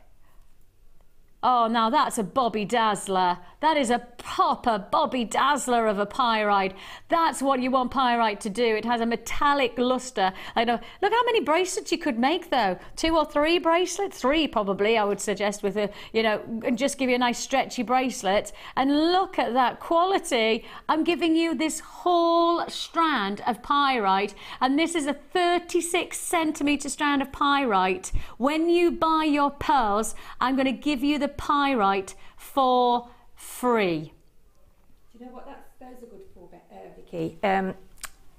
Oh, now that's a Bobby Dazzler. That is a proper Bobby Dazzler of a pyrite. That's what you want pyrite to do. It has a metallic luster. I know. Look how many bracelets you could make though. 2 or 3 bracelets? 3 probably, I would suggest, with a, you know, and just give you a nice stretchy bracelet. And look at that quality. I'm giving you this whole strand of pyrite, and this is a 36 centimetre strand of pyrite. When you buy your pearls, I'm going to give you the pyrite for free. Do you know what those are good for, Vicki?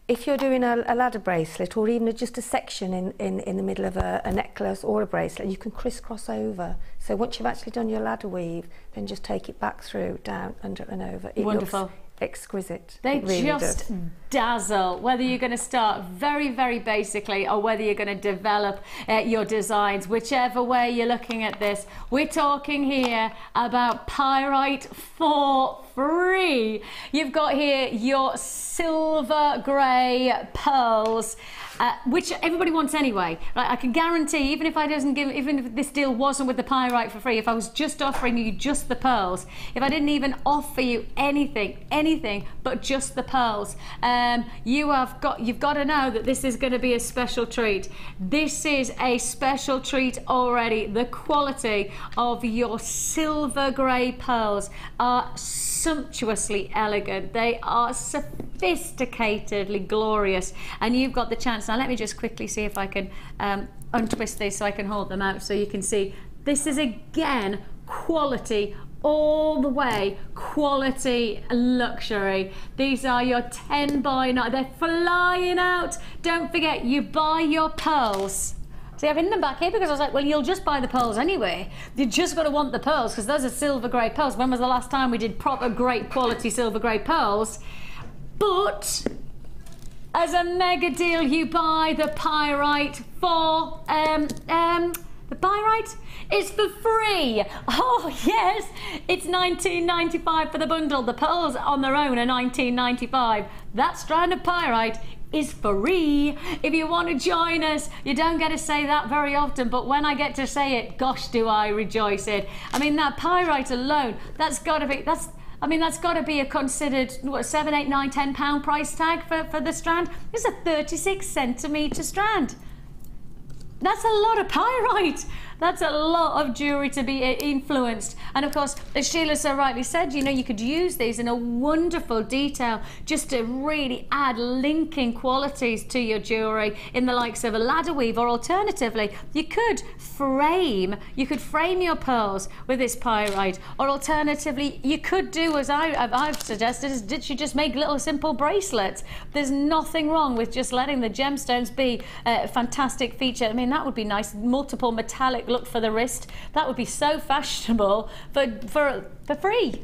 If you're doing a ladder bracelet, or even just a section in the middle of a necklace or a bracelet, you can crisscross over. So once you've actually done your ladder weave, then just take it back through, down, under and over. It wonderful. Looks exquisite. They really just dazzle, whether you're going to start very, very basically or whether you're going to develop your designs, whichever way you're looking at this. We're talking here about pyrite for free. You've got here your silver grey pearls, which everybody wants anyway. Like, I can guarantee, even if this deal wasn't with the pyrite for free, if I was just offering you just the pearls, if I didn't even offer you anything but just the pearls, you've got to know that this is going to be a special treat. This is a special treat already. The quality of your silver grey pearls are sumptuously elegant. They are sophisticatedly glorious. And you've got the chance. Now let me just quickly see if I can untwist these so I can hold them out so you can see. This is again quality all the way, quality luxury. These are your 10 by 9. They're flying out. Don't forget, you buy your pearls. See, I've hidden them back here because I was like, well, you'll just buy the pearls anyway. You just got to want the pearls because those are silver grey pearls. When was the last time we did proper great quality silver grey pearls? But as a mega deal, you buy the pyrite for the pyrite is for free. Oh yes, it's $19.95 for the bundle. The pearls on their own are $19.95. That strand of pyrite is free. If you want to join us, you don't get to say that very often, but when I get to say it, gosh, do I rejoice it. I mean, that pyrite alone, that's got to be a considered, what, £7, £8, £9, £10 price tag for the strand. It's a 36 centimetre strand. That's a lot of pyrite. That's a lot of jewellery to be influenced. And of course, as Sheila so rightly said, you know, you could use these in a wonderful detail just to really add linking qualities to your jewellery in the likes of a ladder weave, or alternatively, you could frame your pearls with this pyrite, or alternatively, you could do as I've suggested, is did you just make little simple bracelets? There's nothing wrong with just letting the gemstones be a fantastic feature. I mean, that would be nice, multiple metallic look for the wrist. That would be so fashionable for free.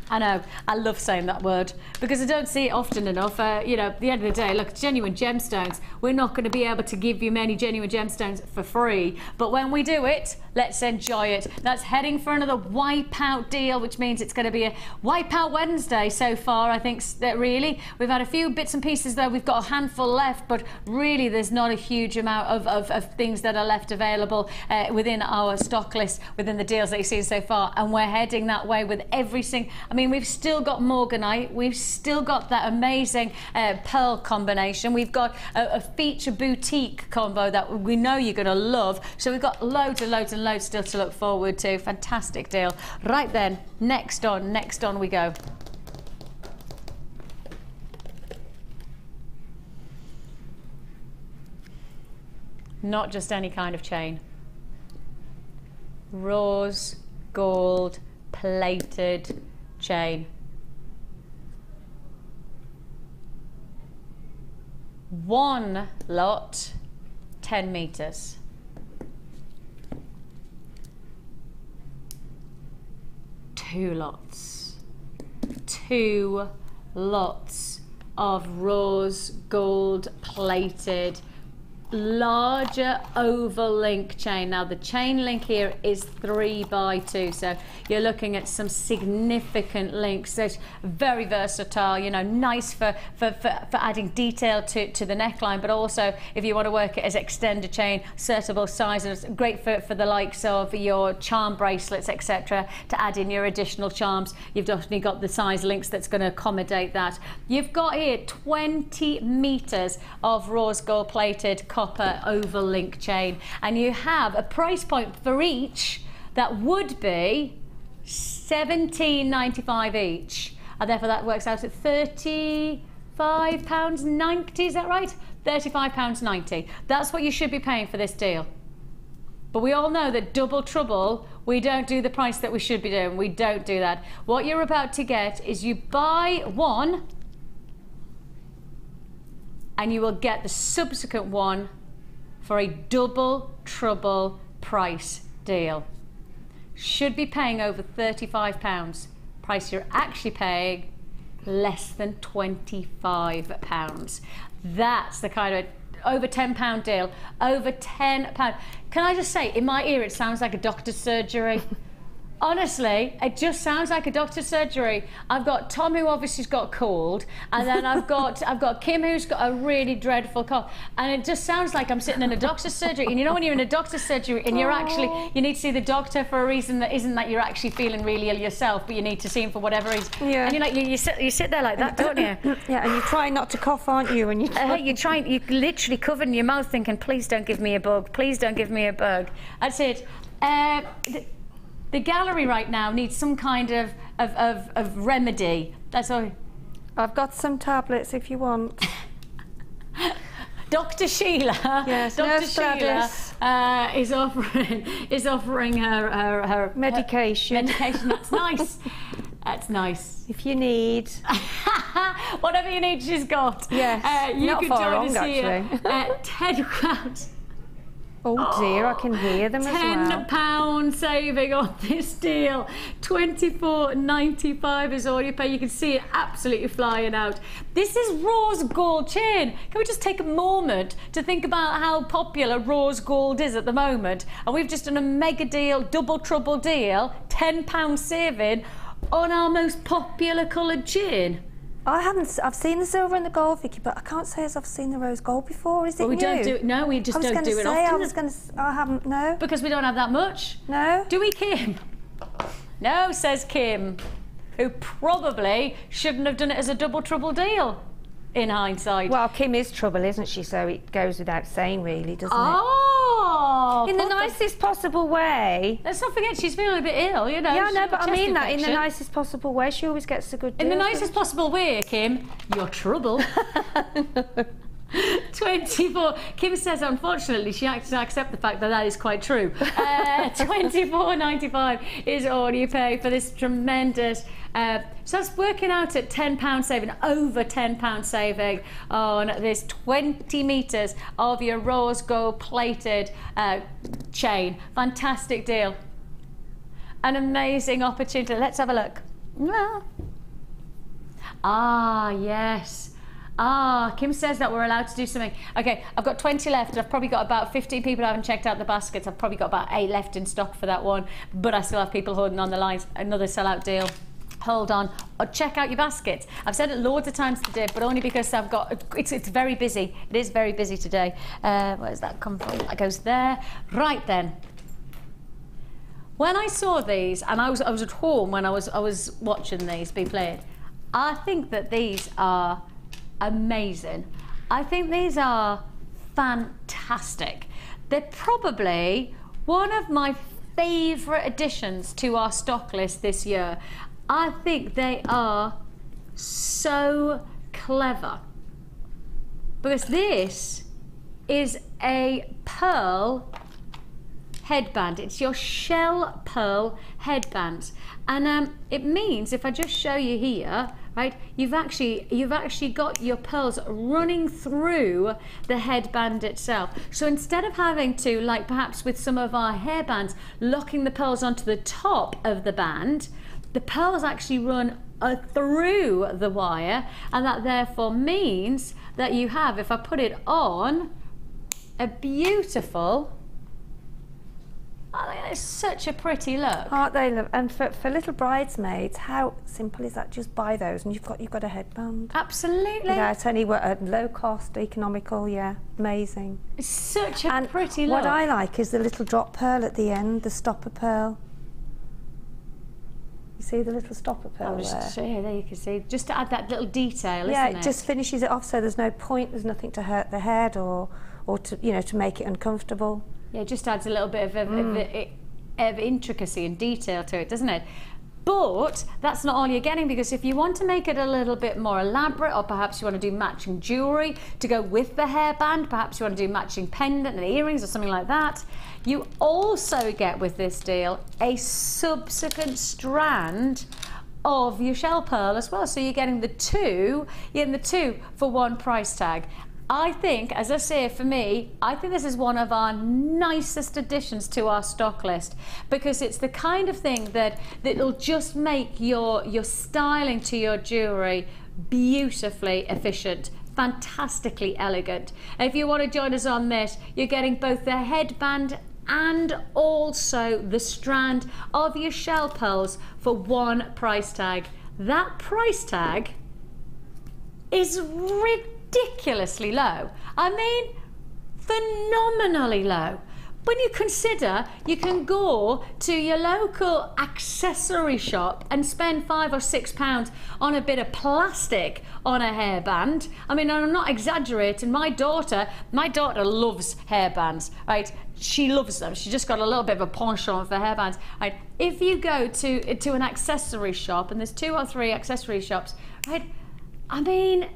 I know, I love saying that word because I don't see it often enough. You know, at the end of the day, look, genuine gemstones, we're not going to be able to give you many genuine gemstones for free, but when we do it, let's enjoy it. That's heading for another wipeout deal, which means it's going to be a wipeout Wednesday so far. I think that really, we've had a few bits and pieces though. We've got a handful left, but really there's not a huge amount of things that are left available within our stock list, within the deals that you've seen so far, and we're heading that way with every single, I mean, we've still got morganite, we've still got that amazing pearl combination, we've got a feature boutique combo that we know you're going to love, so we've got loads and loads and loads still to look forward to. Fantastic deal. Right then, next on we go. Not just any kind of chain. Rose gold plated chain. One lot, 10 meters. Two lots of rose gold plated larger oval link chain. Now the chain link here is 3 by 2, so you're looking at some significant links. So it's very versatile, you know, nice for adding detail to the neckline, but also if you want to work it as extended chain, suitable sizes, great for the likes of your charm bracelets, etc., to add in your additional charms. You've definitely got the size links that's going to accommodate that. You've got here 20 meters of rose gold plated copper oval link chain, and you have a price point for each that would be £17.95 each, and therefore that works out at £35.90, is that right? £35.90. That's what you should be paying for this deal. But we all know that double trouble, we don't do the price that we should be doing. We don't do that. What you're about to get is you buy one and you will get the subsequent one for a double trouble price deal. Should be paying over £35. Price you're actually paying less than £25. That's the kind of over £10 deal, over £10. Can I just say, in my ear, it sounds like a doctor's surgery. Honestly, it just sounds like a doctor's surgery. I've got Tom, who obviously's got a cold, and then I've got Kim, who's got a really dreadful cough, and it just sounds like I'm sitting in a doctor's surgery. And you know when you're in a doctor's surgery and you need to see the doctor for a reason that isn't that you're actually feeling really ill yourself, but you need to see him for whatever reason. Yeah. And you sit there like that, don't you? Yeah, and you try not to cough, aren't you? And you're literally covering your mouth, thinking, please don't give me a bug, please don't give me a bug. That's it. the gallery right now needs some kind of remedy. That's all. I've got some tablets if you want. Dr. Sheila, yes, Dr. Sheila is offering her medication. That's nice. That's nice. If you need. Whatever you need, she's got. Yes, you not can far join wrong, us here at 10 pounds. Oh dear, I can hear them as well. £10 saving on this deal. $24.95 is all you pay. You can see it absolutely flying out. This is rose gold chain. Can we just take a moment to think about how popular rose gold is at the moment? And we've just done a mega deal, double trouble deal, £10 saving on our most popular coloured chain. I've seen the silver and the gold, Vicky, but I can't say as I've seen the rose gold before. Is it we new? don't do it. No, we just don't do it often. I haven't. No. Because we don't have that much. No. Do we, Kim? No, says Kim, who probably shouldn't have done it as a double trouble deal. In hindsight. Well, Kim is trouble, isn't she? So it goes without saying, really, doesn't it? In the nicest possible way. Let's not forget she's feeling a bit ill, you know. Yeah, no, but I mean that in the nicest possible way. She always gets a good deal. In the nicest possible way, Kim, you're trouble. 24. Kim says, unfortunately, she has to accept the fact that that is quite true. $24.95 is all you pay for this tremendous. So that's working out at £10 saving, over £10 saving on this 20 metres of your rose gold plated chain. Fantastic deal. An amazing opportunity. Let's have a look. Ah, yes. Ah, Kim says that we're allowed to do something. Okay, I've got 20 left. I've probably got about 15 people who haven't checked out the baskets. I've probably got about 8 left in stock for that one, but I still have people holding on the lines. Another sellout deal. Hold on, or check out your baskets. I've said it loads of times today, but only because I've got, it's very busy. It is very busy today. Where's that come from? That goes there. Right then. When I saw these, and I was at home when I was watching these be played, I think that these are amazing. I think these are fantastic. They're probably one of my favourite additions to our stock list this year. I think they are so clever because this is a pearl headband. It's your shell pearl headbands, and it means, if I just show you here, right, you've actually got your pearls running through the headband itself. So instead of having to, like perhaps with some of our hairbands, locking the pearls onto the top of the band, the pearls actually run through the wire, and that therefore means that you have, if I put it on, a beautiful, I think it's such a pretty look. Aren't they? And for little bridesmaids, how simple is that? Just buy those and you've got a headband. Absolutely. Without any low cost, economical, yeah, amazing. It's such a pretty look. What I like is the little drop pearl at the end, the stopper pearl. You see the little stopper pearl there? There you can see, just to add that little detail, yeah, isn't it? It just finishes it off so there's no point, there's nothing to hurt the head or to, you know, to make it uncomfortable. Yeah, it just adds a little bit of intricacy and detail to it, doesn't it? But that's not all you're getting, because if you want to make it a little bit more elaborate, or perhaps you want to do matching jewellery to go with the hairband, perhaps you want to do matching pendant and earrings or something like that, you also get with this deal a subsequent strand of your shell pearl as well. So you're getting the two for one price tag. I think, as I say, for me, I think this is one of our nicest additions to our stock list, because it's the kind of thing that'll just make your styling to your jewellery beautifully efficient, fantastically elegant. And if you want to join us on this, you're getting both the headband and also the strand of your shell pearls for one price tag. That price tag is ridiculously low. I mean, phenomenally low. when you consider you can go to your local accessory shop and spend £5 or £6 on a bit of plastic on a hairband. I mean, I'm not exaggerating. My daughter loves hairbands, right? She loves them. She just got a little bit of a penchant for hairbands, right? If you go to an accessory shop, and there's 2 or 3 accessory shops, right? I mean,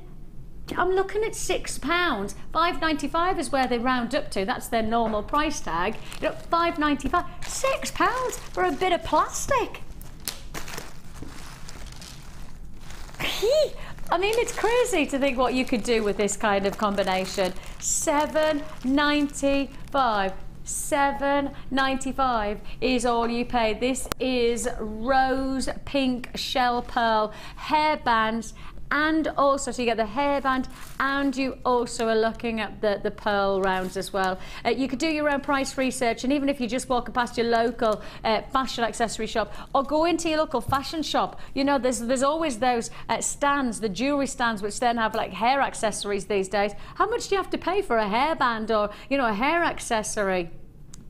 I'm looking at £6. £5.95 is where they round up to. That's their normal price tag. You know, £5.95, £6 for a bit of plastic. I mean, it's crazy to think what you could do with this kind of combination. £7.95. £7.95 is all you pay. This is rose pink shell pearl hairbands, and also so you get the hairband, and you also are looking at the pearl rounds as well. You could do your own price research, and even if you just walk past your local fashion accessory shop, or go into your local fashion shop, you know, there's always those stands, the jewellery stands, which then have like hair accessories these days. How much do you have to pay for a hairband or, you know, a hair accessory?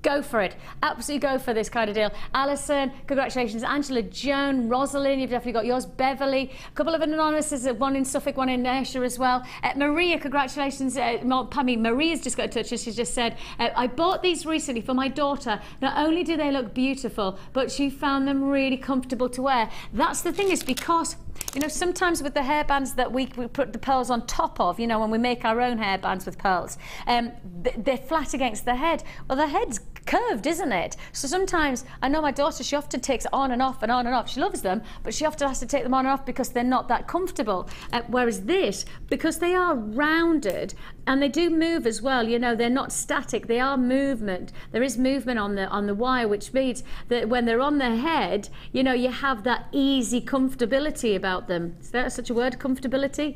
Go for it. Absolutely go for this kind of deal. Alison, congratulations. Angela, Joan, Rosalind, you've definitely got yours. Beverly, a couple of anonymouses, one in Suffolk, one in Ayrshire as well. Maria, congratulations. Maria's just got in touch. She's just said, I bought these recently for my daughter. Not only do they look beautiful, but she found them really comfortable to wear. That's the thing, is because, you know, sometimes with the hairbands that we put the pearls on top of, you know, when we make our own hairbands with pearls, they're flat against the head. Well, the head's curved, isn't it? So sometimes, I know my daughter, she often takes it on and off and on and off. She loves them, but she often has to take them on and off because they're not that comfortable. Whereas this, because they are rounded and they do move as well, you know, they're not static, they are movement. There is movement on the wire, which means that when they're on the head, you know, you have that easy comfortability about them. Is there such a word, comfortability?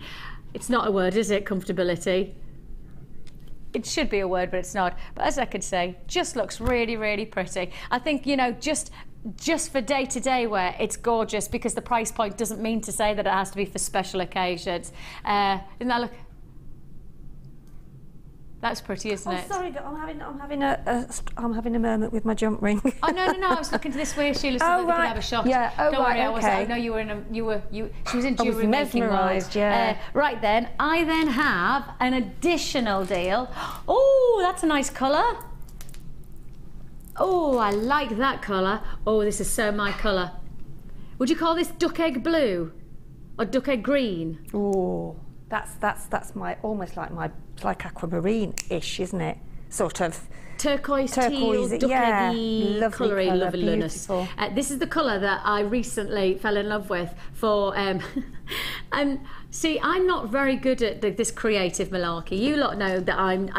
It's not a word, is it, comfortability? It should be a word, but it's not. But as I could say, just looks really, really pretty. I think, you know, just for day-to-day wear, it's gorgeous, because the price point doesn't mean to say that it has to be for special occasions. Isn't that look? That's pretty, isn't it? Sorry, I'm having a moment with my jump ring. Oh no, I was looking to this way, Sheila, so that we could have a shot. Yeah. Oh, don't worry, okay. I know you were in she was in jewellery making mesmerised, yeah. Right then, I then have an additional deal. Oh, that's a nice colour. Oh, I like that colour. Oh, this is so my colour. Would you call this duck egg blue or duck egg green? Oh, that's my almost like aquamarine-ish, isn't it? Sort of turquoise teal, duck eggy, lovely coloury, colour, beautiful. This is the colour that I recently fell in love with for see, I'm not very good at this creative malarkey. You lot know that I'm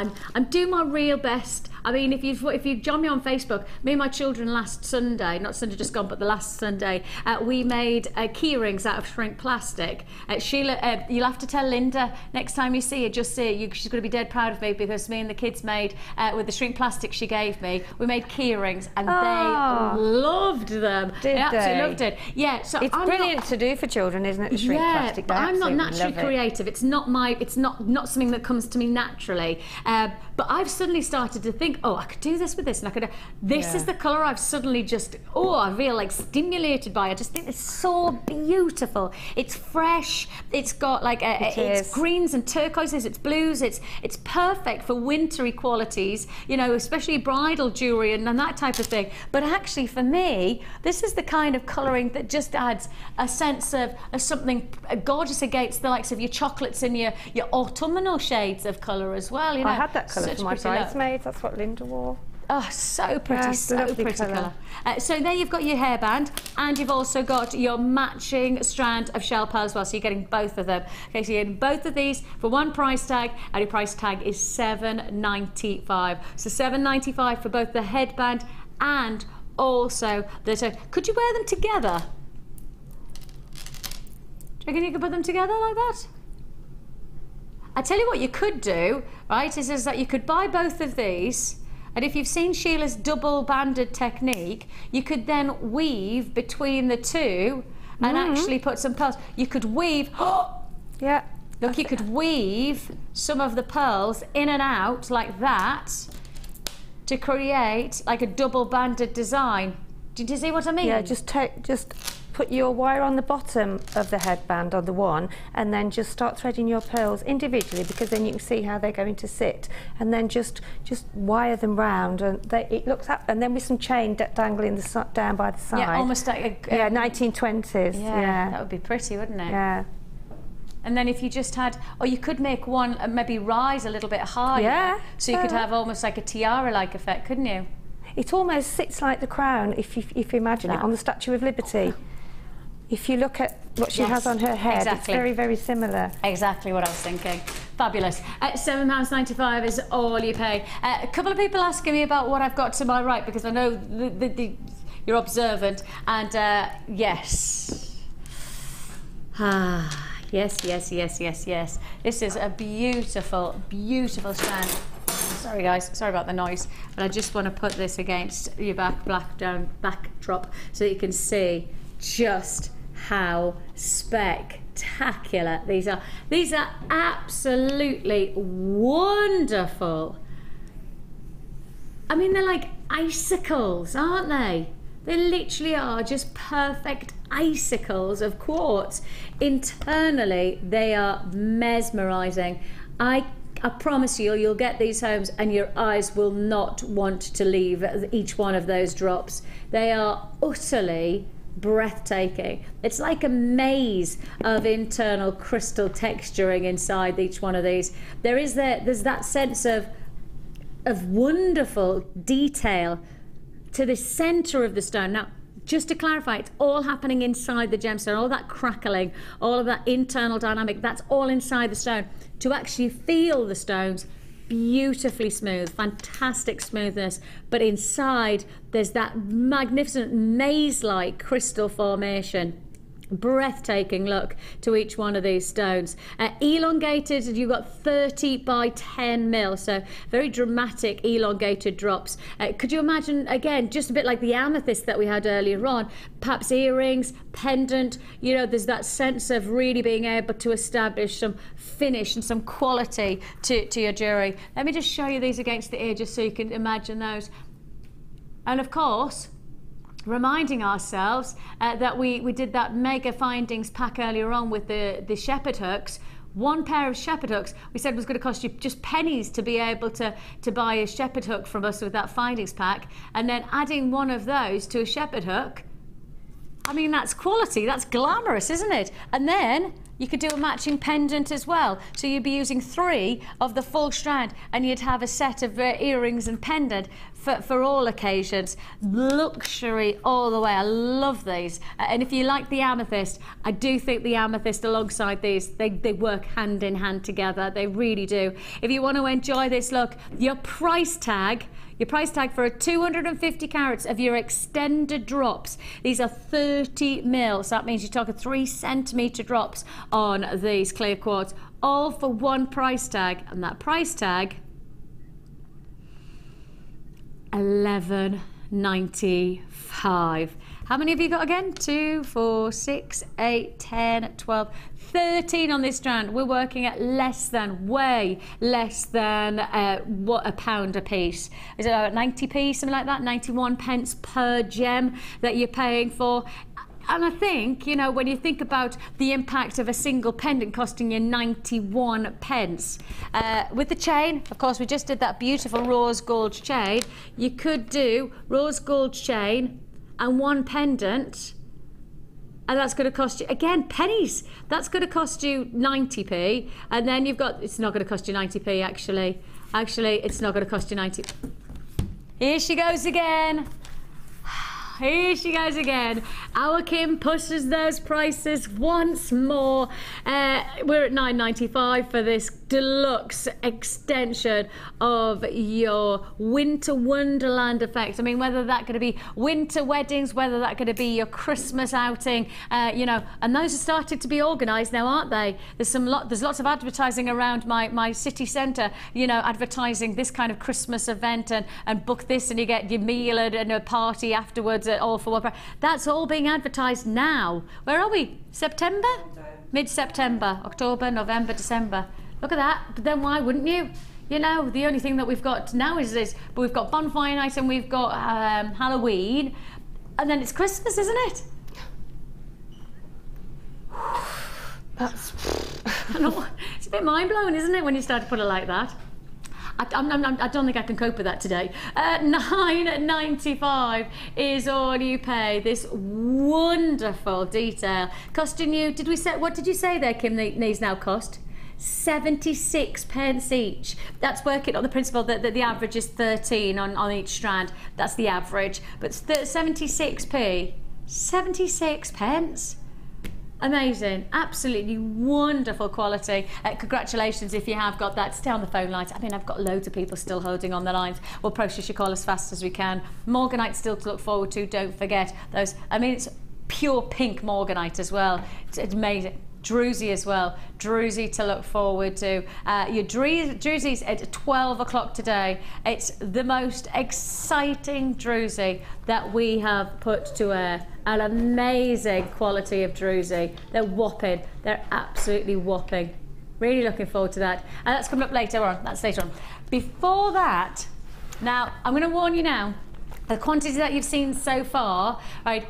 doing my real best. I mean, if you join me on Facebook, me and my children last Sunday, not Sunday just gone, but the last Sunday, we made key rings out of shrink plastic. Sheila, you'll have to tell Linda next time you see her, just say she's going to be dead proud of me, because me and the kids made, with the shrink plastic she gave me, we made key rings, and they loved them. Did they? Absolutely loved it. Yeah, so it's brilliant to do for children, isn't it? The shrink plastic. But I'm not naturally creative. It's not something that comes to me naturally. But I've suddenly started to think, oh, I could do this with this, and I could. This is the colour I've suddenly just. Oh, I feel like stimulated by. I just think it's so beautiful. It's fresh. It's got like it's greens and turquoises. It's blues. It's perfect for wintry qualities. You know, especially bridal jewellery and that type of thing. But actually, for me, this is the kind of colouring that just adds a sense of something gorgeous against the likes of your chocolates and your autumnal shades of colour as well. You know, I had that colour for my bridesmaids. That's what Linda wore. Oh, so pretty, Yeah, so lovely pretty colour. So there you've got your hairband, and you've also got your matching strand of shell pearl as well, so you're getting both of them. Okay, so you're getting both of these for one price tag, and your price tag is $7.95. So $7.95 for both the headband and also the... Could you wear them together? Do you reckon you could put them together like that? I tell you what you could do, right, is that you could buy both of these, and if you've seen Sheila's double banded technique, you could then weave between the two and actually put some pearls. You could weave, yeah. Look, you could weave some of the pearls in and out like that to create like a double banded design. Did you see what I mean? Yeah, just put your wire on the bottom of the headband on the one, and then just start threading your pearls individually, because then you can see how they're going to sit, and then just wire them round, and it looks up, and then with some chain dangling down by the side. Yeah, almost like a 1920s. Yeah, that would be pretty, wouldn't it? Yeah. And then if you just had, or you could make one maybe rise a little bit higher. Yeah. So you could have almost like a tiara-like effect, couldn't you? It almost sits like the crown, if you imagine it, on the Statue of Liberty. If you look at what she has on her head, exactly. It's very, very similar. Exactly what I was thinking. Fabulous. £7.95 is all you pay. A couple of people asking me about what I've got to my right, because I know you're observant. And yes. Yes. This is a beautiful, beautiful strand. Sorry guys, sorry about the noise, but I just want to put this against your backdrop so you can see just how spectacular these are. These are absolutely wonderful. I mean, they're like icicles, aren't they? They literally are just perfect icicles of quartz. Internally, they are mesmerizing. I promise you'll get these homes and your eyes will not want to leave each one of those drops. They are utterly breathtaking. It's like a maze of internal crystal texturing inside each one of these. There's that sense of wonderful detail to the center of the stone. Now, just to clarify, it's all happening inside the gemstone. All that crackling, all of that internal dynamic, that's all inside the stone. To actually feel the stones, beautifully smooth, fantastic smoothness, but inside there's that magnificent maze-like crystal formation. Breathtaking look to each one of these stones. Elongated, you've got 30 by 10 mil, so very dramatic elongated drops. Could you imagine, again, just a bit like the amethyst that we had earlier on, perhaps earrings, pendant, you know, there's that sense of really being able to establish some finish and some quality to your jewellery. Let me just show you these against the ear just so you can imagine those. And of course, reminding ourselves that we did that mega findings pack earlier on with the shepherd hooks. One pair of shepherd hooks we said was going to cost you just pennies to be able to buy a shepherd hook from us with that findings pack, and then adding one of those to a shepherd hook, I mean, that's quality, that's glamorous, isn't it? And then you could do a matching pendant as well. So you'd be using 3 of the full strand, and you'd have a set of earrings and pendant for all occasions. Luxury all the way. I love these. And if you like the amethyst, I do think the amethyst alongside these, they work hand in hand together. They really do. If you want to enjoy this look, your price tag for a 250 carats of your extended drops, these are 30 mil, so that means you're talking 3 centimetre drops on these clear quartz, all for one price tag, and that price tag, $11.95. How many have you got again? 2, 4, 6, 8, 10, 12, 13 on this strand. We're working at way less than what, £1 a piece. Is it about 90p, something like that? 91 pence per gem that you're paying for. And I think, you know, when you think about the impact of a single pendant costing you 91 pence, with the chain, of course, we just did that beautiful rose gold chain. You could do rose gold chain and one pendant, and that's going to cost you, again, pennies. That's going to cost you 90p, and then you've got, it's not going to cost you 90p, actually, it's not going to cost you 90. Here she goes again. Here she goes again. Our Kim pushes those prices once more. We're at $9.95 for this deluxe extension of your winter wonderland effect. I mean, whether that going to be winter weddings, whether that going to be your Christmas outing, you know, and those are starting to be organised now, aren't they? There's lots of advertising around my city centre, you know, advertising this kind of Christmas event, and book this and you get your meal and a party afterwards, all for one price. That's all being advertised now. Where are we? September? Mid-September, October, November, December. Look at that. But then why wouldn't you? you know, the only thing that we've got now is this, but we've got bonfire night and we've got Halloween, and then it's Christmas, isn't it? That's... I know, it's a bit mind-blowing, isn't it, when you start to put it like that? I don't think I can cope with that today. £9.95 is all you pay. This wonderful detail costing you, what did you say there, Kim, these now cost? 76 pence each. That's working on the principle that the average is 13 on each strand. That's the average, but 76p, 76 pence. Amazing, absolutely wonderful quality. Congratulations if you have got that. Stay on the phone lines. I mean, I've got loads of people still holding on the lines. We'll process your call as fast as we can. Morganite still to look forward to, don't forget those. I mean, it's pure pink Morganite as well. It's amazing. Druzy as well. Druzy to look forward to. Your Druzy's at 12 o'clock today. It's the most exciting Druzy that we have put to air. An amazing quality of Druzy. They're whopping. They're absolutely whopping. Really looking forward to that. And that's coming up later on. That's later on. Before that, now I'm going to warn you now. The quantity that you've seen so far, right,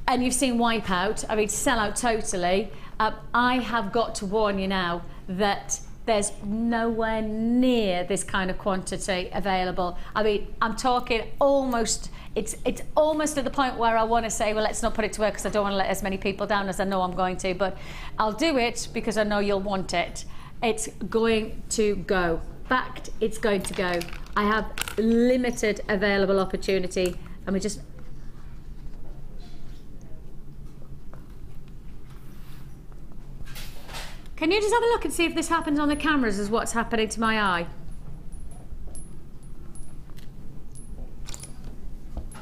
and you've seen Wipeout, I mean, sell out totally. I have got to warn you now that there's nowhere near this kind of quantity available. I mean, I'm talking almost, it's almost at the point where I want to say, well, let's not put it to work because I don't want to let as many people down as I know I'm going to, but I'll do it because I know you'll want it. It's going to go. Fact, it's going to go. I have limited available opportunity. And we just... Can you just have a look and see if this happens on the cameras as what's happening to my eye?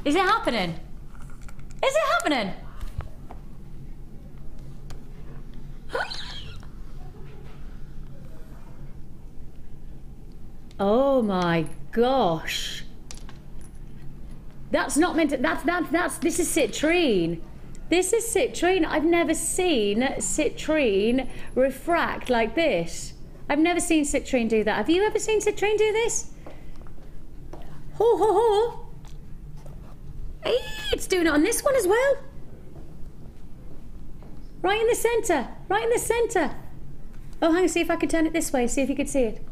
Is it happening? Is it happening? Oh my gosh. That's not meant to, this is citrine. This is citrine. I've never seen citrine refract like this. I've never seen citrine do that. Have you ever seen citrine do this? Ho, ho, ho. Hey, it's doing it on this one as well. Right in the centre. Right in the centre. Oh, hang on, see if I can turn it this way. See if you can see it.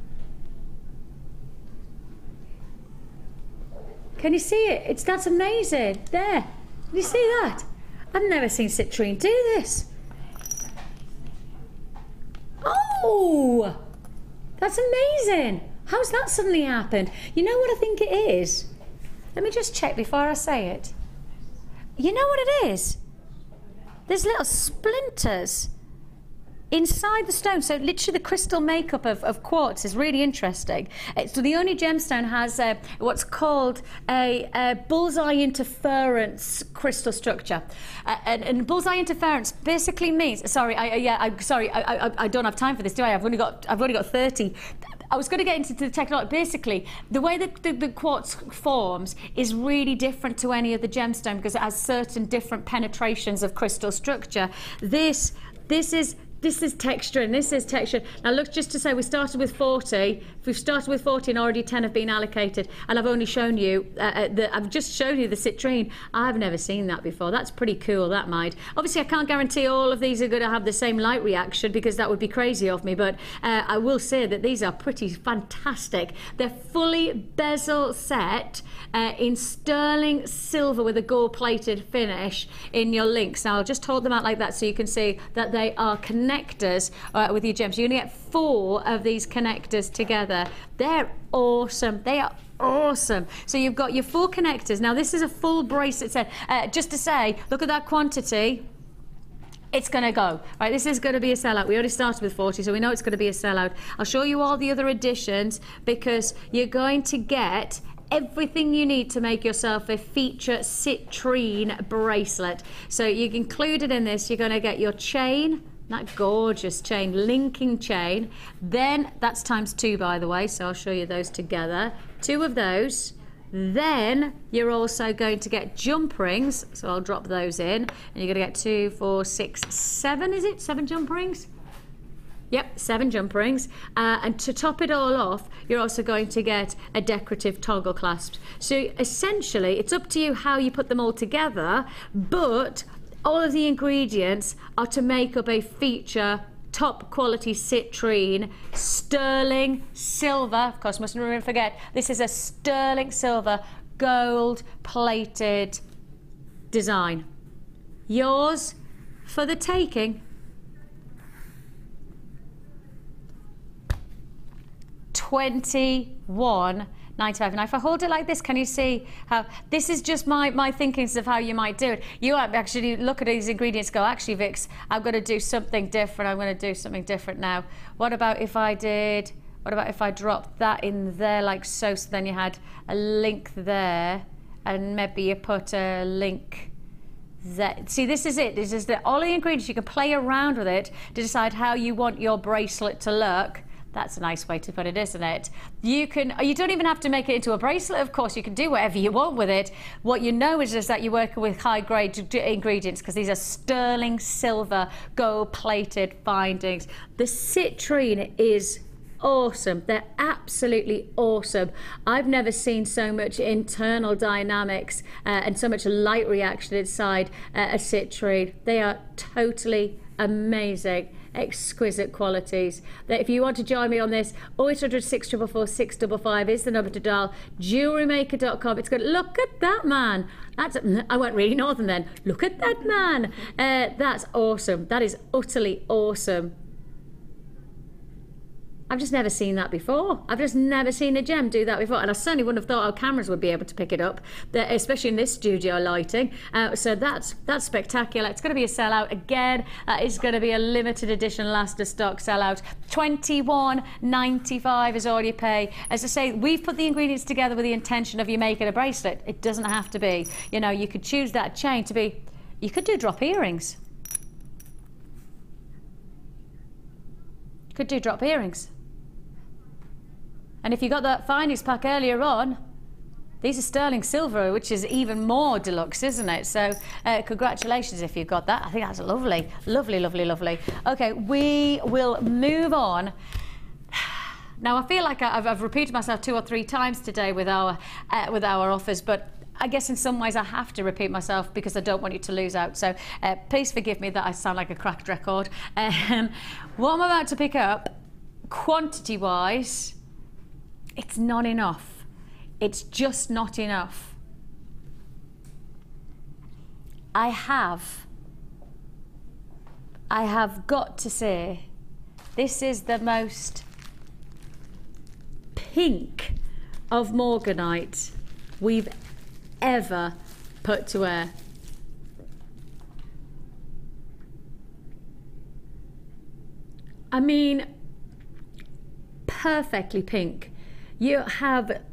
Can you see it? That's amazing. There. Can you see that? I've never seen citrine do this. Oh, that's amazing. How's that suddenly happened? You know what I think it is? Let me just check before I say it. You know what it is? There's little splinters inside the stone. So literally the crystal makeup of quartz is really interesting. So the only gemstone has what's called a bullseye interference crystal structure, and bullseye interference basically means, I don't have time for this, do I? I've only got 30. I was going to get into the technology. Basically, the way that the quartz forms is really different to any of the gemstone because it has certain different penetrations of crystal structure. This is texture and this is texture. Now look, just to say we started with 40. If we've started with 40 and already 10 have been allocated, and I've only shown you, I've just shown you the citrine. I've never seen that before. That's pretty cool, that might. Obviously I can't guarantee all of these are going to have the same light reaction because that would be crazy of me, but I will say that these are pretty fantastic. They're fully bezel set in sterling silver with a gold plated finish in your links. Now I'll just hold them out like that so you can see that they are connectors with your gems. You're going to get 4 of these connectors together. They're awesome. They are awesome. So you've got your 4 connectors. Now this is a full bracelet set. Just to say, look at that quantity. It's going to go. Right, this is going to be a sellout. We already started with 40, so we know it's going to be a sellout. I'll show you all the other additions because you're going to get everything you need to make yourself a feature citrine bracelet. So you included in this, you're going to get your chain, that gorgeous chain, linking chain. Then that's ×2, by the way, so I'll show you those together. 2 of those. Then you're also going to get jump rings, so I'll drop those in, and you're going to get 2, 4, 6, 7, is it? 7 jump rings? Yep, 7 jump rings. And to top it all off, you're also going to get a decorative toggle clasp. So essentially, it's up to you how you put them all together, but all of the ingredients are to make up a feature top quality citrine, sterling silver. Of course, mustn't forget, this is a sterling silver gold plated design. Yours for the taking. $21.95. Now if I hold it like this, can you see how this is just my thinkings of how you might do it? You actually look at these ingredients, go, actually Vix, I'm going to do something different. I'm going to do something different now. What about if I dropped that in there like so, so then you had a link there, and maybe you put a link there. See, this is it. This is all the ingredients. You can play around with it to decide how you want your bracelet to look. That's a nice way to put it, isn't it? You don't even have to make it into a bracelet, of course. You can do whatever you want with it. What you know is just that you're working with high-grade ingredients, because these are sterling silver, gold-plated findings. The citrine is awesome. They're absolutely awesome. I've never seen so much internal dynamics and so much light reaction inside a citrine. They are totally amazing. Exquisite qualities. That if you want to join me on this, 0800 644 655 is the number to dial. JewelleryMaker.com. It's good. Look at that man. I went really northern then. Look at that man. That's awesome. That is utterly awesome. I've just never seen that before. I've just never seen a gem do that before, and I certainly wouldn't have thought our cameras would be able to pick it up, especially in this studio lighting. So that's spectacular. It's going to be a sellout again. It's going to be a limited edition, last of stock sellout. $21.95 is all you pay. As I say, we've put the ingredients together with the intention of you making a bracelet. It doesn't have to be. You know, you could choose that chain to be. You could do drop earrings. Could do drop earrings. And if you got that findings pack earlier on, these are sterling silver, which is even more deluxe, isn't it? So congratulations if you've got that. I think that's lovely, lovely, lovely, lovely. Okay, we will move on. Now I feel like I've repeated myself 2 or 3 times today with our offers, but I guess in some ways I have to repeat myself because I don't want you to lose out. So please forgive me that I sound like a cracked record. What I'm about to pick up, quantity-wise, it's not enough. It's just not enough. I have got to say, this is the most pink of morganite we've ever put to air. I mean, perfectly pink. You have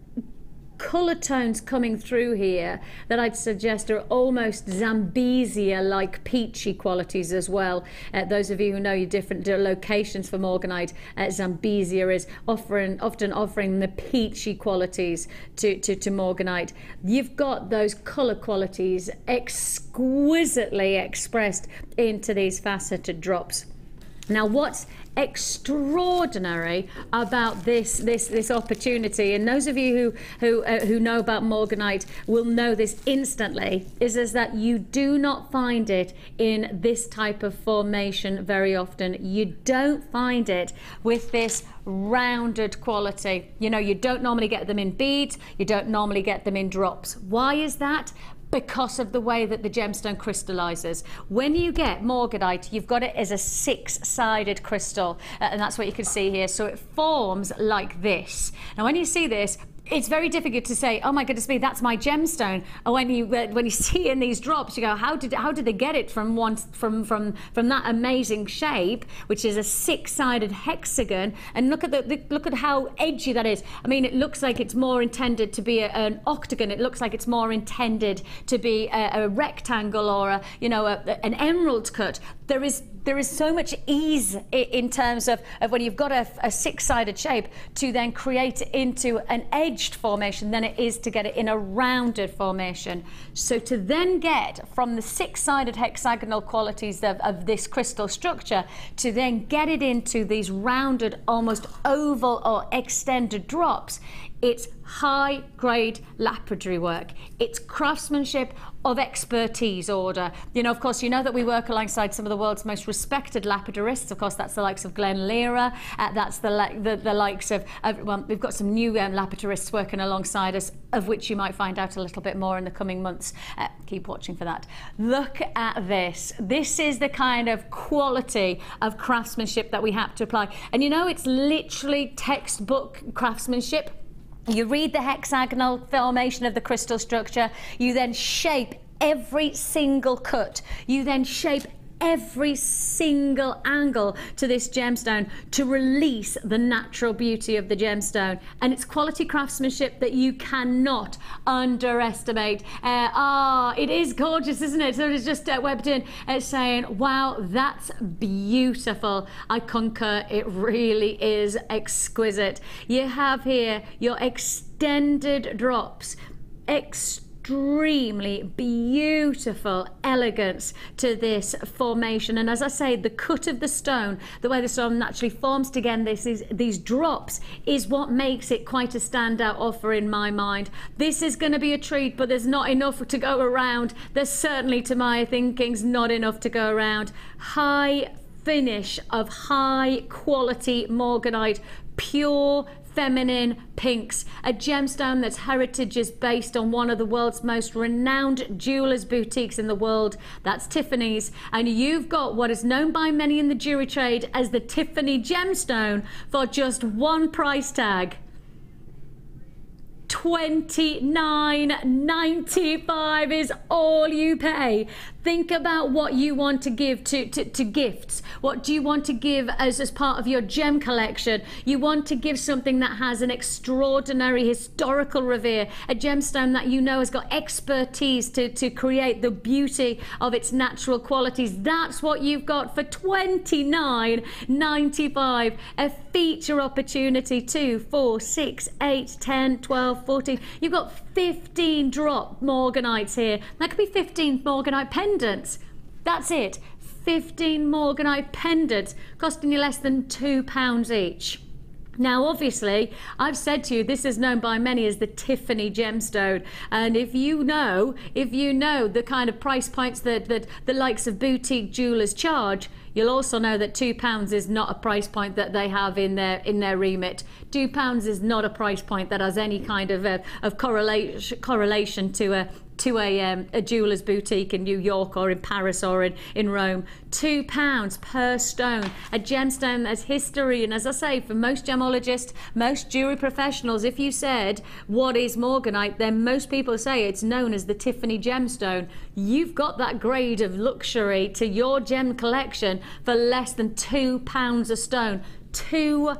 colour tones coming through here that I'd suggest are almost Zambezia-like peachy qualities as well. Those of you who know your different locations for morganite, Zambezia is often offering the peachy qualities to morganite. You've got those colour qualities exquisitely expressed into these faceted drops. Now, what's extraordinary about this opportunity, and those of you who know about morganite will know this instantly, is that you do not find it in this type of formation very often. You don't find it with this rounded quality. You know, you don't normally get them in beads, you don't normally get them in drops. Why is that? Because of the way that the gemstone crystallizes. When you get morganite, you've got it as a 6-sided crystal, and that's what you can see here. So it forms like this. Now, when you see this, it's very difficult to say, oh my goodness me, that's my gemstone. And when you see in these drops, you go, how did they get it from that amazing shape, which is a 6-sided hexagon? And look at how edgy that is. I mean, it looks like it's more intended to be an octagon. It looks like it's more intended to be a rectangle or an emerald cut. There is so much ease in terms of when you've got a 6-sided shape to then create it into an egg edged formation than it is to get it in a rounded formation. So to then get from the 6-sided hexagonal qualities of this crystal structure to then get it into these rounded, almost oval or extended drops, it's high-grade lapidary work. It's craftsmanship of expertise order. You know, of course, you know that we work alongside some of the world's most respected lapidarists. Of course, that's the likes of Glenn Lira. That's the likes of well, we've got some new lapidarists working alongside us, of which you might find out a little bit more in the coming months. Keep watching for that. Look at this. This is the kind of quality of craftsmanship that we have to apply. And you know, it's literally textbook craftsmanship. You read the hexagonal formation of the crystal structure, you then shape every single cut, you then shape every single angle to this gemstone to release the natural beauty of the gemstone. And it's quality craftsmanship that you cannot underestimate. It is gorgeous, isn't it? So it's just Webden saying, wow, that's beautiful. I concur, it really is exquisite. You have here your extended drops, extremely beautiful elegance to this formation. And as I say, the cut of the stone, the way the stone naturally forms together, these drops is what makes it quite a standout offer in my mind. This is going to be a treat, but there's not enough to go around. There's certainly, to my thinkings, not enough to go around. High finish of high quality morganite, pure feminine pinks, a gemstone that's heritage is based on one of the world's most renowned jewelers boutiques in the world, that's Tiffany's. And you've got what is known by many in the jewelry trade as the Tiffany gemstone for just one price tag. $29.95 is all you pay. Think about what you want to give to gifts. What do you want to give as part of your gem collection? You want to give something that has an extraordinary historical revere, a gemstone that you know has got expertise to create the beauty of its natural qualities. That's what you've got for $29.95. A feature opportunity, 2, 4, 6, 8, 10, 12, 14. You've got 15 drop morganites here. That could be 15 morganite pendants. That's it. 15 morganite pendants costing you less than £2 each. Now, obviously, I've said to you, this is known by many as the Tiffany gemstone. And if you know the kind of price points that the likes of boutique jewelers charge, you'll also know that £2 is not a price point that they have in their remit. £2 is not a price point that has any kind of correlation to a jeweller's boutique in New York or in Paris or in Rome. £2 per stone, a gemstone that's history. And as I say, for most gemologists, most jewelry professionals, if you said what is morganite, then most people say it's known as the Tiffany gemstone. You've got that grade of luxury to your gem collection for less than £2 a stone. £2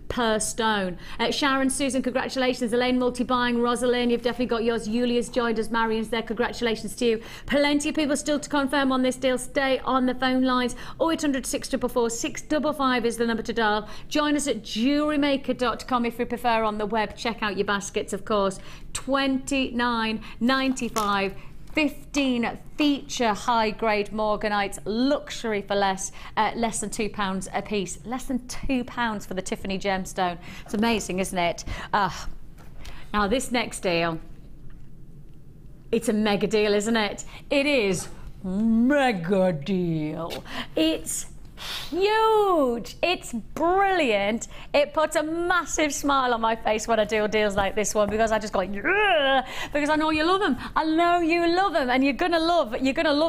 per stone. Sharon, Susan, congratulations. Elaine, multi-buying. Rosalind, you've definitely got yours. Julia's joined us. Marion's there. Congratulations to you. Plenty of people still to confirm on this deal. Stay on the phone lines. 0800 644 655 is the number to dial. Join us at JewelleryMaker.com if you prefer on the web. Check out your baskets, of course. $29.95. 15 feature high-grade morganites, luxury for less than £2 a piece. Less than £2 for the Tiffany gemstone. It's amazing, isn't it? Now this next deal, it's a mega deal, isn't it? It is mega deal. It's huge. It's brilliant. It puts a massive smile on my face when I do deals like this one, because I just go like, yeah, because I know you love them. I know you love them, and you're gonna love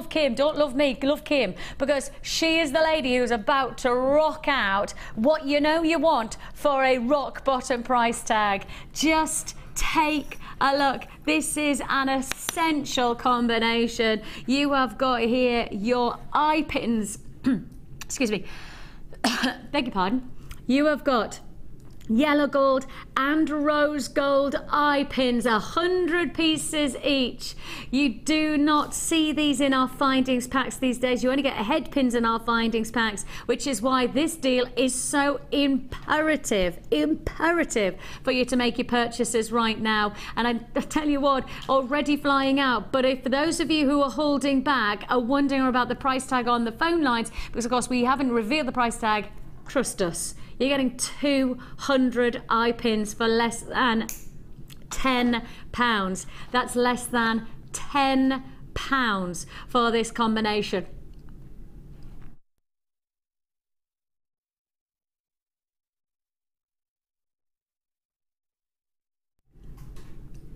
Kim. Don't love me, love Kim, because she is the lady who's about to rock out what you know you want for a rock bottom price tag. Just take a look. This is an essential combination. You have got here your eye pins. Excuse me, beg your pardon. You have got yellow gold and rose gold eye pins, 100 pieces each. You do not see these in our findings packs these days. You only get head pins in our findings packs, which is why this deal is so imperative for you to make your purchases right now. And I tell you what, already flying out. But if for those of you who are holding back, are wondering about the price tag on the phone lines, because of course we haven't revealed the price tag, trust us, you're getting 200 eye pins for less than £10. That's less than £10 for this combination.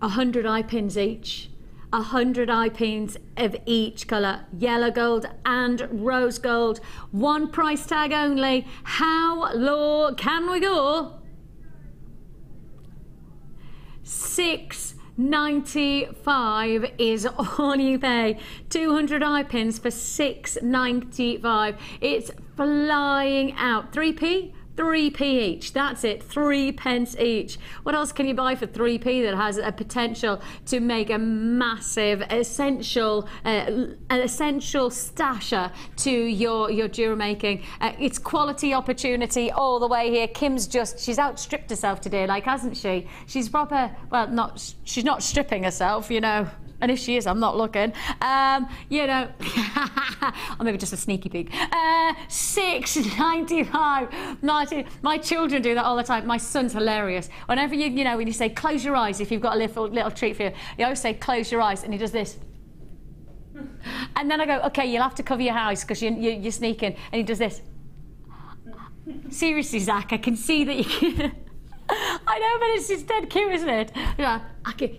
£100 eye pins each. 100 eye pins of each colour, yellow gold and rose gold. One price tag only. How low can we go? £6.95 is all you pay. 200 eye pins for £6.95. It's flying out. 3p? 3p each. That's it. 3 pence each. What else can you buy for 3p that has a potential to make a massive essential stasher to your jewelry making? It's quality opportunity all the way here. She's outstripped herself today, like, hasn't she? She's proper, well, she's not stripping herself, you know. And if she is, I'm not looking. You know, or maybe just a sneaky peek. £6.95. My children do that all the time. My son's hilarious. Whenever you know, when you say close your eyes, if you've got a little treat for you, you always say close your eyes, and he does this. And then I go, okay, you'll have to cover your eyes because you're sneaking. And he does this. Seriously, Zach, I can see that you can. I know, but it's dead cute, isn't it? Yeah,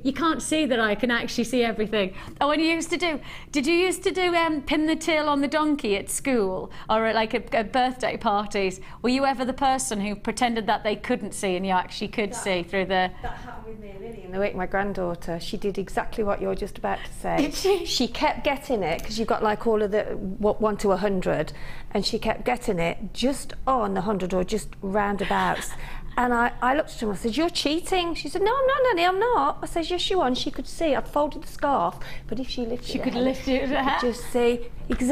you can't see that I can actually see everything. Oh, when you used to do, did you used to do pin the tail on the donkey at school or at birthday parties? Were you ever the person who pretended that they couldn't see and you actually could see through the... That happened with me and Lily in the week. My granddaughter, she did exactly what you're just about to say. Did she? She kept getting it because you've got like all of the 1 to 100, and she kept getting it just on the 100 or just roundabouts. And I looked at her and I said, you're cheating. She said, no, I'm not, Nanny, I'm not. I said, yes, you are. And she could see. I'd folded the scarf, but if she lifted she could lift it. You could just see.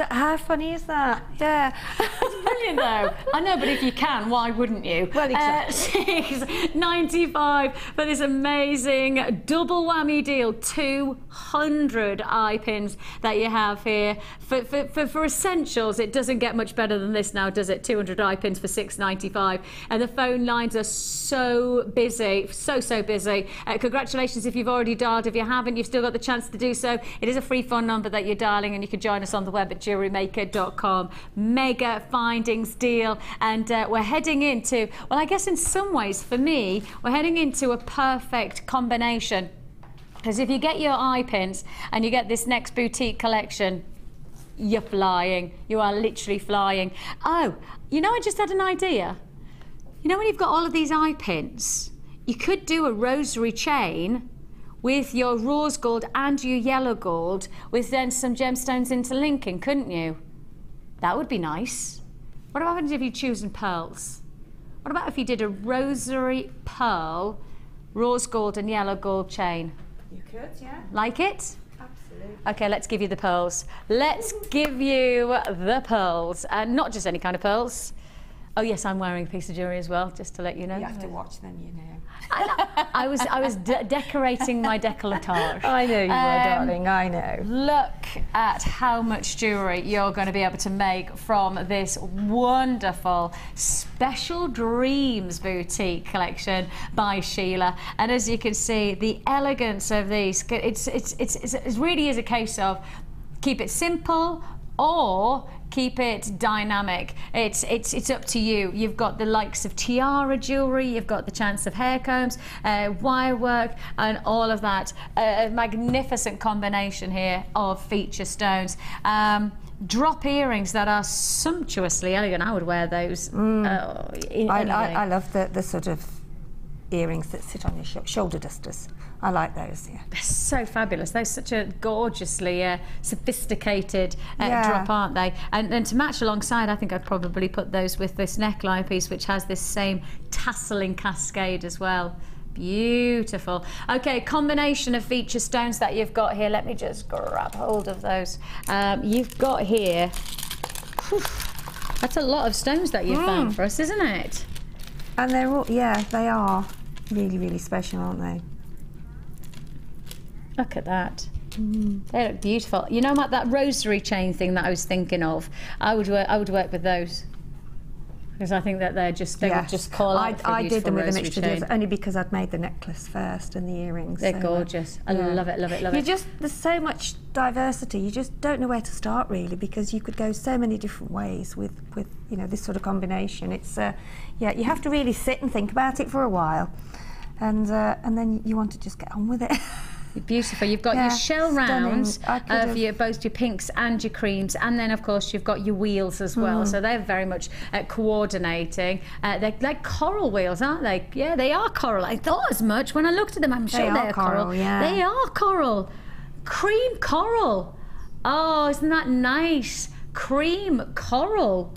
How funny is that? Yeah. It's brilliant, though. I know, but if you can, why wouldn't you? Well, exactly. £6.95 for this amazing double whammy deal. 200 eye pins that you have here. For essentials, it doesn't get much better than this now, does it? 200 eye pins for £6.95. And the phone lines are so busy, so busy. Congratulations if you've already dialed. If you haven't, you've still got the chance to do so. It is a free phone number that you're dialing, and you can join us on the web at JewelleryMaker.com. Mega findings deal, and we're heading into, well, I guess in some ways for me, we're heading into a perfect combination, because if you get your eye pins and you get this next boutique collection, you're flying. You are literally flying. Oh, you know, I just had an idea. You know, when you've got all of these eye pins, you could do a rosary chain with your rose gold and your yellow gold, with then some gemstones interlinking, couldn't you? That would be nice. What happens if you choose pearls? What about if you did a rosary pearl, rose gold and yellow gold chain? You could, yeah. Like it? Absolutely. Okay, let's give you the pearls. Let's give you the pearls, and not just any kind of pearls. Oh yes, I'm wearing a piece of jewellery as well, just to let you know. You have to watch them, you know. I was decorating my décolletage. I know you were, darling, I know. Look at how much jewellery you're going to be able to make from this wonderful Special Dreams boutique collection by Sheila. And as you can see, the elegance of these, it really is a case of keep it simple or keep it dynamic. It's up to you. You've got the likes of tiara jewellery, you've got the chance of hair combs, wire work, and all of that. A magnificent combination here of feature stones. Drop earrings that are sumptuously elegant. I would wear those. I love the sort of earrings that sit on your shoulder dusters. I like those, yeah. They're so fabulous. They're such a gorgeously sophisticated drop, aren't they? And to match alongside, I think I'd probably put those with this neckline piece, which has this same tasseling cascade as well. Beautiful. Okay, combination of feature stones that you've got here. Let me just grab hold of those. You've got here, whew, that's a lot of stones that you've found for us, isn't it? And they're all, yeah, they are really, really special, aren't they? Look at that. They look beautiful. You know what, that rosary chain thing that I was thinking of, I would work with those. Because I think that they would just call out for a I did them with a mixture chain. only because I'd made the necklace first and the earrings. They're gorgeous. I love it, love it, love it. There's so much diversity. You just don't know where to start really, because you could go so many different ways with you know, this sort of combination. It's yeah, you have to really sit and think about it for a while, and then you want to just get on with it. Beautiful. You've got your shell rounds of both your pinks and your creams, and then of course you've got your wheels as well. So they're very much coordinating. They're like coral wheels, aren't they? Yeah, they are coral. I thought as much when I looked at them. I'm sure they're coral. Yeah. They are coral. Cream coral. Oh, isn't that nice? Cream coral.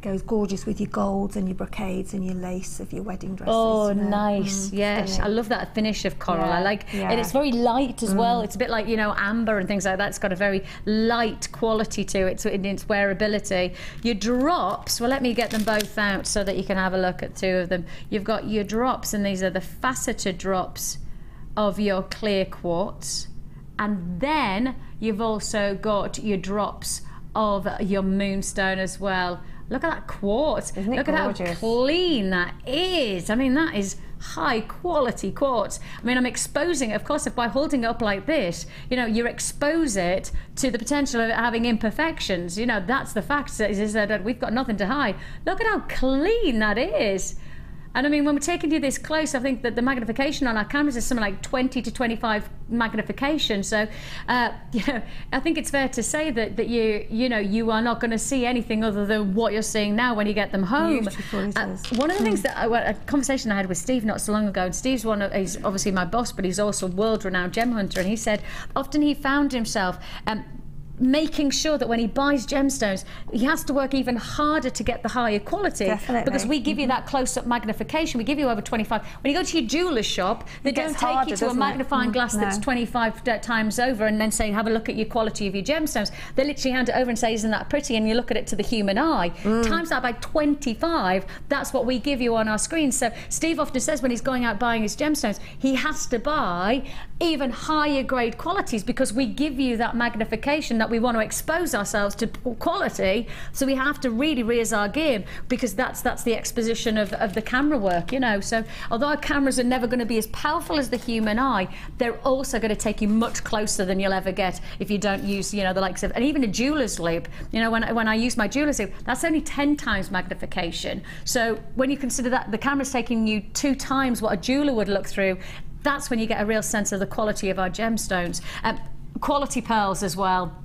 Goes gorgeous with your golds and your brocades and your lace of your wedding dresses. Oh, you know? Nice. Yes, stunning. I love that finish of coral. I like, and it's very light as well. It's a bit like, you know, amber and things like that. It's got a very light quality to it, so in its wearability. Your drops, well, let me get them both out so that you can have a look at two of them. You've got your drops, and these are the faceted drops of your clear quartz, and then you've also got your drops of your moonstone as well. Look at that quartz. Isn't it Look gorgeous? At how clean that is. I mean, that is high quality quartz. I mean, I'm exposing it, of course, if by holding it up like this, you know, you expose it to the potential of it having imperfections. You know, that's the fact, is that we've got nothing to hide. Look at how clean that is. And I mean, when we're taking you this close, I think that the magnification on our cameras is something like 20 to 25 magnification. So, you know, I think it's fair to say that you know, you are not going to see anything other than what you're seeing now when you get them home. One of the things that a conversation I had with Steve not so long ago, and Steve's he's obviously my boss, but he's also a world-renowned gem hunter, and he said often he found himself making sure that when he buys gemstones, he has to work even harder to get the higher quality. Definitely. Because we give you that close-up magnification. We give you over 25. When you go to your jeweller's shop, they don't take you to a magnifying glass that's 25 times over and then say, have a look at your quality of your gemstones. They literally hand it over and say, isn't that pretty? And you look at it to the human eye. Times that by 25, that's what we give you on our screens. So Steve often says when he's going out buying his gemstones, he has to buy even higher grade qualities because we give you that magnification that we want to expose ourselves to quality, so we have to really raise our game because that's the exposition of the camera work, you know. So although our cameras are never going to be as powerful as the human eye, they're also going to take you much closer than you'll ever get if you don't use, you know, the likes of, and even a jeweler's loupe. You know, when I use my jeweler's loupe, that's only 10 times magnification. So when you consider that the camera's taking you 2 times what a jeweler would look through, that's when you get a real sense of the quality of our gemstones. Quality pearls as well.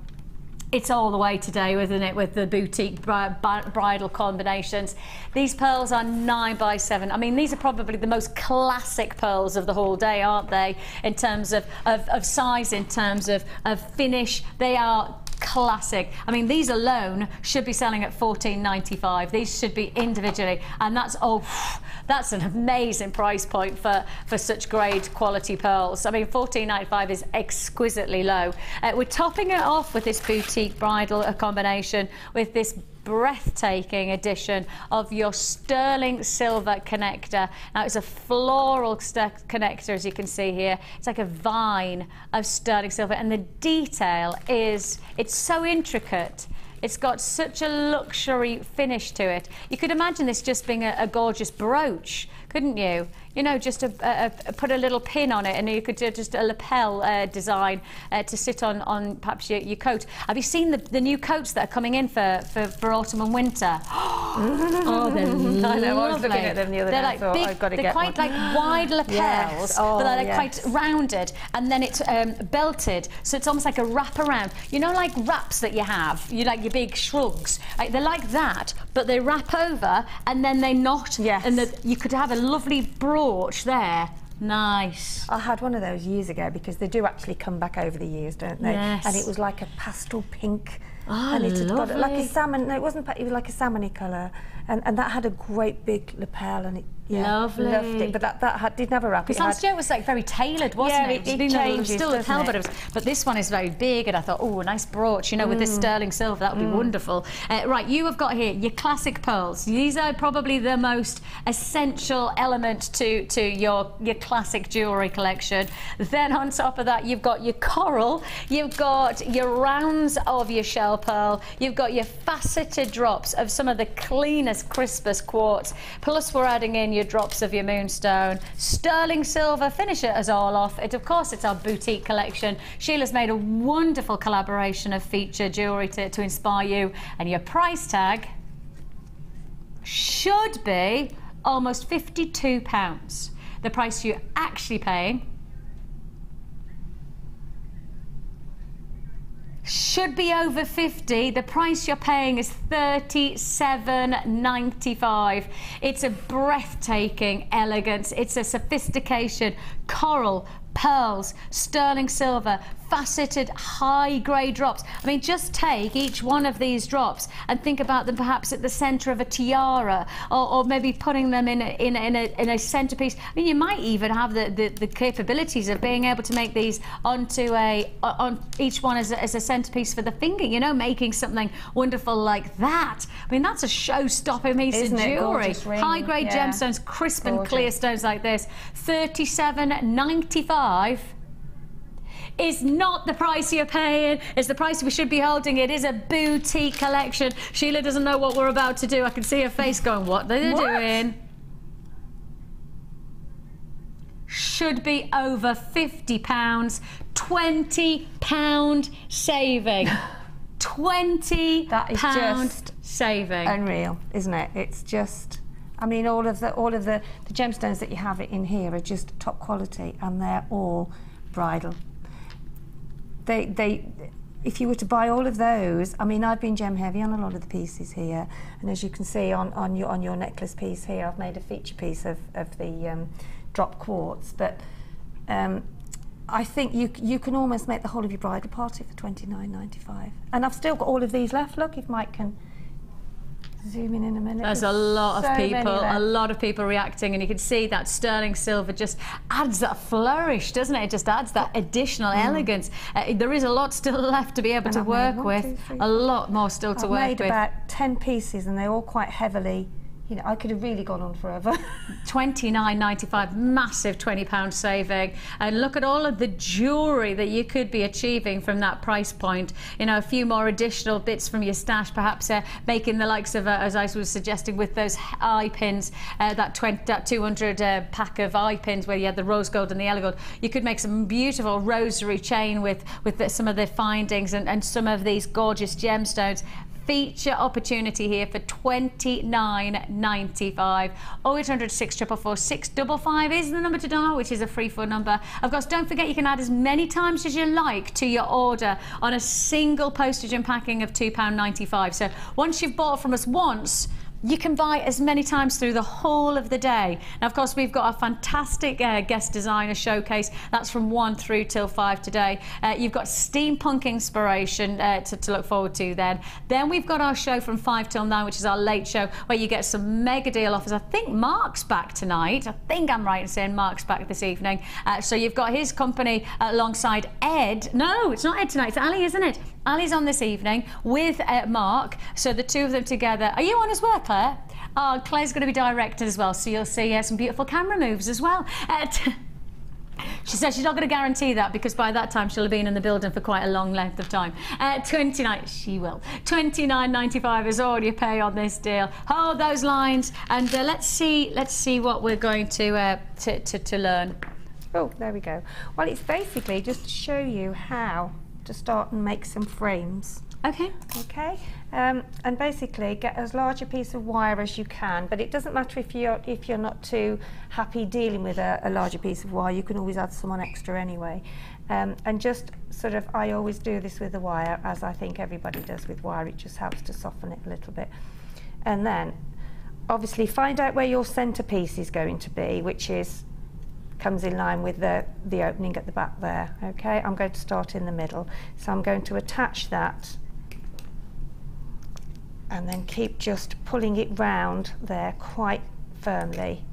It's all the way today, isn't it, with the boutique bridal combinations. These pearls are 9x7. I mean, these are probably the most classic pearls of the whole day, aren't they? In terms of size, in terms of finish, they are classic. I mean, these alone should be selling at $14.95. These should be individually, and that's an amazing price point for such great quality pearls. I mean, $14.95 is exquisitely low. We're topping it off with this boutique bridal combination with this breathtaking addition of your sterling silver connector. Now, it's a floral connector, as you can see here. It's like a vine of sterling silver, and the detail is, it's so intricate. It's got such a luxury finish to it. You could imagine this just being a gorgeous brooch, couldn't you? You know, just put a little pin on it, and you could do just a lapel design to sit on perhaps your coat. Have you seen the new coats that are coming in for autumn and winter? Oh, they're lovely. I know, I was looking at them the other day. They're like big, I've got to get one. They're quite like wide lapels, but they're quite rounded, and then it's belted, so it's almost like a wraparound. You know, like wraps that you have, you like your big shrugs. Like, they're like that, but they wrap over, and then they knot. Yes. And you could have a lovely brooch there. Nice. I had one of those years ago because they do actually come back over the years, don't they? Yes. And it was like a pastel pink. Oh, and it had got like lovely. a salmon. No, it wasn't. It was like a salmony colour, and that had a great big lapel, and it. Yeah, Lovely. loved it. But that didn't have a wrap. Because last year it was like very tailored, wasn't Yeah, it? it changes, still a doesn't tell, it? but this one is very big, and I thought, oh, a nice brooch, you know, with this sterling silver, that would be wonderful. Right, you have got here your classic pearls. These are probably the most essential element to your classic jewellery collection. Then on top of that, you've got your coral, you've got your rounds of your shell pearl, you've got your faceted drops of some of the cleanest, crispest quartz, plus we're adding in your drops of your moonstone, sterling silver, finish it as all off. Of course, it's our boutique collection. Sheila's made a wonderful collaboration of feature jewellery to inspire you, and your price tag should be almost £52. The price you're actually paying should be over 50. The price you're paying is $37.95. It's a breathtaking elegance. It's a sophistication. Coral, pearls, sterling silver, faceted high-grade drops. I mean, just take each one of these drops and think about them perhaps at the centre of a tiara, or maybe putting them in a centerpiece. I mean, you might even have the capabilities of being able to make these onto on each one as a centerpiece for the finger. You know, making something wonderful like that. I mean, that's a show-stopping piece of jewellery. High-grade gemstones, crisp and clear stones like this. $37.95. is not the price you're paying. It's the price we should be holding. It is a boutique collection. Sheila doesn't know what we're about to do. I can see her face going, what are they doing? Should be over £50. £20 saving. £20 that is just saving. Unreal, isn't it? It's just, I mean, all of the gemstones that you have in here are just top quality, and they're all bridal. If you were to buy all of those, I mean, I've been gem heavy on a lot of the pieces here, and as you can see on your necklace piece here, I've made a feature piece of the drop quartz, but I think you can almost make the whole of your bridal party for $29.95. And I've still got all of these left. Look, if Mike can zoom in a minute. There's a lot of people reacting, and you can see that sterling silver just adds that flourish, doesn't it? It just adds that additional elegance. There is a lot still left to be able to work with. A lot more still to work with. I've made about 10 pieces, and they're all quite heavily, you know, I could have really gone on forever. $29.95, massive £20 saving. And look at all of the jewellery that you could be achieving from that price point. You know, a few more additional bits from your stash, perhaps making the likes of, as I was suggesting, with those eye pins, that 200 pack of eye pins where you had the rose gold and the yellow gold. You could make some beautiful rosary chain with some of the findings and some of these gorgeous gemstones. Feature opportunity here for $29.95. 0800 644 655 is the number to dial, which is a free phone number. Of course, don't forget you can add as many times as you like to your order on a single postage and packing of £2.95. So once you've bought from us once, you can buy as many times through the whole of the day. Now, of course, we've got a fantastic guest designer showcase. That's from 1 through till 5 today. You've got steampunk inspiration to look forward to then. Then we've got our show from 5 till 9, which is our late show, where you get some mega deal offers. I think Mark's back tonight. I think I'm right in saying Mark's back this evening. So you've got his company alongside Ed. No, it's not Ed tonight. It's Ali, isn't it? Ali's on this evening with Mark. So the two of them together. Are you on as well, Claire? Oh, Claire's going to be directed as well, so you'll see some beautiful camera moves as well. She says she's not going to guarantee that, because by that time she'll have been in the building for quite a long length of time. $29.95 is all you pay on this deal. Hold those lines, and let's see what we're going to learn. Oh, there we go. Well, it's basically just to show you how to start and make some frames. Okay. Okay. And basically get as large a piece of wire as you can, but it doesn't matter if you're not too happy dealing with a larger piece of wire. You can always add some on extra anyway. And just sort of, I always do this with the wire, as I think everybody does with wire. It just helps to soften it a little bit. And then obviously find out where your centerpiece is going to be, which is comes in line with the opening at the back there. Okay, I'm going to start in the middle. So I'm going to attach that and then keep just pulling it round there quite firmly.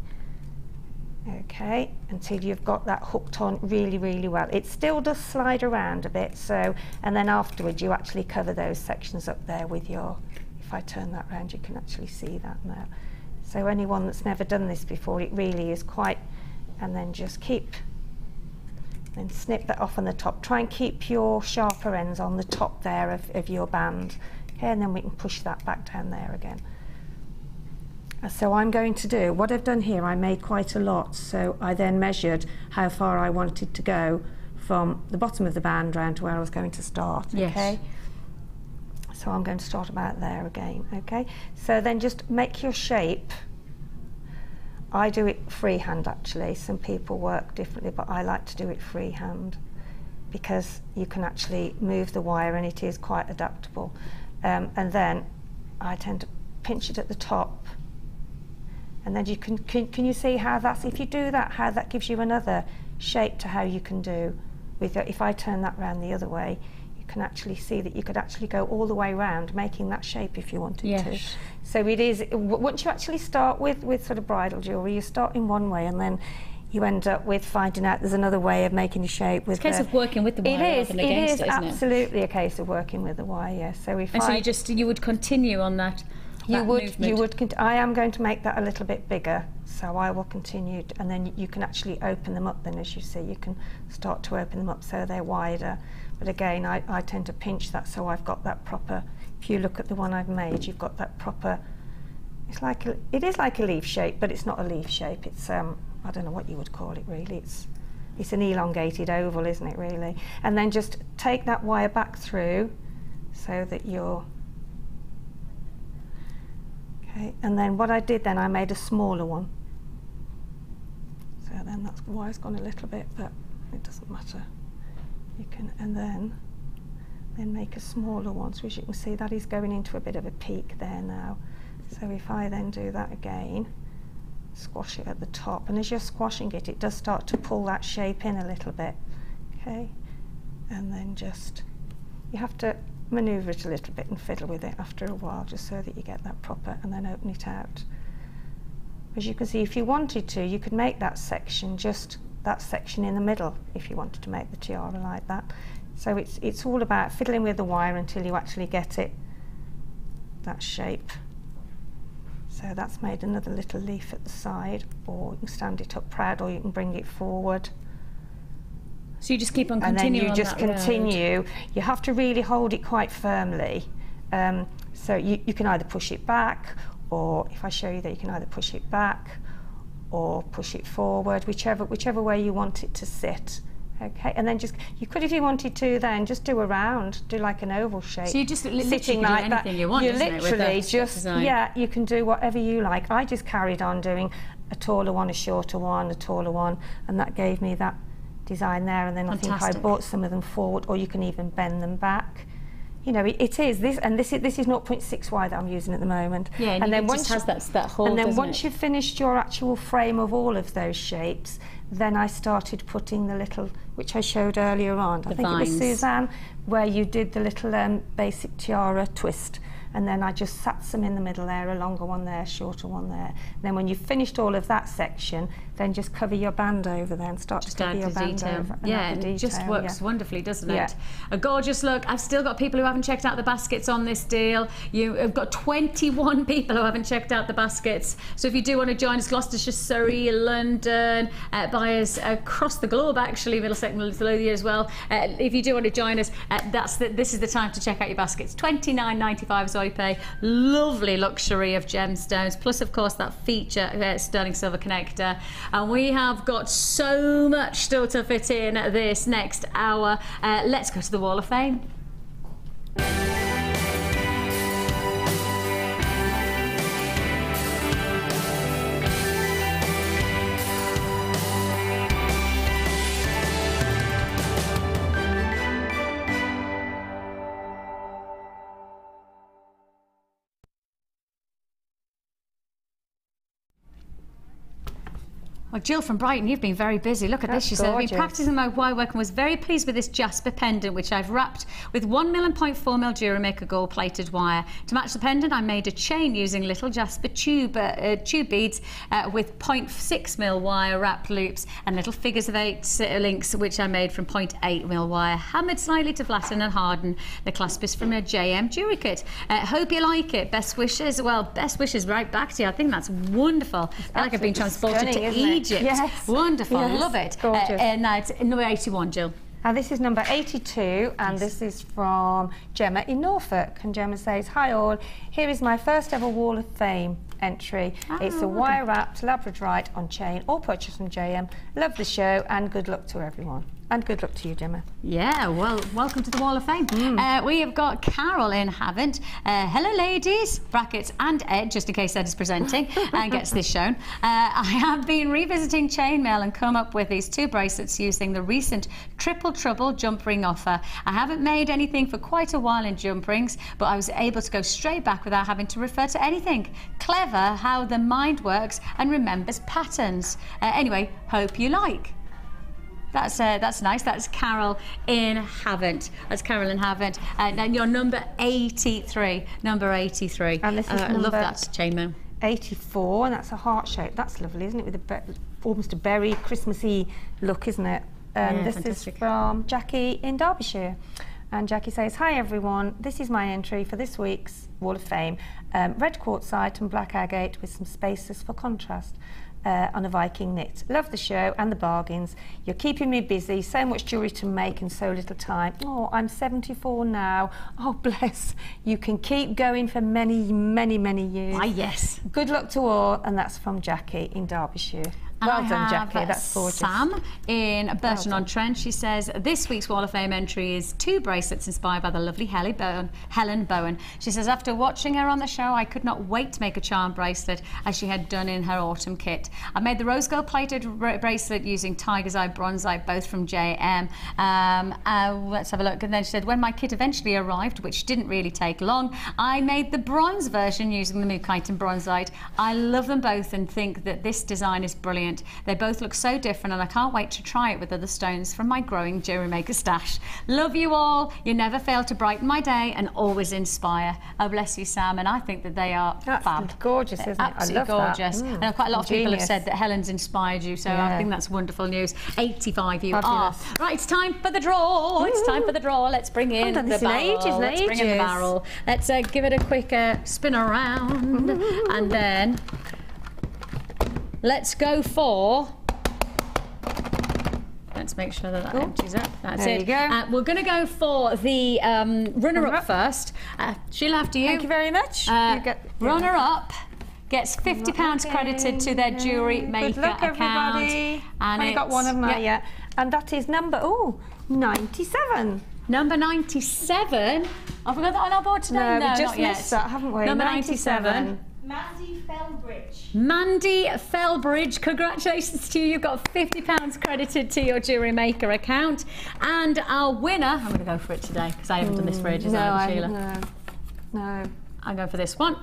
Okay, until you've got that hooked on really, really well. It still does slide around a bit, so, and then afterwards you actually cover those sections up there with your, if I turn that round you can actually see that now. So anyone that's never done this before, it really is quite, and then just keep, then snip that off on the top. Try and keep your sharper ends on the top there of your band. Okay, and then we can push that back down there again. So I'm going to do, what I've done here, I made quite a lot, so I then measured how far I wanted to go from the bottom of the band round to where I was going to start, okay? Yes. So I'm going to start about there again, okay? So then just make your shape. I do it freehand actually, some people work differently, but I like to do it freehand because you can actually move the wire and it is quite adaptable. And then I tend to pinch it at the top. And then you can you see how that's, if you do that, how that gives you another shape to how you can do with it. If I turn that round the other way, you can actually see that you could actually go all the way round, making that shape if you wanted to. So it is, once you actually start with sort of bridal jewellery, you start in one way and then you end up with finding out there's another way of making a shape. With it's a case of working with the wire rather than against it, isn't it? Absolutely a case of working with the wire, yes. So if so you would continue on that. I am going to make that a little bit bigger, so I will continue, and then you can actually open them up then, as you see. You can start to open them up so they're wider. But again, I tend to pinch that so I've got that proper, if you look at the one I've made, you've got that proper, it is like a leaf shape, but it's not a leaf shape. It's, I don't know what you would call it really. It's an elongated oval, isn't it really? And then just take that wire back through so that you're, okay, and then what I did then, I made a smaller one. So then that's the wire's gone a little bit, but it doesn't matter. You can, and then make a smaller one. So as you can see, that is going into a bit of a peak there now. So if I then do that again, squash it at the top, and as you're squashing it, it does start to pull that shape in a little bit. Okay, and then just, you have to manoeuvre it a little bit and fiddle with it after a while, just so that you get that proper, and then open it out. As you can see, if you wanted to, you could make that section, just that section in the middle, if you wanted to make the tiara like that. So it's all about fiddling with the wire until you actually get it, that shape. So that's made another little leaf at the side, or you can stand it up proud, or you can bring it forward. So you just keep on continuing, and then you just continue. You have to really hold it quite firmly. So you can either push it back, or if I show you that, you can either push it back or push it forward, whichever way you want it to sit. Okay, and then just, you could, if you wanted to, then just do a round, do like an oval shape. So you just literally sitting do like anything that. You want, you isn't it, literally with just design. Yeah, you can do whatever you like. I just carried on doing a taller one, a shorter one, a taller one, and that gave me that design there. And then Fantastic. I think I brought some of them forward, or you can even bend them back. You know, it is this, and this is 0.6Y that I'm using at the moment. Yeah, and then once just has that hold, and then once it? you've finished your actual frame of all of those shapes, then I started putting the little, which I showed earlier on. I think vines. It was Suzanne, where you did the little basic tiara twist. And then I just sat some in the middle there, a longer one there, shorter one there. And then when you've finished all of that section, then just cover your band over there and start just to cover add your the band detail. over. Yeah, and it just works wonderfully, doesn't it? A gorgeous look. I've still got people who haven't checked out the baskets on this deal. You've got 21 people who haven't checked out the baskets. So if you do want to join us, Gloucestershire, Surrey, London, buyers across the globe, actually, Middlesex and Lothian as well. If you do want to join us, this is the time to check out your baskets. £29.95 is all you pay. Lovely luxury of gemstones, plus of course that feature sterling silver connector. And we have got so much still to fit in this next hour. Let's go to the Wall of Fame. Oh, Jill from Brighton, you've been very busy. Look at this. She said, I've been practicing my wire work and was very pleased with this Jasper pendant, which I've wrapped with 1 mm and 0.4 mm Jewellery Maker gold plated wire. To match the pendant, I made a chain using little Jasper tube beads with 0.6 mm wire wrapped loops and little figures of 8 links, which I made from 0.8 mm wire, hammered slightly to flatten and harden. The clasp is from a JM Jewellery Kit. Hope you like it. Best wishes. Well, best wishes right back to you. I think that's wonderful. I feel like I've been transported to Egypt. Yes. Wonderful. Yes. Love it. Gorgeous. Now it's number 81, Jill. This is number 82, and this is from Gemma in Norfolk. And Gemma says, hi all, here is my first ever Wall of Fame entry. It's a wire wrapped labradorite on chain, all purchased from JM. Love the show and good luck to everyone. And good luck to you, Gemma. Yeah, well, welcome to the Wall of Fame. We have got Carol in Havant. Hello, ladies, brackets, and Ed, just in case Ed is presenting and gets this shown. I have been revisiting chainmail and come up with these 2 bracelets using the recent Triple Trouble jump ring offer. I haven't made anything for quite a while in jump rings, but I was able to go straight back without having to refer to anything. Clever how the mind works and remembers patterns. Anyway, hope you like. That's nice. That's Carol in Havant. That's Carol in Havant. And you're number 83. Number 83. And this is I love that chainmail. 84, and that's a heart shape. That's lovely, isn't it? With almost a berry Christmassy look, isn't it? This fantastic. is from Jackie in Derbyshire. And Jackie says, hi everyone, this is my entry for this week's Wall of Fame. Red quartzite and black agate with some spaces for contrast. On a Viking knit. Love the show and the bargains. You're keeping me busy. So much jewellery to make and so little time. Oh, I'm 74 now. Oh, bless. You can keep going for many, many, many years. Why, yes. Good luck to all. And that's from Jackie in Derbyshire. Well done, Jackie. That's gorgeous. Sam in Burton-on-Trent. She says this week's Wall of Fame entry is 2 bracelets inspired by the lovely Helen Bowen. She says after watching her on the show, I could not wait to make a charm bracelet as she had done in her autumn kit. I made the rose gold plated bracelet using Tiger's Eye, Bronzite, both from JM. Let's have a look. And then she said when my kit eventually arrived, which didn't really take long, I made the bronze version using the Mookaite and Bronzite. I love them both and think that this design is brilliant. They both look so different and I can't wait to try it with other stones from my growing Jewellery Maker stash. Love you all. You never fail to brighten my day and always inspire. Oh, bless you, Sam. And I think that they are fab. Gorgeous, isn't it? Absolutely gorgeous. That. I know quite a lot of people have said that Helen's inspired you, so I think that's wonderful news. 85 you are. Right, it's time for the draw. It's time for the draw. Let's bring in the barrel. Let's bring in the barrel. Let's give it a quick spin around and then let's go for... Let's make sure that empties up. That's there it. You go. We're going to go for the runner-up first. Sheila, after you. Thank you very much. Runner-up gets £50 credited to their Jewellery Maker Good luck, account. Everybody. And I've got one of mine yet. And that is number 97. Number 97. Have we got that on our board today? No, we just missed that, haven't we? Number 97. Mandy Fellbridge. Mandy Fellbridge, congratulations to you. You've got £50 credited to your Jewellery Maker account. And our winner, I'm going to go for it today because I haven't done this for ages, Sheila. No. I'm going for this one.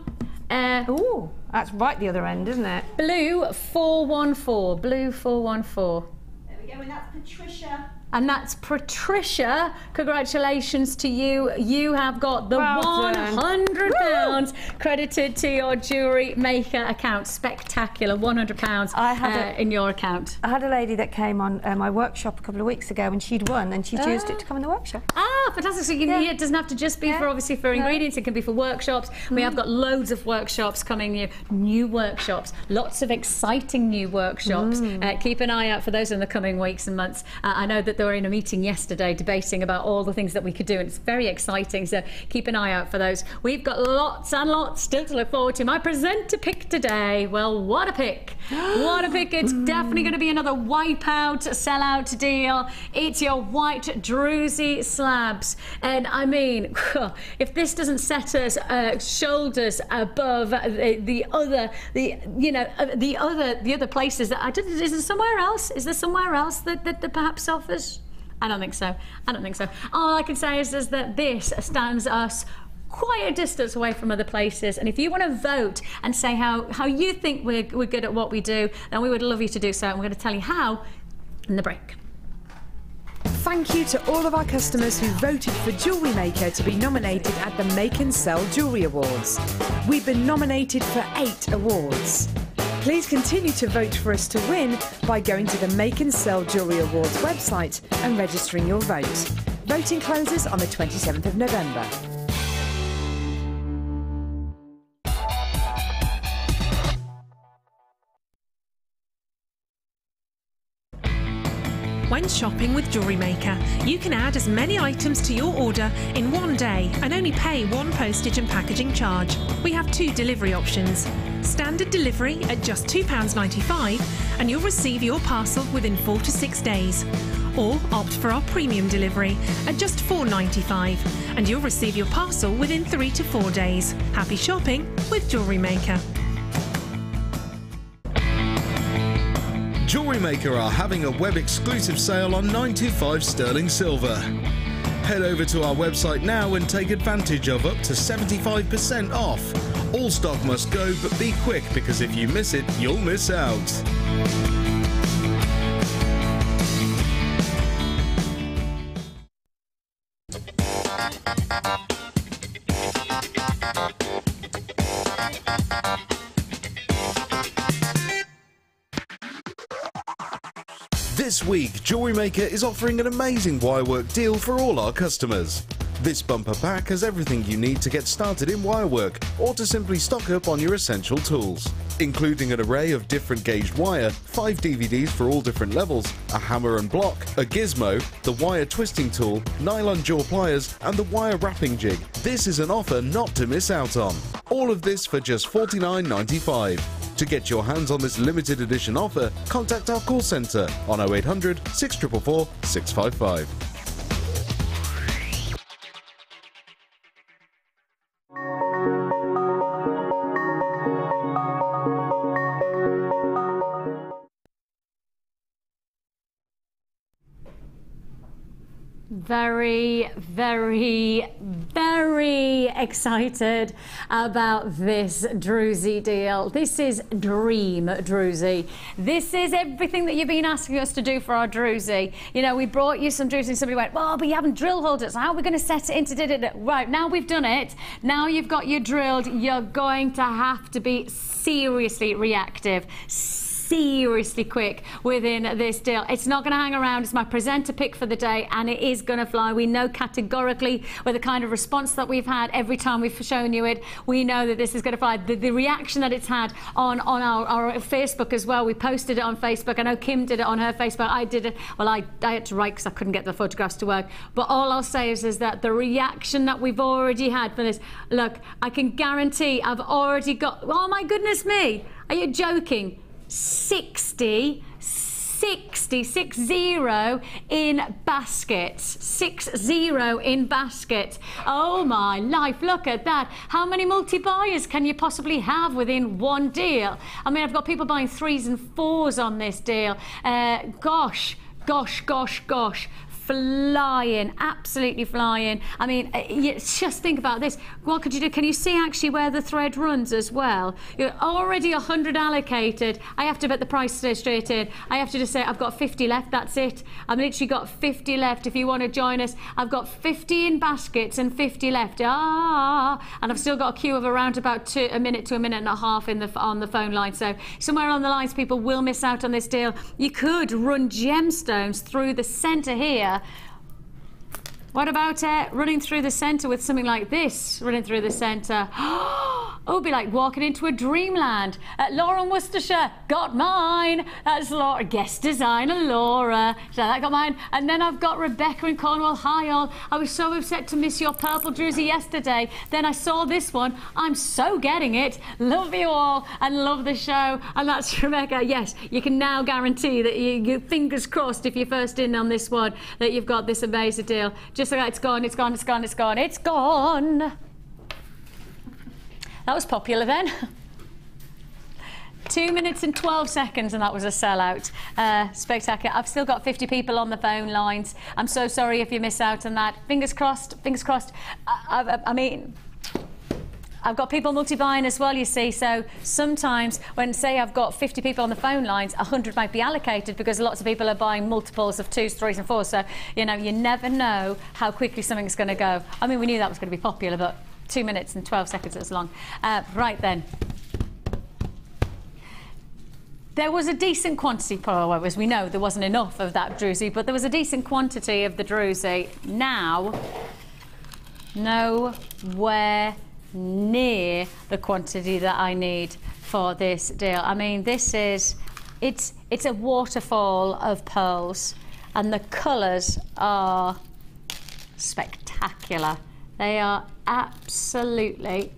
Ooh, that's right the other end, isn't it? Blue 414. Blue 414. There we go, and that's Patricia. And that's Patricia. Congratulations to you. You have got the £100 credited to your Jewellery Maker account. Spectacular, £100 in your account. I had a lady that came on my workshop a couple of weeks ago and she'd won and she'd used it to come in the workshop. Ah, fantastic. So it doesn't have to just be for, obviously, for ingredients. It can be for workshops. We have got loads of workshops coming, new workshops, lots of exciting new workshops. Keep an eye out for those in the coming weeks and months. I know that they were in a meeting yesterday debating about all the things that we could do, and it's very exciting, so keep an eye out for those. We've got lots and lots still to look forward to. My presenter pick today, well, what a pick. What a pick. It's definitely going to be another wipeout sellout deal. It's your white Druzy slabs, and I mean, if this doesn't set us shoulders above the other places that is there somewhere else? Is there somewhere else that perhaps offers? I don't think so. I don't think so. All I can say is that this stands us quite a distance away from other places. And if you want to vote and say how you think we're good at what we do, then we would love you to do so. And we're going to tell you how in the break. Thank you to all of our customers who voted for Jewellery Maker to be nominated at the Make and Sell Jewellery Awards. We've been nominated for 8 awards. Please continue to vote for us to win by going to the Make and Sell Jewellery Awards website and registering your vote. Voting closes on the 27th of November. When shopping with Jewellery Maker, you can add as many items to your order in one day and only pay one postage and packaging charge. We have 2 delivery options. Standard delivery at just £2.95 and you'll receive your parcel within 4 to 6 days. Or opt for our premium delivery at just £4.95 and you'll receive your parcel within 3 to 4 days. Happy shopping with Jewellery Maker. Jewellery Maker are having a web exclusive sale on 925 sterling silver. Head over to our website now and take advantage of up to 75% off. All stock must go, but be quick because if you miss it, you'll miss out. This week, Jewellery Maker is offering an amazing wirework deal for all our customers. This bumper pack has everything you need to get started in wirework or to simply stock up on your essential tools, including an array of different gauged wire, 5 DVDs for all different levels, a hammer and block, a gizmo, the wire twisting tool, nylon jaw pliers and the wire wrapping jig. This is an offer not to miss out on. All of this for just $49.95. To get your hands on this limited edition offer, contact our call centre on 0800 644 655. Very, very, very excited about this Druzy deal. This is Dream Druzy. This is everything that you've been asking us to do for our Druzy. You know, we brought you some Druzy and somebody went, well, but you haven't drill holed it, so how are we going to set it into Right, now we've done it. Now you've got your drilled. You're going to have to be seriously reactive. Seriously quick within this deal. It's not going to hang around. It's my presenter pick for the day and it is going to fly. We know categorically with the kind of response that we've had every time we've shown you it, we know that this is going to fly. The reaction that it's had on our Facebook as well. We posted it on Facebook. I know Kim did it on her Facebook. I did it. Well, I had to write because I couldn't get the photographs to work. But all I'll say is that the reaction that we've already had for this, look, I can guarantee I've already got, oh my goodness me, are you joking? 60 in baskets. 60 in baskets. Oh my life, look at that. How many multi-buyers can you possibly have within one deal? I mean, I've got people buying 3s and 4s on this deal. Gosh. Flying, absolutely flying. I mean, just think about this. What could you do? Can you see actually where the thread runs as well? You're already 100 allocated. I have to bet the price straight in. I have to just say, I've got 50 left, that's it. I've literally got 50 left. If you want to join us, I've got 50 in baskets and 50 left. And I've still got a queue of around about a minute to a minute and a half on the phone line. So somewhere on the lines, people will miss out on this deal. You could run gemstones through the centre here. What about running through the centre with something like this? Running through the centre. Oh, it'd be like walking into a dreamland. Laura in Worcestershire, got mine. That's Laura, guest designer Laura. So that got mine. And then I've got Rebecca in Cornwall. Hi all. I was so upset to miss your purple Druzy yesterday. Then I saw this one. I'm so getting it. Love you all and love the show. And that's Rebecca. Yes, you can now guarantee that you fingers crossed if you're first in on this one that you've got this amazing deal. Just like that, it's gone. That was popular then. 2 minutes and 12 seconds and that was a sellout. Spectacular. I've still got 50 people on the phone lines. I'm so sorry if you miss out on that. Fingers crossed, fingers crossed. I mean, I've got people multi-buying as well, you see, so sometimes when, say, I've got 50 people on the phone lines, 100 might be allocated because lots of people are buying multiples of 2s, 3s and 4s, so, you know, you never know how quickly something's going to go. I mean, we knew that was going to be popular, but 2 minutes and 12 seconds is long. Right then. There was a decent quantity, as we know, there wasn't enough of that Druzy, but there was a decent quantity of the Druzy. Now, nowhere near the quantity that I need for this deal. I mean, this is, it's a waterfall of pearls, and the colours are spectacular. They are absolutely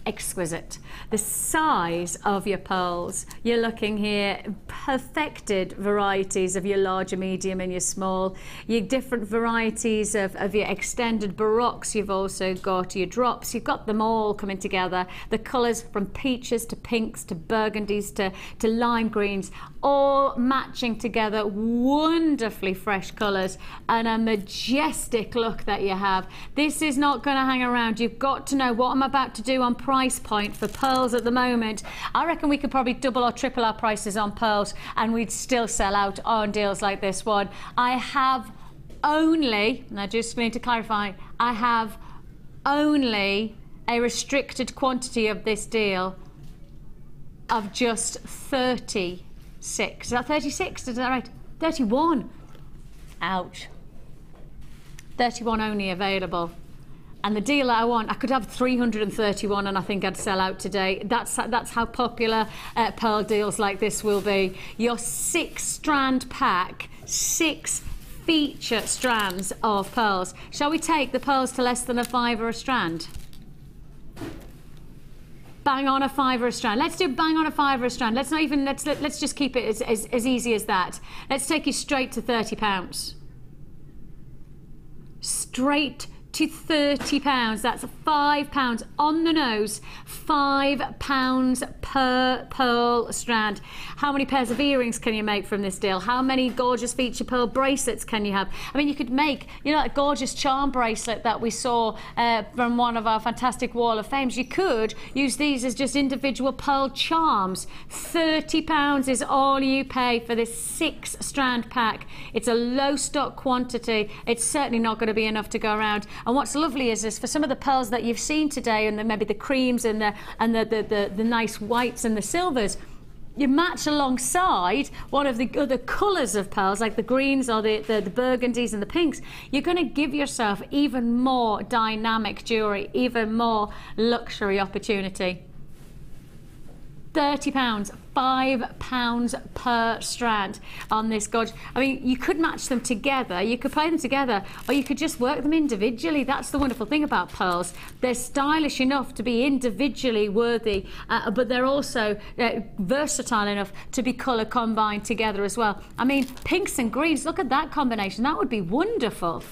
exquisite. The size of your pearls, you're looking here, perfected varieties of your larger, medium and your small, your different varieties of your extended baroques, you've also got your drops, you've got them all coming together. The colours from peaches to pinks to burgundies to lime greens, all matching together, wonderfully fresh colours and a majestic look that you have. This is not going to hang around. You've got to know what I'm about to do on price point for pearls at the moment. I reckon we could probably double or triple our prices on pearls and we'd still sell out on deals like this one. I have only, and I just need to clarify, I have only a restricted quantity of this deal of just 36. Is that 36? Is that right? 31. Ouch. 31 only available. And the deal that I want, I could have 331 and I think I'd sell out today. That's how popular pearl deals like this will be. Your 6-strand pack, 6 feature strands of pearls. Shall we take the pearls to less than a £5 a strand? Bang on a £5 a strand. Let's do bang on a £5 a strand. Let's not even, let's just keep it as easy as that. Let's take you straight to £30. Straight to £30. That's £5 on the nose. £5 per pearl strand. How many pairs of earrings can you make from this deal? How many gorgeous feature pearl bracelets can you have? I mean, you could make, you know, that gorgeous charm bracelet that we saw from one of our fantastic Wall of Fames. You could use these as just individual pearl charms. £30 is all you pay for this 6-strand pack. It's a low stock quantity. It's certainly not going to be enough to go around. And what's lovely is this, for some of the pearls that you've seen today, and maybe the creams and the nice whites and the silvers, you match alongside one of the other colours of pearls, like the greens or the burgundies and the pinks. You're going to give yourself even more dynamic jewellery, even more luxury opportunity. £30, £5 per strand on this gorgeous. I mean, you could match them together, you could play them together, or you could just work them individually. That's the wonderful thing about pearls. They're stylish enough to be individually worthy, but they're also versatile enough to be colour combined together as well. I mean, pinks and greens, look at that combination. That would be wonderful.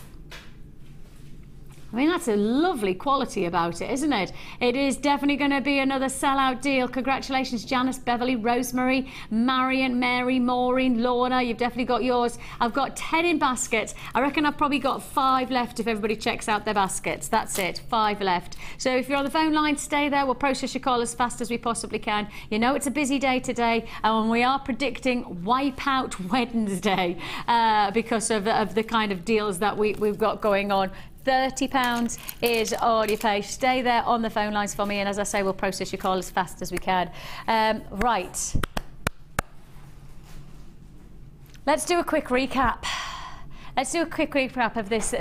I mean, that's a lovely quality about it, isn't it? It is definitely going to be another sellout deal. Congratulations, Janice, Beverly, Rosemary, Marion, Mary, Maureen, Lorna. You've definitely got yours. I've got 10 in baskets. I reckon I've probably got 5 left if everybody checks out their baskets. That's it, 5 left. So if you're on the phone line, stay there. We'll process your call as fast as we possibly can. You know it's a busy day today, and we are predicting Wipeout Wednesday because of the kind of deals that we've got going on. £30 is all you pay. Stay there on the phone lines for me, and as I say, we'll process your call as fast as we can. Right. Let's do a quick recap. Let's do a quick recap of this.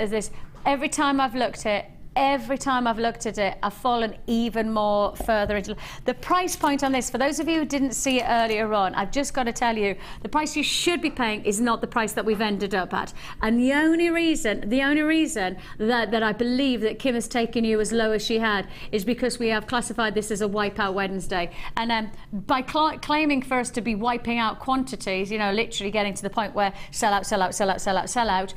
Every time I've looked at it, I've fallen even more further into the price point on this. For those of you who didn't see it earlier on, I've just got to tell you, the price you should be paying is not the price that we've ended up at. And the only reason that I believe that Kim has taken you as low as she had is because we have classified this as a Wipeout Wednesday. And by claiming for us to be wiping out quantities, you know, literally getting to the point where sell out, sell out, sell out, sell out, sell out,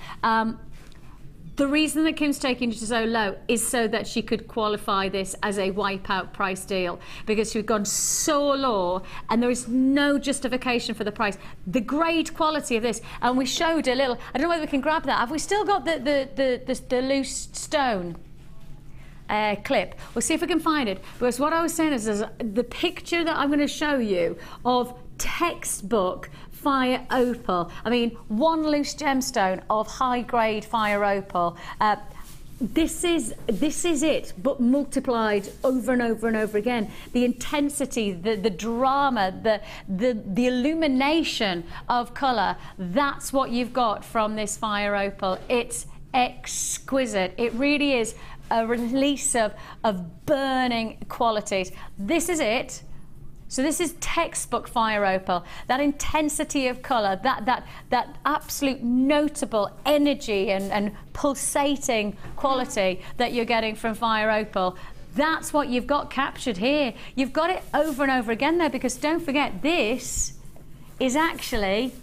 the reason that Kim's taking it so low is so that she could qualify this as a wipeout price deal, because she's gone so low and there is no justification for the price. The great quality of this, and we showed a little, I don't know whether we can grab that. Have we still got the loose stone? clip. We'll see if we can find it. Because what I was saying is the picture that I'm going to show you of textbook fire opal. I mean, one loose gemstone of high grade fire opal. This is it, but multiplied over and over and over again. The intensity, the drama, the illumination of colour, that's what you've got from this fire opal. It's exquisite. It really is a release of burning qualities. This is it. So this is textbook fire opal. That intensity of colour, that absolute notable energy and pulsating quality that you're getting from fire opal, that's what you've got captured here. You've got it over and over again there, because don't forget, this is actually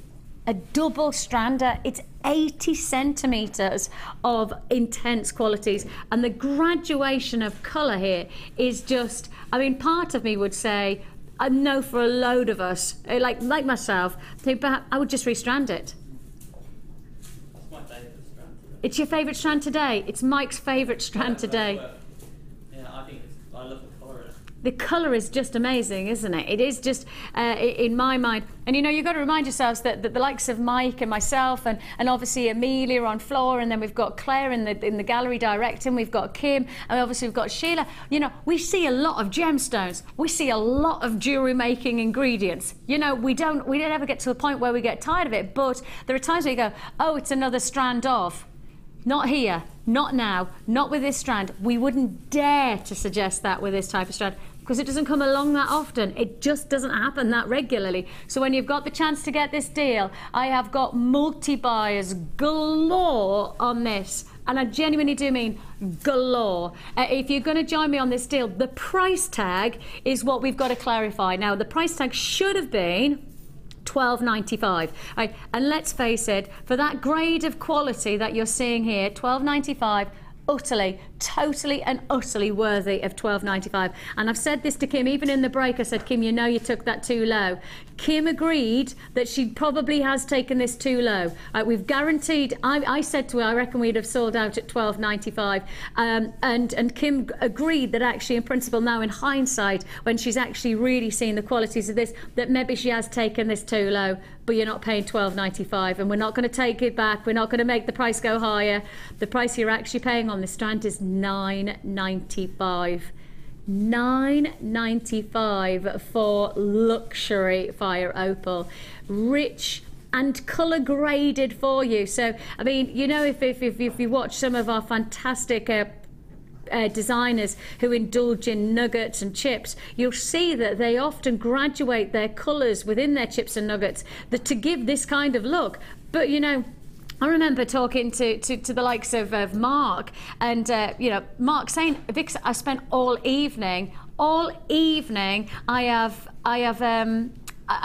a double strander. It's 80 centimetres of intense qualities, and the graduation of colour here is just, I mean, part of me would say, I know for a load of us, like myself, perhaps I would just restrand it. That's my favourite strand today. It's your favourite strand today. It's Mike's favourite strand today. Yeah, I love the colour in it. The colour is just amazing, isn't it? It is just, in my mind. And you know, you've got to remind yourselves that the likes of Mike and myself and obviously Amelia on floor, and then we've got Claire in the gallery directing, we've got Kim, and obviously we've got Sheila. You know, we see a lot of gemstones. We see a lot of jewellery making ingredients. You know, we don't ever get to a point where we get tired of it, but there are times where you go, oh, it's another strand of. Not here, not now, not with this strand. We wouldn't dare to suggest that with this type of strand, because it doesn't come along that often. It just doesn't happen that regularly. So when you've got the chance to get this deal, I have got multi-buyers galore on this. And I genuinely do mean galore. If you're going to join me on this deal, the price tag is what we've got to clarify. Now, the price tag should have been $12.95. Right, and let's face it, for that grade of quality that you're seeing here, $12.95, utterly, totally and utterly worthy of $12.95. And I've said this to Kim, even in the break, I said, Kim, you know you took that too low. Kim agreed that she probably has taken this too low. We've guaranteed, I said to her, I reckon we'd have sold out at $12.95. And Kim agreed that actually, in principle, now in hindsight, when she's actually really seen the qualities of this, that maybe she has taken this too low, but you're not paying $12.95, and we're not going to take it back. We're not going to make the price go higher. The price you're actually paying on this strand is $9.95. $9.95 for luxury fire opal, rich and colour graded for you. So I mean, you know, if you watch some of our fantastic designers who indulge in nuggets and chips, you'll see that they often graduate their colours within their chips and nuggets to give this kind of look. But you know, I remember talking to the likes of Mark, and you know, Mark saying, Vic, I spent all evening I've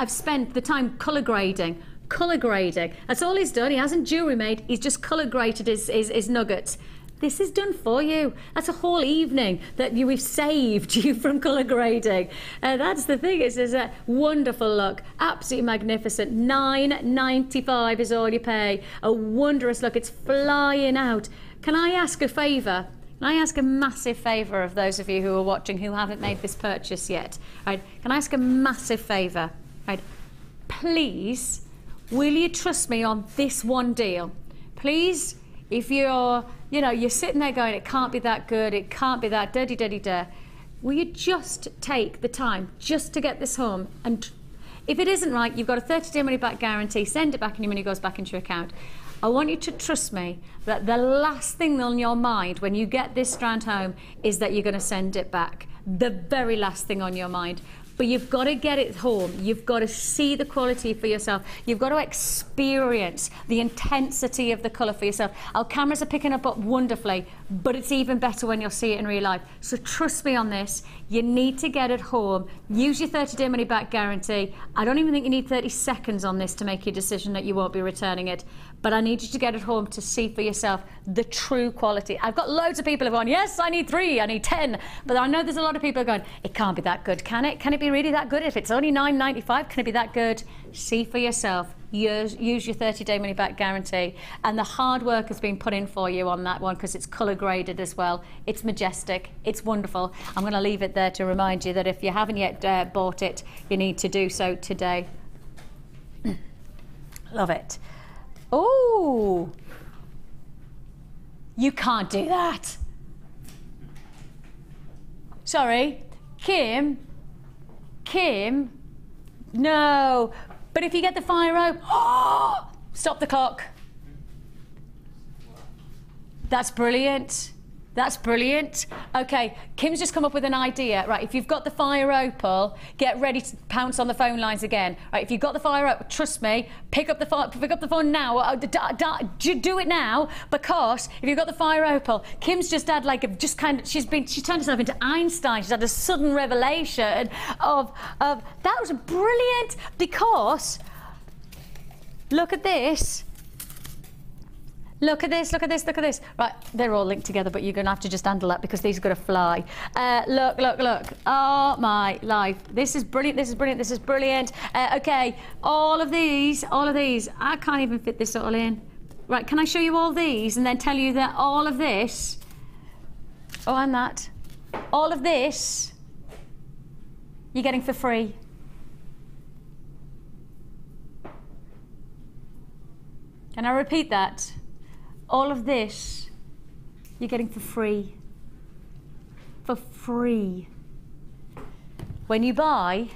spent the time colour grading. That's all he's done. He hasn't jewellery made, he's just colour graded his nuggets. This is done for you. That's a whole evening that we've saved you from colour grading. That's the thing, it's a wonderful look, absolutely magnificent. $9.95 is all you pay. A wondrous look, it's flying out. Can I ask a favour? Can I ask a massive favour of those of you who are watching who haven't made this purchase yet? Right? Can I ask a massive favour? Right? Please, will you trust me on this one deal? Please, if you're sitting there going, it can't be that good, it can't be that da-de-da-de-da, will you just take the time just to get this home? And if it isn't right, you've got a 30-day money-back guarantee, send it back and your money goes back into your account. I want you to trust me that the last thing on your mind when you get this strand home is that you're going to send it back. The very last thing on your mind. But you've got to get it home. You've got to see the quality for yourself. You've got to experience the intensity of the colour for yourself. Our cameras are picking up wonderfully, but it's even better when you'll see it in real life. So trust me on this. You need to get it home. Use your 30-day money-back guarantee. I don't even think you need 30 seconds on this to make your decision that you won't be returning it. But I need you to get it home to see for yourself the true quality. I've got loads of people who are going, yes, I need 3, I need 10. But I know there's a lot of people who are going, it can't be that good, can it? Can it be really that good? If it's only $9.95, can it be that good? See for yourself. use your 30-day money-back guarantee. And the hard work has been put in for you on that one because it's colour graded as well. It's majestic. It's wonderful. I'm going to leave it there to remind you that if you haven't yet bought it, you need to do so today. Love it. Oh, you can't do that. Sorry, Kim, no. But if you get the fire rope, oh, stop the clock. That's brilliant. That's brilliant. Okay, Kim's just come up with an idea. Right, if you've got the fire opal, get ready to pounce on the phone lines again. Right, if you've got the fire opal, trust me, pick up the phone now. Do it now, because if you've got the fire opal, Kim's just had like she's turned herself into Einstein. She's had a sudden revelation of that was brilliant, because look at this. Look at this, look at this, look at this. Right, they're all linked together, but you're going to have to just handle that because these are going to fly. Look, look, look. Oh, my life. This is brilliant, this is brilliant, this is brilliant. OK, all of these, I can't even fit this all in. Right, can I show you all these and then tell you that all of this, oh, and that, all of this, you're getting for free. Can I repeat that? All of this, you're getting for free. For free. When you buy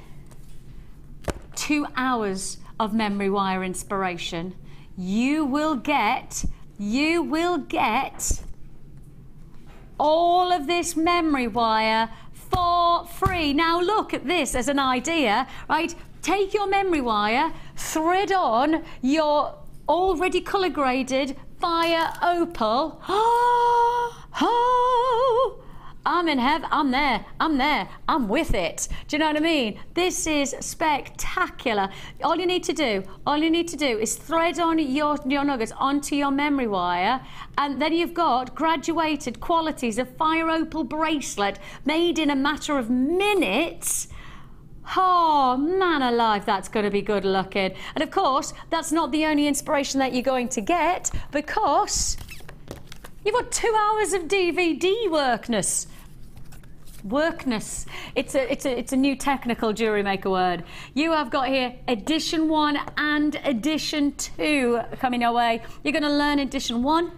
2 hours of memory wire inspiration, you will get all of this memory wire for free. Now look at this as an idea, right? Take your memory wire, thread on your already colour graded fire opal. Oh, I'm in heaven. I'm there. I'm with it. Do you know what I mean? This is spectacular. All you need to do is thread on your nuggets onto your memory wire, and then you've got graduated qualities of fire opal bracelet made in a matter of minutes. Oh, man alive, that's going to be good looking. And of course, that's not the only inspiration that you're going to get, because you've got 2 hours of DVD workness. It's a new technical Jewellery Maker word. You have got here edition 1 and edition 2 coming your way. You're going to learn edition 1.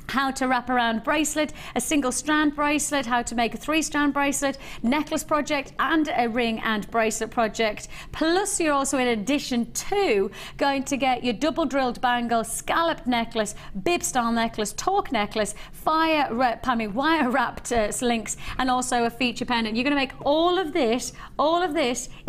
How to wrap around bracelet, a single strand bracelet, how to make a 3-strand bracelet, necklace project, and a ring and bracelet project. Plus, you're also in edition 2 going to get your double drilled bangle, scalloped necklace, bib style necklace, torque necklace, wire wrapped links, and also a feature pendant. You're going to make all of this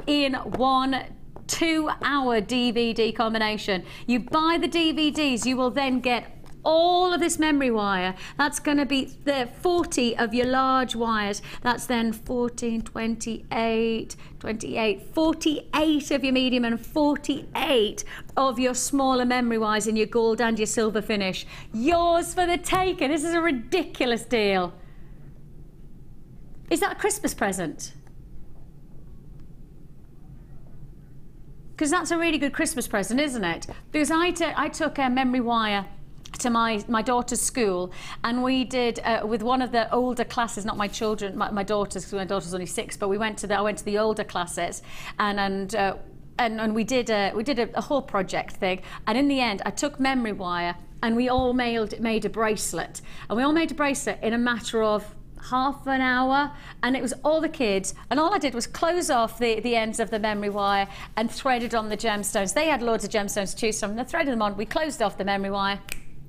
in one 2-hour DVD combination. You buy the DVDs, you will then get all of this memory wire. That's going to be the 40 of your large wires. That's then 14, 28, 48 of your medium and 48 of your smaller memory wires in your gold and your silver finish. Yours for the taking. This is a ridiculous deal. Is that a Christmas present? Because that's a really good Christmas present, isn't it? Because I took a memory wire to my daughter's school, and we did with one of the older classes, not my children, my daughter's, because my daughter's only 6, but I went to the older classes, and we did a whole project thing, and in the end I took memory wire and we all made a bracelet, and we all made a bracelet in a matter of half an hour, and it was all the kids, and all I did was close off the ends of the memory wire and threaded on the gemstones. They had loads of gemstones to choose from, and I threaded them on. We closed off the memory wire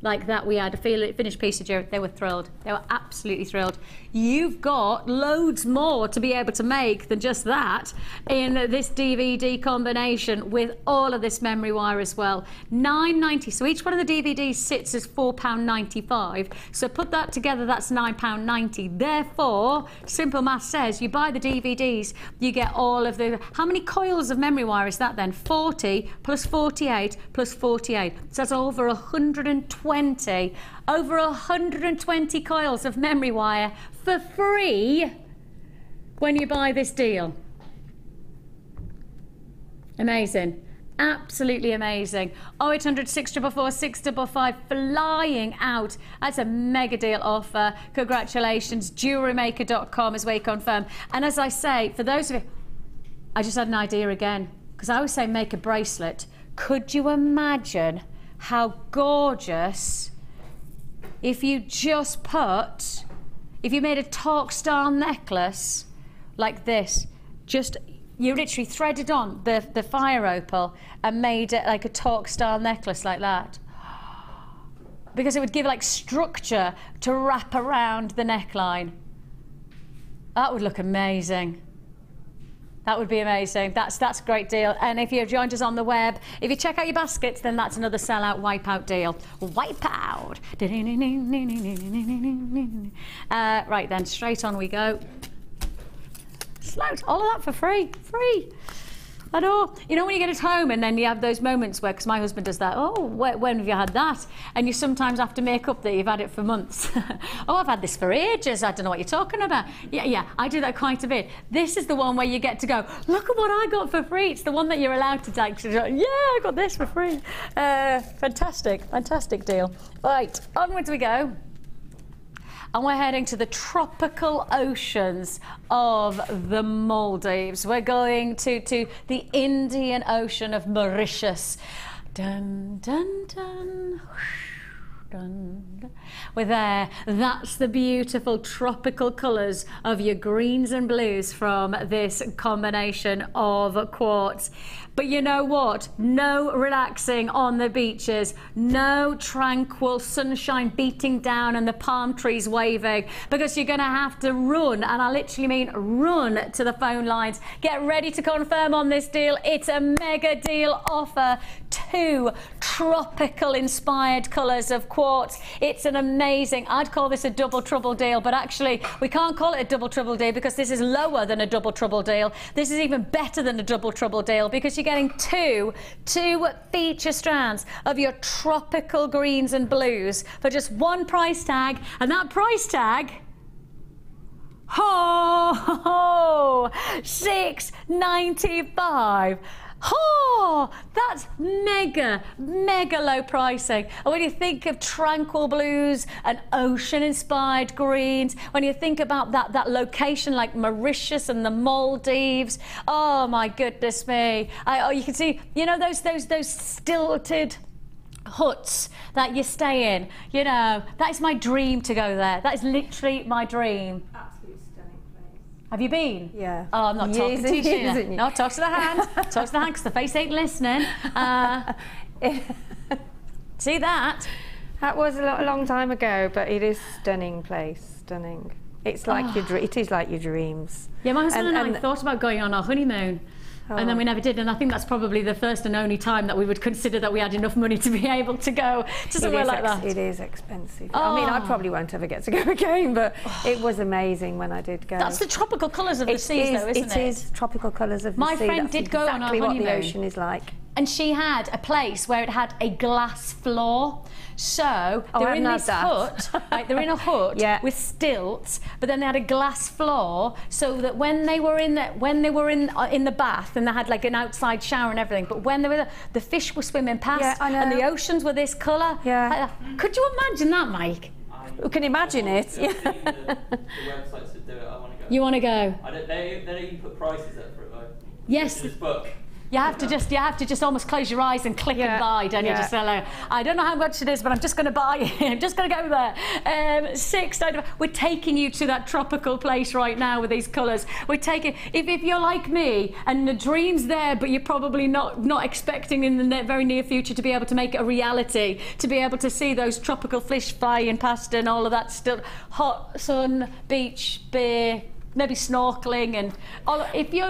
like that. We had a finished piece of jewellery. They were thrilled. They were absolutely thrilled. You've got loads more to be able to make than just that in this DVD combination with all of this memory wire as well. £9.90. So each one of the DVDs sits as £4.95. So put that together, that's £9.90. Therefore, simple math says you buy the DVDs, you get all of the... How many coils of memory wire is that then? 40 plus 48 plus 48. So that's over 120. Over 120 coils of memory wire for free when you buy this deal. Amazing. absolutely amazing. 0800 644 655 flying out. That's a mega deal offer. Congratulations. JewelleryMaker.com is where you confirm. And as I say, for those of you, I just had an idea again, because I always say make a bracelet. Could you imagine how gorgeous if you just put, if you made a torque star necklace like this, just, you literally threaded on the fire opal and made it like a torque star necklace like that. Because it would give like structure to wrap around the neckline. That would look amazing. That would be amazing. That's a great deal. And if you've joined us on the web, if you check out your baskets, then that's another sellout wipeout deal. Wipeout. Right then, straight on we go. Slout, all of that for free. Free. I know. You know when you get it home and then you have those moments where, because my husband does that, oh, when have you had that? And you sometimes have to make up that you've had it for months. Oh, I've had this for ages. I don't know what you're talking about. Yeah, I do that quite a bit. This is the one where you get to go, look at what I got for free. It's the one that you're allowed to take. Yeah, I got this for free. Fantastic deal. Right, onwards we go. And we're heading to the tropical oceans of the Maldives. We're going to the Indian Ocean of Mauritius. Dun, dun, dun. Dun. We're there. That's the beautiful tropical colours of your greens and blues from this combination of quartz. But you know what? No relaxing on the beaches, no tranquil sunshine beating down and the palm trees waving, because you're going to have to run, and I literally mean run, to the phone lines. Get ready to confirm on this deal. It's a mega deal offer. 2 tropical inspired colours of quartz. It's an amazing, I'd call this a double trouble deal, but actually we can't call it a double trouble deal because this is lower than a double trouble deal. This is even better than a double trouble deal because you're getting two feature strands of your tropical greens and blues for just one price tag, and that price tag, $6.95. Oh, that's mega low pricing. And when you think of tranquil blues and ocean-inspired greens, when you think about that location like Mauritius and the Maldives, oh my goodness me! You can see, you know, those stilted huts that you stay in. You know, that is my dream to go there. That is literally my dream. Have you been? Yeah. Oh, I'm not talking to you, Sheila. No, talk to the hand. Talk to the hand, because the face ain't listening. See that? That was a long time ago, but it is stunning place. Stunning. It's like it is like your dreams. Yeah, my husband and I thought about going on our honeymoon. And then we never did, and I think that's probably the first and only time that we would consider that we had enough money to be able to go to somewhere like that. It is expensive. I mean, I probably won't ever get to go again, but it was amazing when I did go. That's the tropical colours of the seas, though, isn't it? It is tropical colours of the sea. My friend did go on our honeymoon. Exactly what the ocean is like. And she had a place where it had a glass floor. So they're in this hut, right, they're in a hut with stilts, but then they had a glass floor, so that when they were in the bath, and they had like an outside shower and everything, but when they were the fish were swimming past, and the oceans were this colour. Yeah. Could you imagine that, Mike? Who can imagine it? I've seen the websites that do it. I want to go. You want to go? They don't even put prices up for it though. Yes. Just book. You have to just almost close your eyes and click and buy, don't you? Just like, I don't know how much it is, but I'm just going to buy it. I'm just going to go there. $6.95. We're taking you to that tropical place right now with these colours. We're taking, if you're like me and the dream's there, but you're probably not expecting in the very near future to be able to make it a reality, to be able to see those tropical fish flying past and all of that still hot sun, beach, beer, maybe snorkeling, and all. If you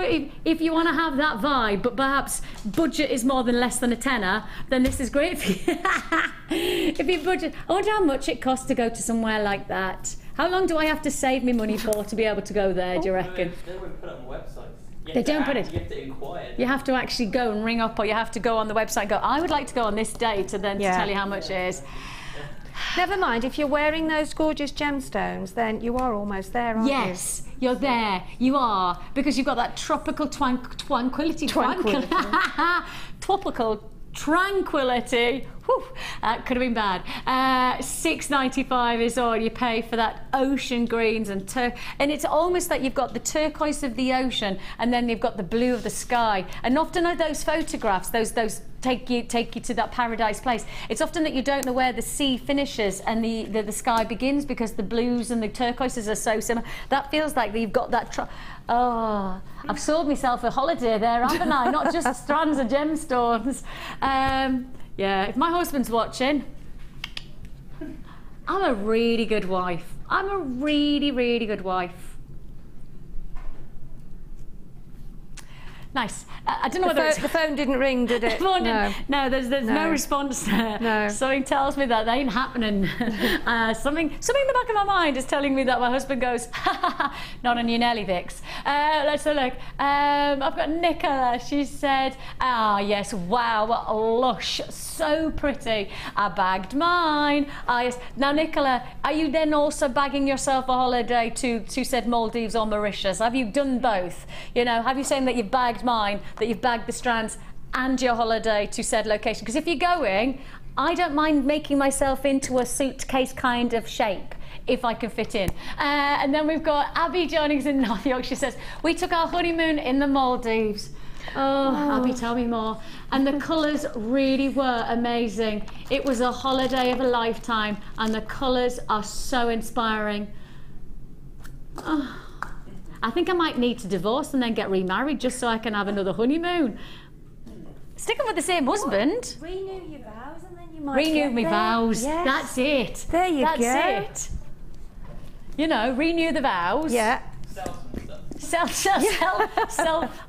want to have that vibe, but perhaps budget is more than less than a tenner, then this is great for you. If you budget, I wonder how much it costs to go to somewhere like that. How long do I have to save me money for to be able to go there? Do you reckon? They don't put it on websites. They don't put it. You have to inquire. You have to actually go and ring up, or you have to go on the website and go, I would like to go on this date, and then to tell you how much it is. Never mind, if you're wearing those gorgeous gemstones, then you are almost there, aren't you? Yes, you're there. You are, because you've got that tropical tranquility. Tropical tranquility. Whew, that could have been bad. $6.95 is all you pay for that ocean greens and it's almost like you've got the turquoise of the ocean and then you've got the blue of the sky. And often are those photographs, those take you to that paradise place. It's often that you don't know where the sea finishes and the sky begins, because the blues and the turquoises are so similar. That feels like you've got that. Oh, I've sold myself a holiday there, haven't I? Not just strands of gemstones. Yeah, if my husband's watching, I'm a really good wife. I'm a really, really good wife. Nice. I don't know whether the phone didn't ring, did it? No, there's no response there. No. Something tells me that ain't happening. Something in the back of my mind is telling me that my husband goes, not on your Nelly Vicks. Let's have a look. I've got Nicola. She said, yes, wow, what lush, so pretty. I bagged mine. Yes. Now, Nicola, are you then also bagging yourself a holiday to said Maldives or Mauritius? Have you done both? You know, have you saying that you've bagged mine, that you've bagged the strands and your holiday to said location? Because if you're going, I don't mind making myself into a suitcase kind of shape if I can fit in. And then we've got Abby joining us in North Yorkshire. She says, we took our honeymoon in the Maldives. Oh, Abby, tell me more. And the colours really were amazing. It was a holiday of a lifetime and the colours are so inspiring. Oh, I think I might need to divorce and then get remarried just so I can have another honeymoon. Sticking with the same husband. Renew your vows and then you might renew my vows. Yes. That's it. There you go. That's it. You know, renew the vows. Yeah. Sell.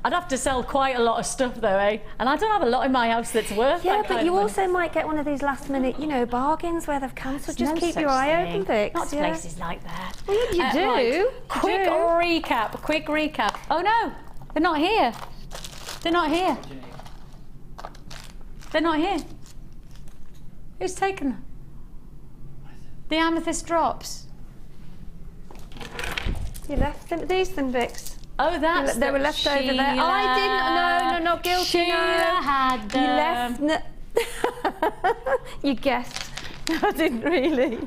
I'd have to sell quite a lot of stuff though, eh? And I don't have a lot in my house that's worth Yeah, that but kind you of also might get one of these last minute, you know, bargains where they've cancelled. Just no keep such your eye thing. open, Vix. Not places like that. Well, you do. Right. Quick recap. Oh no, they're not here. They're not here. They're not here. Who's taken them? The amethyst drops. You left them, these then, Vix. Oh, that's they were left over there. I didn't. No, not guilty. Sheila had them. You left. You guessed. I didn't really.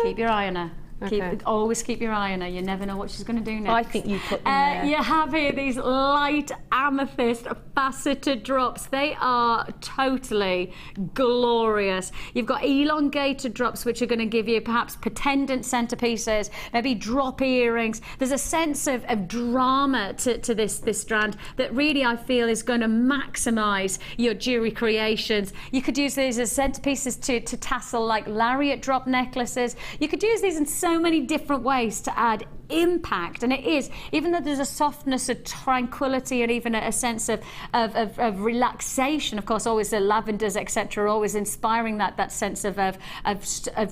Keep your eye on her. Okay. Always keep your eye on her. You never know what she's going to do next. I think you put them there. You have here these light amethyst faceted drops. They are totally glorious. You've got elongated drops, which are going to give you perhaps pendant centerpieces, maybe drop earrings. There's a sense of drama to this strand that really I feel is going to maximise your jewellery creations. You could use these as centerpieces to tassel like lariat drop necklaces. You could use these in so many different ways to add impact, and it is, even though there's a softness, a tranquility, and even a sense of relaxation. Of course, always the lavenders, etc., always inspiring that sense of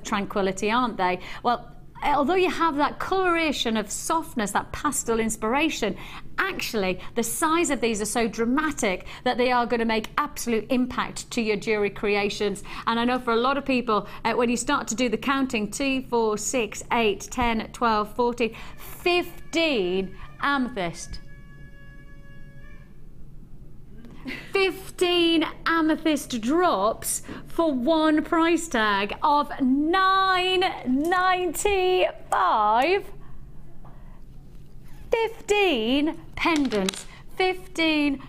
tranquility, aren't they? Well, although you have that coloration of softness, that pastel inspiration, actually the size of these are so dramatic that they are going to make absolute impact to your jewellery creations. And I know for a lot of people, when you start to do the counting, 2, 4, 6, 8, 10, 12, 14, 15 amethyst. 15 amethyst drops for one price tag of $9.95. 15 pendants, 15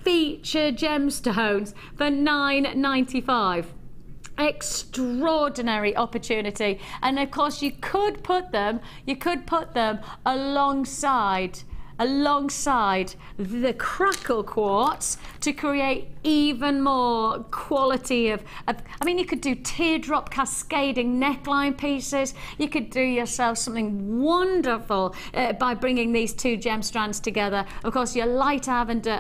feature gemstones for $9.95. Extraordinary opportunity. And of course you could put them alongside the Crackled Quartz to create even more quality of I mean, you could do teardrop cascading neckline pieces. You could do yourself something wonderful by bringing these two gem strands together. Of course, your light lavender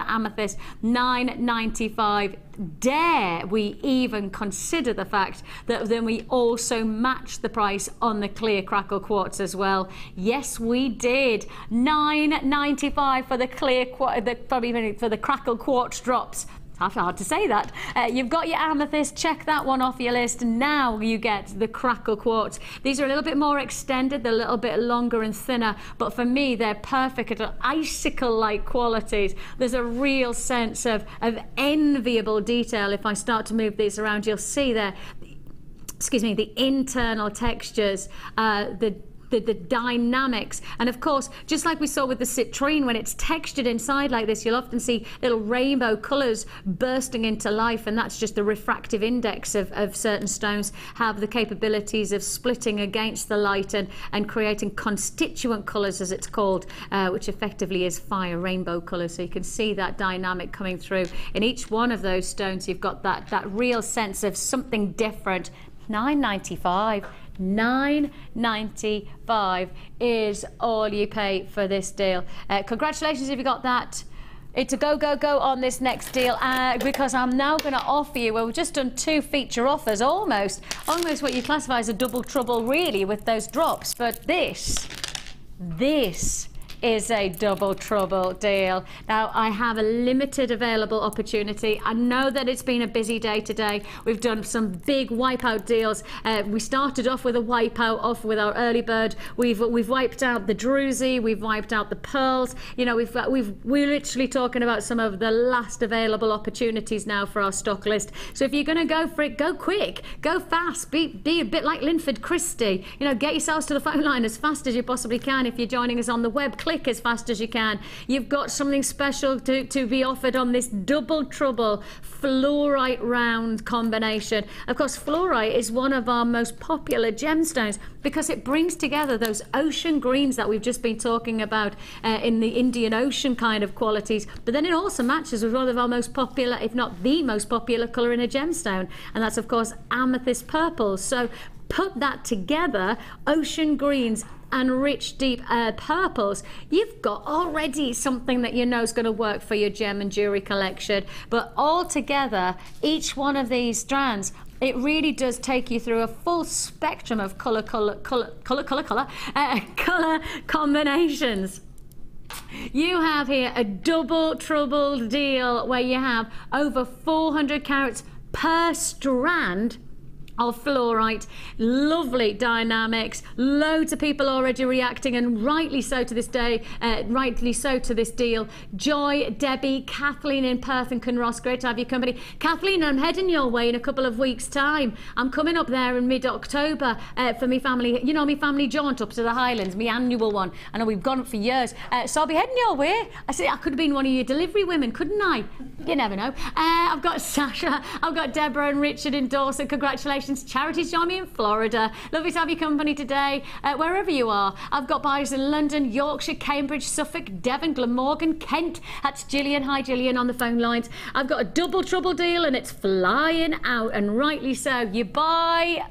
amethyst, $9.95. Dare we even consider the fact that then we also match the price on the clear Crackled Quartz as well? Yes, we did. $9.95 for the clear, for the Crackled Quartz drops. It's hard to say that. You've got your amethyst, check that one off your list. Now you get the Crackled Quartz. These are a little bit more extended, they're a little bit longer and thinner, but for me they're perfect at icicle-like qualities. There's a real sense of enviable detail. If I start to move these around, you'll see there, excuse me, the internal textures, the dynamics, and of course, just like we saw with the citrine, when it's textured inside like this, you'll often see little rainbow colours bursting into life, and that's just the refractive index of certain stones have the capabilities of splitting against the light and creating constituent colours, as it's called, which effectively is fire, rainbow colours. So you can see that dynamic coming through in each one of those stones. You've got that real sense of something different. $9.95. $9.95 is all you pay for this deal. Congratulations if you got that. It's a go, go, go on this next deal, because I'm now going to offer you, well, we've just done 2 feature offers, almost what you classify as a double trouble, really, with those drops. But this is a double trouble deal. Now, I have a limited available opportunity. I know that it's been a busy day today. We've done some big wipeout deals. We started off with a wipeout off with our early bird. We've wiped out the Druzy, we've wiped out the pearls. You know, we're literally talking about some of the last available opportunities now for our stock list. So if you're going to go for it, go quick, go fast, be a bit like Linford Christie. You know, get yourselves to the phone line as fast as you possibly can. If you're joining us on the web, click as fast as you can. You've got something special to be offered on this double trouble fluorite round combination. Of course, fluorite is one of our most popular gemstones because it brings together those ocean greens that we've just been talking about in the Indian Ocean kind of qualities, but then it also matches with one of our most popular, if not the most popular colour in a gemstone, and that's of course amethyst purple. So put that together, ocean greens and rich deep purples, you've got already something that you know is going to work for your gem and jewelry collection. But all together, each one of these strands, it really does take you through a full spectrum of colour combinations. You have here a double trouble deal where you have over 400 carats per strand of fluorite. Lovely dynamics, loads of people already reacting, and rightly so to this day, rightly so to this deal. Joy, Debbie, Kathleen in Perth and Kinross, great to have your company. Kathleen, I'm heading your way in a couple of weeks time. I'm coming up there in mid-October for me family, you know, me family jaunt up to the Highlands, me annual one. I know we've gone up for years, so I'll be heading your way. I said I could have been one of your delivery women, couldn't I? You never know. I've got Sasha, I've got Deborah and Richard in Dorset. Congratulations. Charity's joined me in Florida. Lovely to have your company today, wherever you are. I've got buyers in London, Yorkshire, Cambridge, Suffolk, Devon, Glamorgan, Kent. That's Gillian. Hi, Gillian, on the phone lines. I've got a double trouble deal and it's flying out, and rightly so. You buy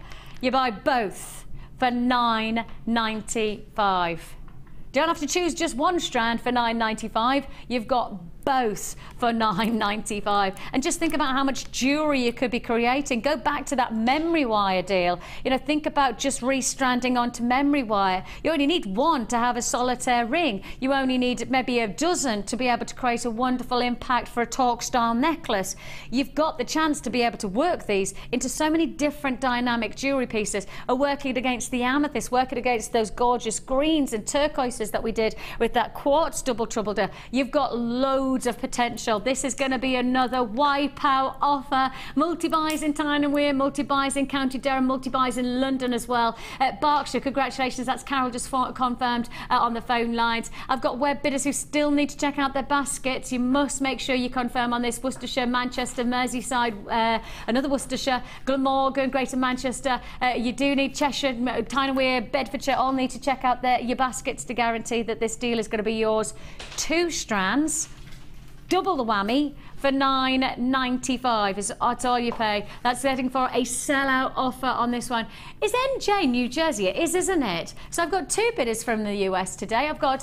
both for $9.95. Don't have to choose just one strand for $9.95. You've got both for $9.95. And just think about how much jewellery you could be creating. Go back to that memory wire deal. You know, think about just restranding onto memory wire. You only need one to have a solitaire ring. You only need maybe a dozen to be able to create a wonderful impact for a torque style necklace. You've got the chance to be able to work these into so many different dynamic jewellery pieces, or work it against the amethyst, work it against those gorgeous greens and turquoises that we did with that quartz double trouble deal. You've got loads of potential. This is going to be another wipeout offer. Multi-buys in Tyne and Wear, multi-buys in County Durham, multi-buys in London as well. Berkshire, congratulations. That's Carol just confirmed on the phone lines. I've got web bidders who still need to check out their baskets. You must make sure you confirm on this. Worcestershire, Manchester, Merseyside, another Worcestershire, Glamorgan, Greater Manchester. You do need Cheshire, Tyne and Wear, Bedfordshire, all need to check out your baskets to guarantee that this deal is going to be yours. 2 strands, double the whammy for $9.95. That's all you pay. That's getting for a sellout offer on this one. Is NJ New Jersey? It is, isn't it? So I've got 2 bidders from the US today. I've got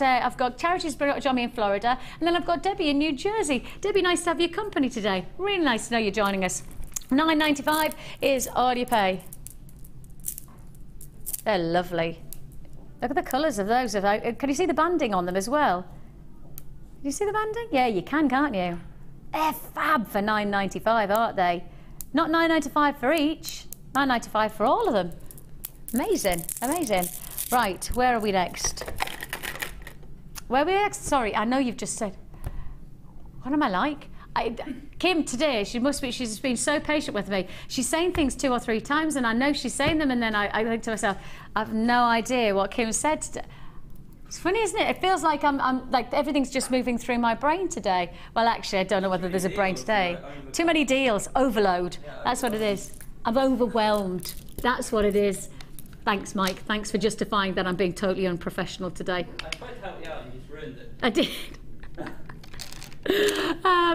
Charity's joined me in Florida, and then I've got Debbie in New Jersey. Debbie, nice to have your company today. Really nice to know you're joining us. $9.95 is all you pay. They're lovely. Look at the colours of those. Can you see the banding on them as well? Do you see the banding? Yeah, you can, can't you? They're fab for £9.95, aren't they? Not £9.95 for each, £9.95 for all of them. Amazing, amazing. Right, where are we next? Where are we next? Sorry, I know you've just said. What am I like? Kim today, she's been so patient with me. She's saying things 2 or 3 times and I know she's saying them, and then I think to myself, I've no idea what Kim said today. It's funny, isn't it? It feels like I'm like everything's just moving through my brain today. Well, actually, I don't know whether there's a brain today. Too many deals, overload. That's what it is. I'm overwhelmed. That's what it is. Thanks, Mike. Thanks for justifying that I'm being totally unprofessional today. I tried to help you out and you just ruined it. I did.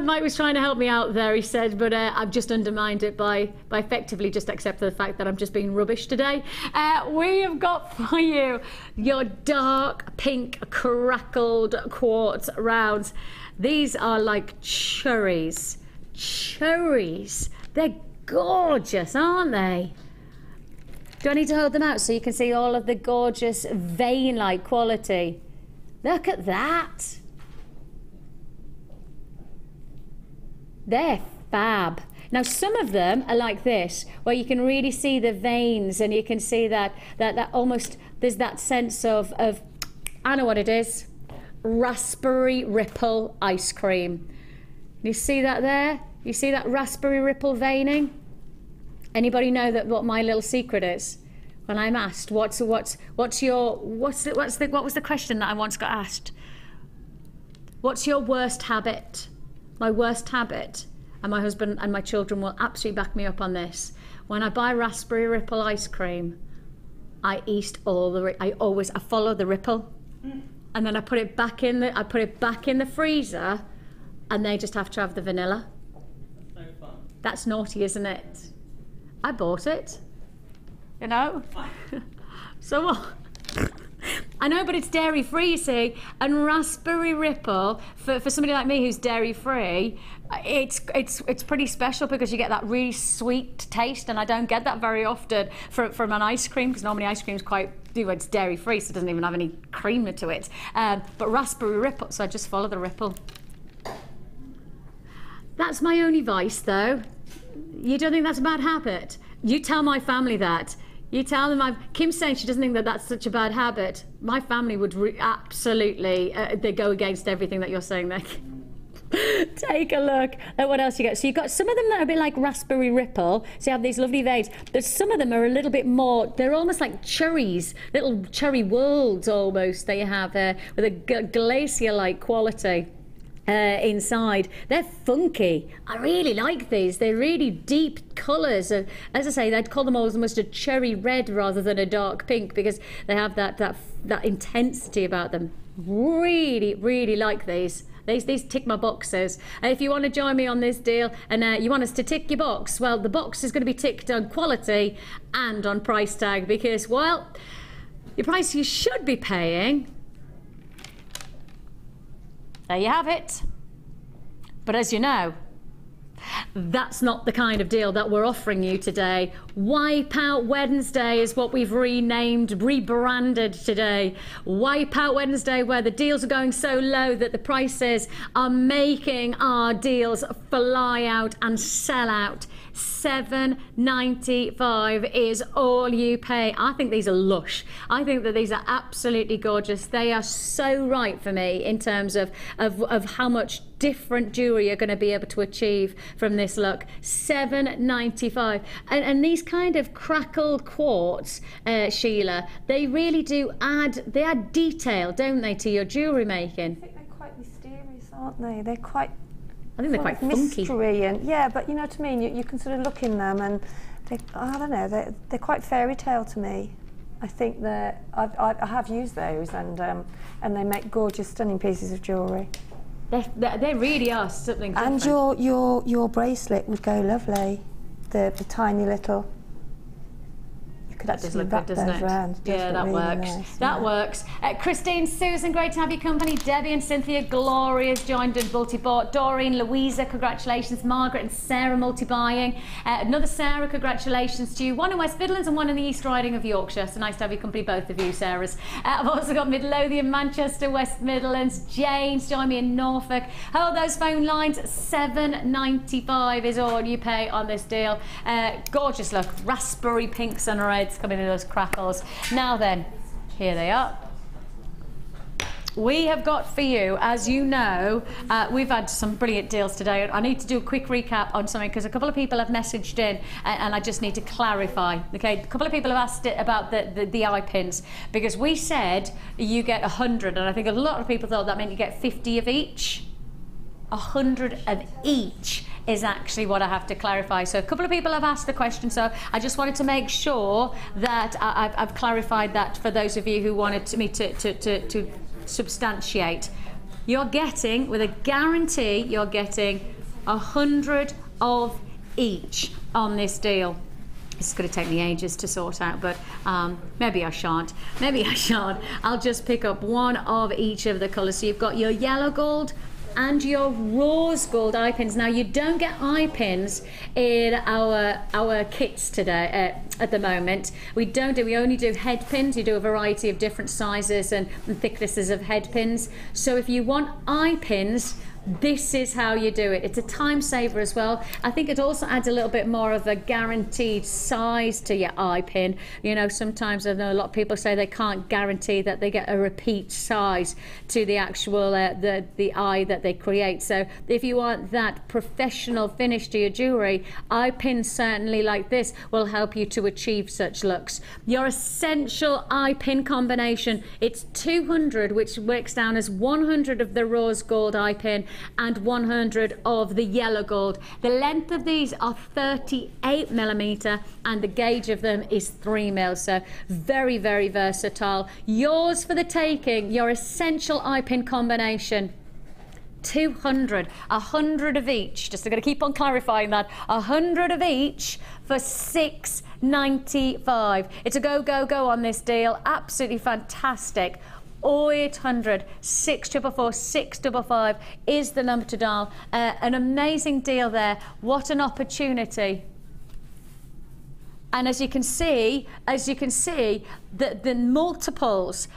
Mike was trying to help me out there, he said, but I've just undermined it by effectively just accepting the fact that I'm just being rubbish today. We have got for you your dark pink crackled quartz rounds. These are like cherries. Cherries. They're gorgeous, aren't they? Do I need to hold them out so you can see all of the gorgeous vein-like quality? Look at that. They're fab. Now some of them are like this, where you can really see the veins and you can see that almost, there's that sense of I know what it is, raspberry ripple ice cream. You see that there? You see that raspberry ripple veining? Anybody know that what my little secret is? When I'm asked what was the question that I once got asked? What's your worst habit? My worst habit, and my husband and my children will absolutely back me up on this. When I buy raspberry ripple ice cream, I follow the ripple, and then I put it back in the freezer, and they just have to have the vanilla. That's no fun. That's naughty, isn't it? I bought it, you know. So what? I know, but it's dairy free, you see, and raspberry ripple for somebody like me who's dairy free, it's pretty special because you get that really sweet taste, and I don't get that very often from an ice cream, because normally ice cream's it's dairy free, so it doesn't even have any cream to it. But raspberry ripple, so I just follow the ripple. That's my only vice, though. You don't think that's a bad habit? You tell my family that. You tell them Kim's saying she doesn't think that that's such a bad habit. My family would absolutely, they go against everything that you're saying there. Take a look at what else you get. So you've got some of them that are a bit like raspberry ripple. So you have these lovely veins. But some of them are a little bit more, they're almost like cherries, little cherry worlds almost that you have with a glacier-like quality. Inside. They're funky. I really like these. They're really deep colours. As I say, I'd call them almost a cherry red rather than a dark pink, because they have that intensity about them. Really, really like these. These tick my boxes. If you want to join me on this deal and you want us to tick your box, well, the box is going to be ticked on quality and on price tag, because, well, your price you should be paying. There you have it. But as you know, that's not the kind of deal that we're offering you today. Wipeout Wednesday is what we've rebranded today. Wipeout Wednesday, where the deals are going so low that the prices are making our deals fly out and sell out. $7.95 is all you pay. I think these are lush. I think that these are absolutely gorgeous. They are so right for me in terms of how much different jewellery you're going to be able to achieve from this look. $7.95. And these kind of crackled quartz, Sheila, they really do add detail, don't they, to your jewellery making? I think they're quite mysterious, aren't they? They're quite, I think they're quite funky. Mystery, and yeah, but you know what I mean. You can sort of look in them, and I don't know. They're quite fairy tale to me. I think that I have used those, and they make gorgeous, stunning pieces of jewellery. They really are something different. And your bracelet would go lovely. The tiny little. That does look good, doesn't it? Yeah, that really works. nice, That yeah. works. Christine, Susan, great to have your company. Debbie and Cynthia, Gloria's joined in multi-bought. Doreen, Louisa, congratulations. Margaret and Sarah multi-buying. Another Sarah, congratulations to you. One in West Midlands and one in the East Riding of Yorkshire. So nice to have your company, both of you, Sarahs. I've also got Midlothian, Manchester, West Midlands. Jane's joined me in Norfolk. Hold those phone lines. $7.95 is all you pay on this deal. Gorgeous look. Raspberry pinks and reds coming in those crackles. Now then, here they are. We have got for you, as you know, we've had some brilliant deals today. I need to do a quick recap on something because a couple of people have messaged in and I just need to clarify. Okay, a couple of people have asked it about the eye pins because we said you get 100 and I think a lot of people thought that meant you get 50 of each. 100 of each is actually what I have to clarify. So a couple of people have asked the question, so I just wanted to make sure that I've clarified that for those of you who wanted me to substantiate. You're getting, with a guarantee, you're getting 100 of each on this deal. It's going to take me ages to sort out, but maybe I shan't. Maybe I shan't. I'll just pick up one of each of the colours. So you've got your yellow gold and your rose gold eye pins. Now you don't get eye pins in our kits today at the moment. We only do head pins. You do a variety of different sizes and thicknesses of head pins. So if you want eye pins, this is how you do it. It's a time saver as well. I think it also adds a little bit more of a guaranteed size to your eye pin. You know, sometimes I know a lot of people say they can't guarantee that they get a repeat size to the actual the eye that they create. So if you want that professional finish to your jewellery, eye pins certainly like this will help you to achieve such looks. Your essential eye pin combination, it's 200, which works down as 100 of the rose gold eye pin and 100 of the yellow gold. The length of these are 38mm and the gauge of them is 3mm, so very, very versatile. Yours for the taking, your essential eye pin combination. 200, 100 of each. Just I'm going to keep on clarifying that. 100 of each for $6.95. It's a go, go, go on this deal. Absolutely fantastic. 0800 644 655 is the number to dial. An amazing deal there. What an opportunity. And as you can see, the multiples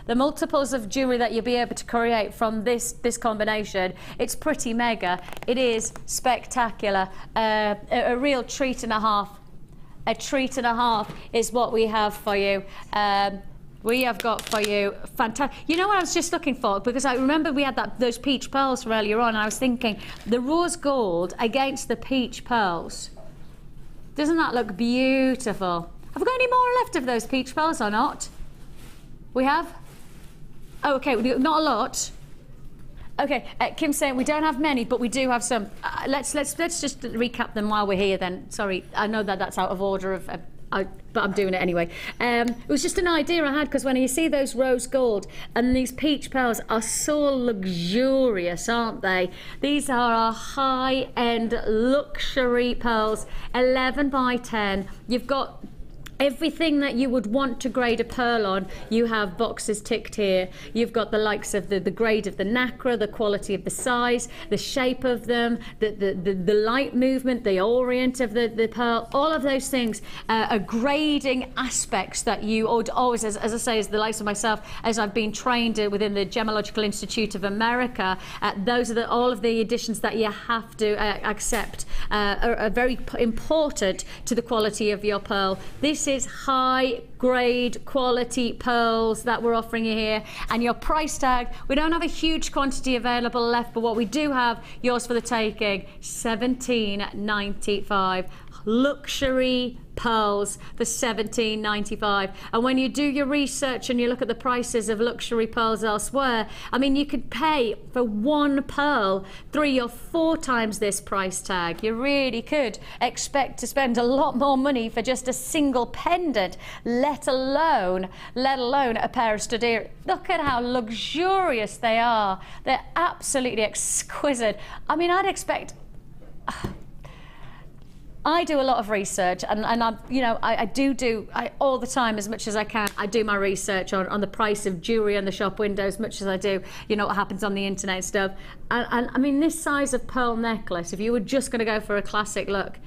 of jewellery that you'll be able to create from this combination, it's pretty mega. It is spectacular. A real treat and a half. A treat and a half is what we have for you. We have got for you fantastic. You know what I was just looking for? Because I remember we had those peach pearls from earlier on, and I was thinking the rose gold against the peach pearls. Doesn't that look beautiful? Have we got any more left of those peach pearls or not? We have? Oh, okay, not a lot. Okay, Kim's saying we don't have many, but we do have some. Let's just recap them while we're here then. Sorry, I know that's out of order but I'm doing it anyway. It was just an idea I had because when you see those rose gold and these peach pearls are so luxurious, aren't they? These are our high-end luxury pearls, 11 by 10. You've got everything that you would want to grade a pearl on, you have boxes ticked here. You've got the likes of the grade of the nacre, the quality of the size, the shape of them, the light movement, the orient of the pearl, all of those things are grading aspects that you always, as I say, as the likes of myself, as I've been trained within the Gemological Institute of America, those are all of the additions that you have to accept are very important to the quality of your pearl. This is high grade quality pearls that we're offering you here, and your price tag, we don't have a huge quantity available left, but what we do have, yours for the taking, $17.95. Luxury pearls for $17.95. And when you do your research and you look at the prices of luxury pearls elsewhere, I mean, you could pay for one pearl 3 or 4 times this price tag. You really could expect to spend a lot more money for just a single pendant, let alone a pair of stud earrings. Look at how luxurious they are. They're absolutely exquisite. I mean, I'd expect I do a lot of research, and I, you know, I do all the time, as much as I can. I do my research on the price of jewellery on the shop window, as much as I do, you know, what happens on the internet and stuff. And I mean, this size of pearl necklace, if you were just going to go for a classic look,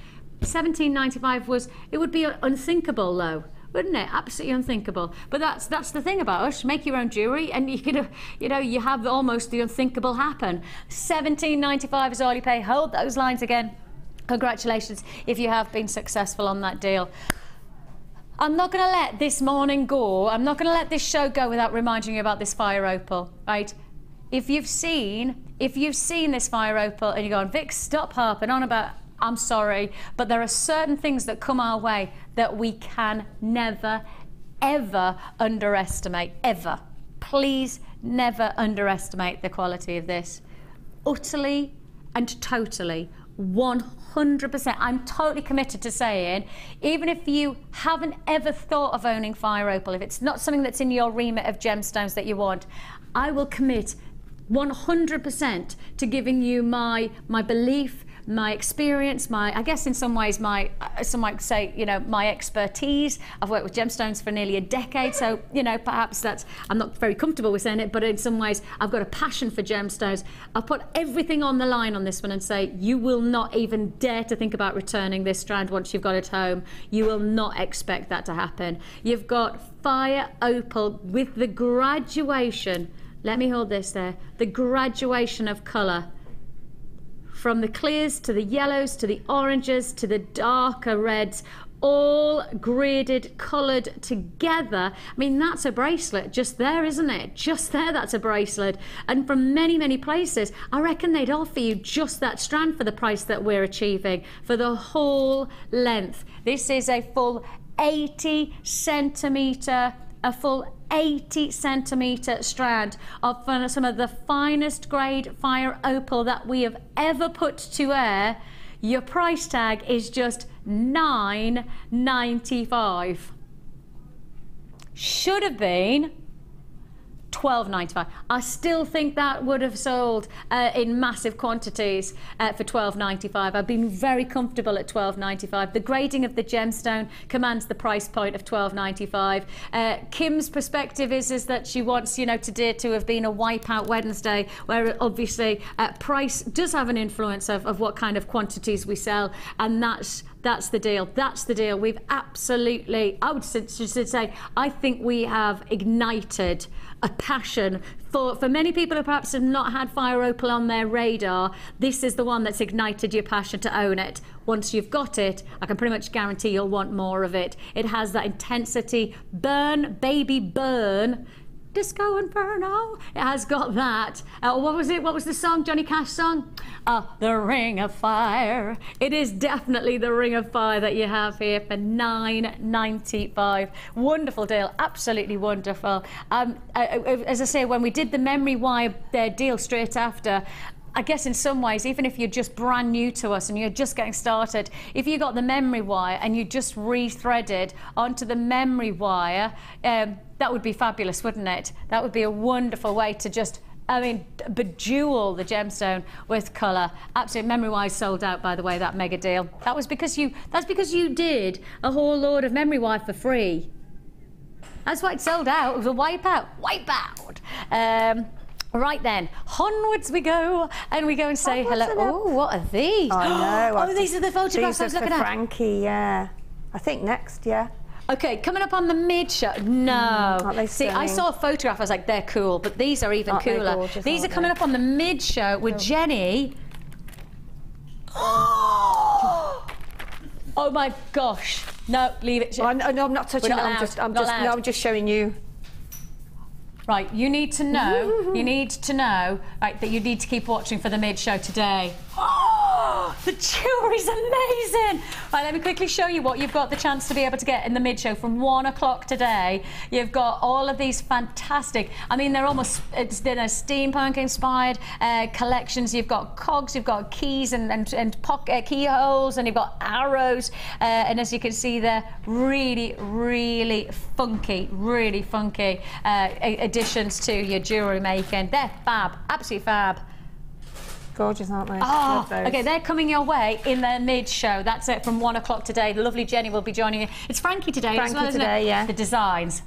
£17.95 it would be unthinkable low, wouldn't it? Absolutely unthinkable. But that's the thing about us. Make your own jewellery, and you can, you know, you have almost the unthinkable happen. £17.95 is all you pay. Hold those lines again. Congratulations if you have been successful on that deal. I'm not going to let this morning go. I'm not going to let this show go without reminding you about this fire opal, right? If you've seen this fire opal and you're going, Vic, stop harping on about, I'm sorry, but there are certain things that come our way that we can never, ever underestimate, ever. Please never underestimate the quality of this. Utterly and totally, 100%. I'm totally committed to saying, even if you haven't ever thought of owning fire opal, if it's not something that's in your remit of gemstones that you want, I will commit 100% to giving you my belief, my experience, I guess in some ways some might say, you know, my expertise. I've worked with gemstones for nearly a decade, so, you know, perhaps that's, I'm not very comfortable with saying it, but in some ways I've got a passion for gemstones. I'll put everything on the line on this one and say, you will not even dare to think about returning this strand once you've got it home. You will not expect that to happen. You've got fire opal with the graduation, let me hold this there, the graduation of colour. From the clears to the yellows to the oranges to the darker reds, all graded, coloured together. I mean, that's a bracelet just there, isn't it? Just there, that's a bracelet. And from many, many places, I reckon they'd offer you just that strand for the price that we're achieving for the whole length. This is a full 80 centimetre, a full 80 centimetre strand of some of the finest grade fire opal that we have ever put to air. Your price tag is just $9.95. Should have been $12.95. I still think that would have sold in massive quantities for $12.95. I've been very comfortable at $12.95. The grading of the gemstone commands the price point of $12.95. Kim's perspective is that she wants, you know, today to have been a wipeout Wednesday, where obviously price does have an influence of what kind of quantities we sell, and that's the deal. That's the deal. We've absolutely, I would say, I think we have ignited a passion for many people who perhaps have not had fire opal on their radar. This is the one that's ignited your passion to own it. Once you've got it, I can pretty much guarantee you'll want more of it. It has that intensity, burn, baby, burn. Disco Inferno. It has got that. What was it? What was the song? Johnny Cash song? The Ring of Fire. It is definitely the Ring of Fire that you have here for $9.95. Wonderful deal. Absolutely wonderful. As I say, when we did the memory wire deal straight after, I guess in some ways, even if you're just brand new to us and you're just getting started, if you got the memory wire and you just rethreaded onto the memory wire, that would be fabulous, wouldn't it? That would be a wonderful way to just, I mean, bejewel the gemstone with colour. Absolutely. Memory wire sold out, by the way, that mega deal. That's because you did a whole load of memory wire for free. That's why it sold out. It was a wipeout. Wipeout. Right then, onwards we go, and we go and say hello. Oh, what are these? I know. Oh, these are the photographs I was looking at. Frankie, yeah. I think next, yeah. Okay, coming up on the mid-show. No. Aren't they See, stunning? I saw a photograph, I was like, they're cool, but these are even cooler. Gorgeous, these are coming up on the mid-show with Jenny. Oh my gosh. No, leave it. No, I'm not touching it. I'm just showing you. Right, you need to know, right, that you need to keep watching for the mid-show today. Oh, the jewellery's amazing. Right, let me quickly show you what you've got the chance to be able to get in the mid-show from 1 o'clock today. You've got all of these fantastic, I mean, they're almost, it's been a steampunk-inspired collections. You've got cogs, you've got keys and pocket keyholes, and you've got arrows. And as you can see there, really, really funky additions to your jewellery making. They're fab, absolutely fab. Gorgeous, aren't they? Oh, okay, they're coming your way in the mid-show. That's it from 1 o'clock today. The lovely Jenny will be joining you. It's Frankie today as well, isn't it? Yeah. The designs.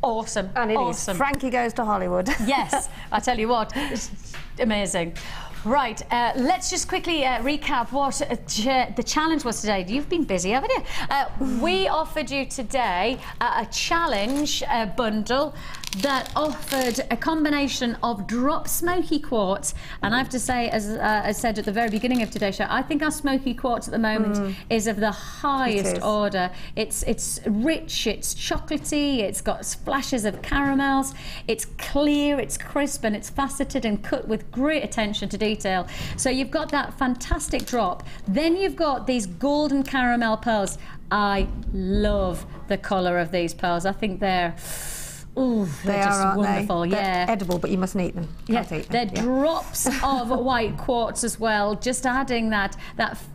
Awesome. And it awesome. is. Frankie goes to Hollywood. Yes, I tell you what, it's amazing. Right, let's just quickly recap what the challenge was today. You've been busy, haven't you? We offered you today a challenge bundle that offered a combination of drop smoky quartz, and I have to say, as I said at the very beginning of today's show, I think our smoky quartz at the moment is of the highest order. It's rich, it's chocolatey, it's got splashes of caramels, it's clear, it's crisp, and it's faceted and cut with great attention to detail. So you've got that fantastic drop, then you've got these golden caramel pearls. I love the colour of these pearls. I think they're they're just wonderful. They're edible, but you mustn't eat them. They're drops of white quartz as well, just adding that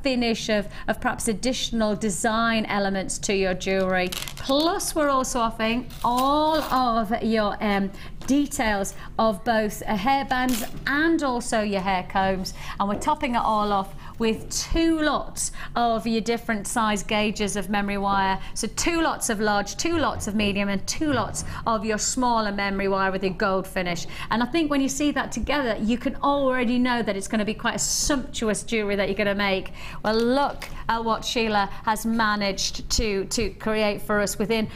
finish of perhaps additional design elements to your jewellery. Plus, we're also offering all of your details of both hairbands and also your hair combs, and we're topping it all off with 2 lots of your different size gauges of memory wire. So 2 lots of large, 2 lots of medium, and 2 lots of your smaller memory wire with your gold finish. And I think when you see that together, you can already know that it's going to be quite a sumptuous jewellery that you're going to make. Well, look at what Sheila has managed to create for us within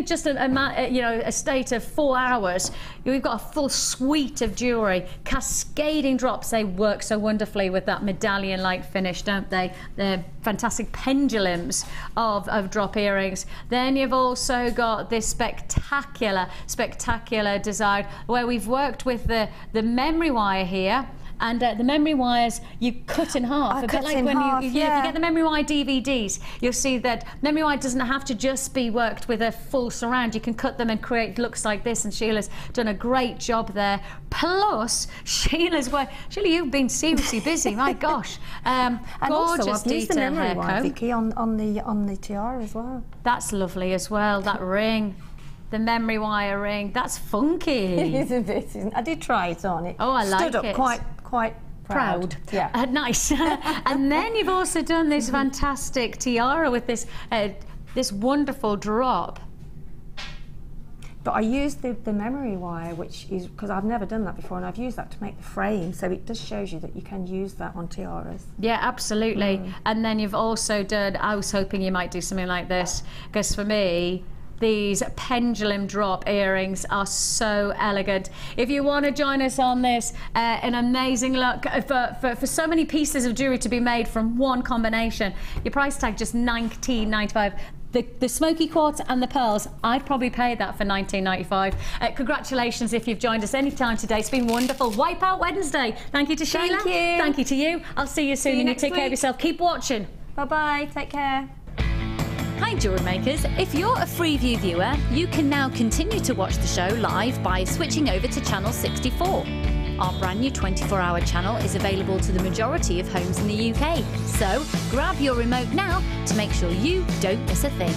just a state of 4 hours. We've got a full suite of jewellery, cascading drops. They work so wonderfully with that medallion-like finish, don't they? They're fantastic pendulums of drop earrings. Then you've also got this spectacular design where we've worked with the memory wire here. And the memory wires you cut in half, a bit like when you get the memory wire DVDs. You'll see that memory wire doesn't have to just be worked with a full surround. You can cut them and create looks like this, and Sheila's done a great job there. Plus, Sheila, you've been seriously busy. My gosh, and gorgeous also, I've used the detail memory wire, hair Vicki, on the tiara as well. That's lovely as well. That ring. The memory wire ring, that's funky. It is a bit, isn't it? I did try it on. It I like stood it. up quite proud. Yeah. Nice. And then you've also done this fantastic tiara with this wonderful drop. But I used the memory wire, which is because I've never done that before, and I've used that to make the frame, so it just shows you that you can use that on tiaras. Yeah, absolutely. And then you've also done, I was hoping you might do something like this, because for me, these pendulum drop earrings are so elegant. If you want to join us on this, an amazing look for so many pieces of jewellery to be made from one combination, your price tag just $19.95. The smoky quartz and the pearls, I'd probably pay that for $19.95. Congratulations if you've joined us any time today. It's been wonderful. Wipeout Wednesday. Thank you to Sheila. Thank you. Thank you to you. I'll see you soon, and you take care of yourself. Keep watching. Bye-bye. Take care. Hi Jewellery Makers, if you're a Freeview viewer, you can now continue to watch the show live by switching over to channel 64. Our brand new 24-hour channel is available to the majority of homes in the UK, so grab your remote now to make sure you don't miss a thing.